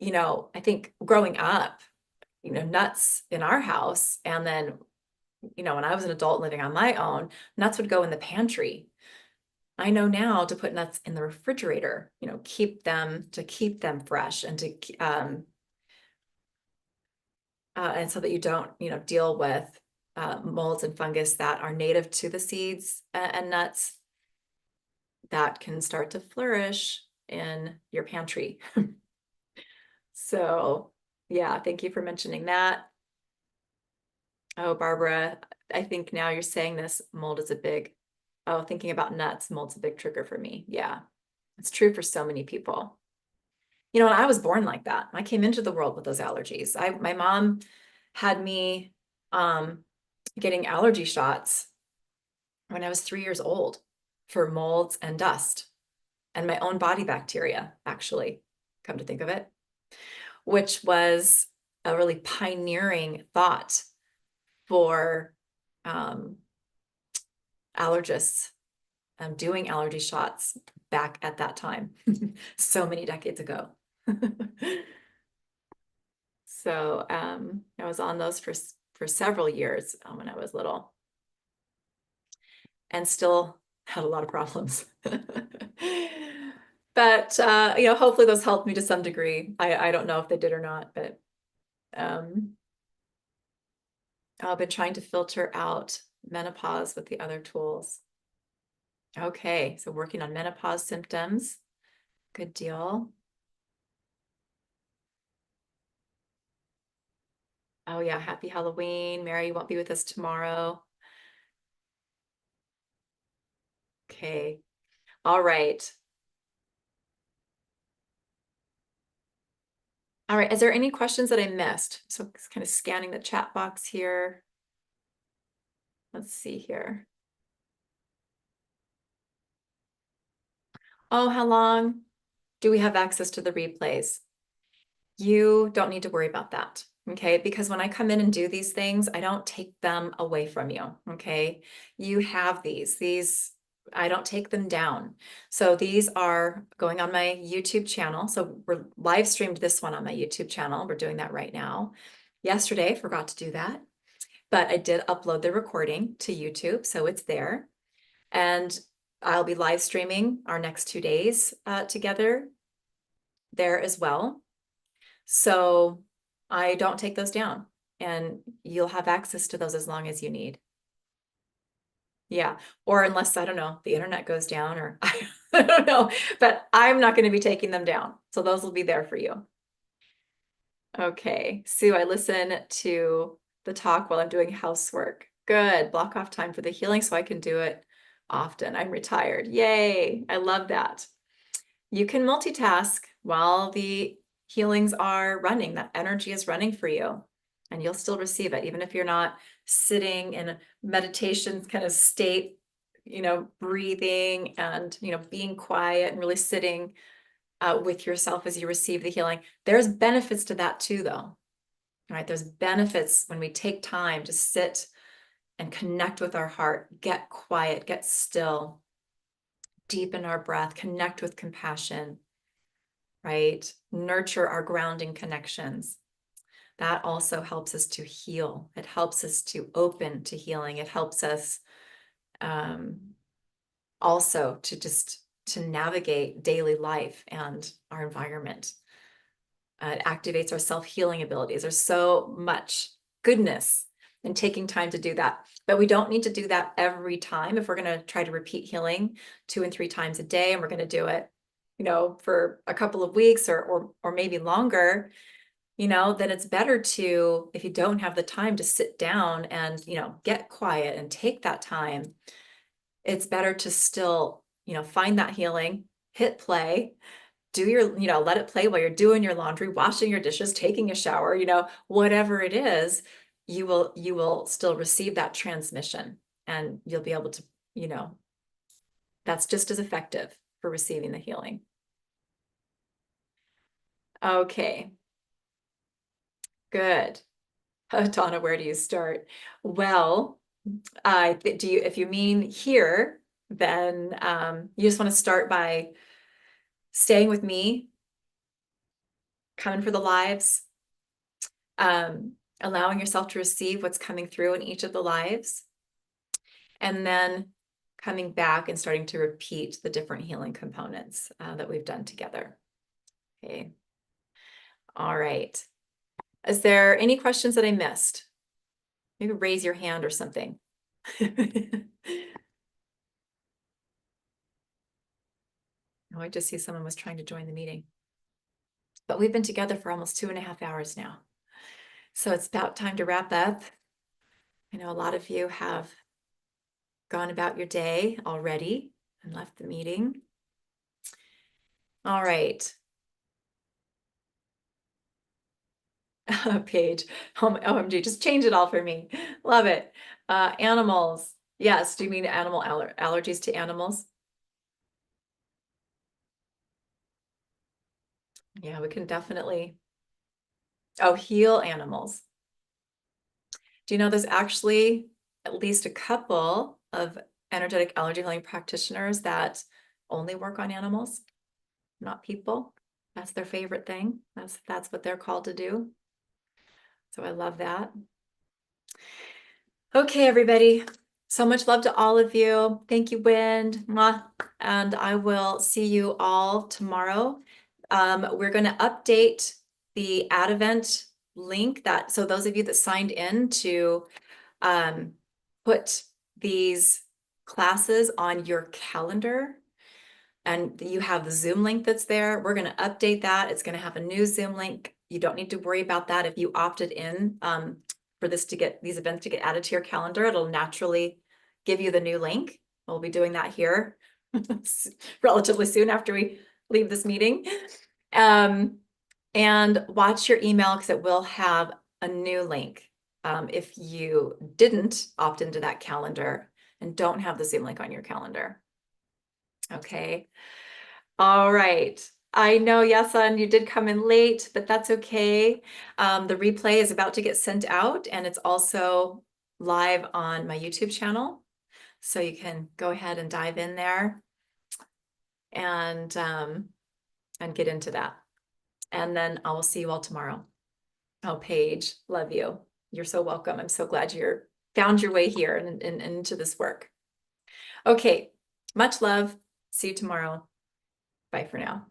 I think growing up, nuts in our house, and then, when I was an adult living on my own, nuts would go in the pantry. I know now to put nuts in the refrigerator, keep them fresh and and so that you don't, deal with molds and fungus that are native to the seeds and nuts that can start to flourish in your pantry. So yeah, thank you for mentioning that. Oh, Barbara, I think now you're saying this, mold is thinking about nuts, mold's a big trigger for me. Yeah, it's true for so many people. And I was born like that. I came into the world with those allergies. My mom had me getting allergy shots when I was 3 years old for molds and dust and my own body bacteria, actually, come to think of it, which was a really pioneering thought for allergists doing allergy shots back at that time, so many decades ago. So I was on those for several years when I was little, and still had a lot of problems. But hopefully those helped me to some degree. I don't know if they did or not, but I've been trying to filter out menopause with the other tools. Okay, so working on menopause symptoms. Good deal. Oh yeah, happy Halloween. Mary, you won't be with us tomorrow. Okay. All right. All right. Is there any questions that I missed? So kind of scanning the chat box here. Let's see here. Oh, how long do we have access to the replays? You don't need to worry about that, okay? Because when I come in and do these things, I don't take them away from you, okay? You have these, I don't take them down. So these are going on my YouTube channel. So we're live streamed this one on my YouTube channel. We're doing that right now. Yesterday, forgot to do that, but I did upload the recording to YouTube, so it's there. And I'll be live streaming our next 2 days together there as well. So I don't take those down, and you'll have access to those as long as you need. Yeah, or unless, I don't know, the internet goes down, or I don't know, but I'm not going to be taking them down. So those will be there for you. Okay, Sue, I listen to the talk while I'm doing housework. Good, block off time for the healing so I can do it often. I'm retired. Yay. I love that. You can multitask while the healings are running. That energy is running for you, and you'll still receive it, even if you're not sitting in a meditation kind of state, breathing and, being quiet and really sitting with yourself as you receive the healing. There's benefits to that too, though. Right? There's benefits when we take time to sit and connect with our heart, get quiet, get still, deepen our breath, connect with compassion, right? Nurture our grounding connections. That also helps us to heal. It helps us to open to healing. It helps us also to navigate daily life and our environment. It activates our self-healing abilities. There's so much goodness in taking time to do that. But we don't need to do that every time. If we're going to try to repeat healing 2 and 3 times a day, and we're going to do it, for a couple of weeks or maybe longer, then it's better to, if you don't have the time to sit down and, get quiet and take that time, it's better to still, find that healing, hit play, do your, let it play while you're doing your laundry, washing your dishes, taking a shower, whatever it is, you will still receive that transmission, and you'll be able to, that's just as effective for receiving the healing. Okay. Good. Donna, where do you start? Well, if you mean here, then you just want to start by staying with me, coming for the lives, allowing yourself to receive what's coming through in each of the lives, and then coming back and starting to repeat the different healing components that we've done together. Okay. All right. Is there any questions that I missed? Maybe raise your hand or something. Oh, I just see someone was trying to join the meeting. But we've been together for almost 2.5 hours now. So it's about time to wrap up. I know a lot of you have gone about your day already and left the meeting. All right. Paige, OMG, just change it all for me. Love it. Animals. Yes, do you mean animal allergies to animals? Yeah, we can definitely. Oh, heal animals. Do you know there's actually at least a couple of energetic allergy healing practitioners that only work on animals, not people? That's their favorite thing. That's what they're called to do. So I love that. Okay, everybody. So much love to all of you. Thank you, Wind. Mwah. And I will see you all tomorrow. We're going to update the ad event link so those of you that signed in to put these classes on your calendar, and you have the Zoom link that's there. We're going to update that. It's going to have a new Zoom link. You don't need to worry about that. If you opted in for these events to get added to your calendar, it'll naturally give you the new link. We'll be doing that here relatively soon after we leave this meeting. And watch your email, because it will have a new link. If you didn't opt into that calendar and don't have the Zoom link on your calendar. Okay. All right. I know, Yasan, you did come in late, but that's okay. The replay is about to get sent out, and it's also live on my YouTube channel. So you can go ahead and dive in there and get into that. And then I will see you all tomorrow. Oh, Paige, love you. You're so welcome. I'm so glad you found your way here and into this work. Okay, much love. See you tomorrow. Bye for now.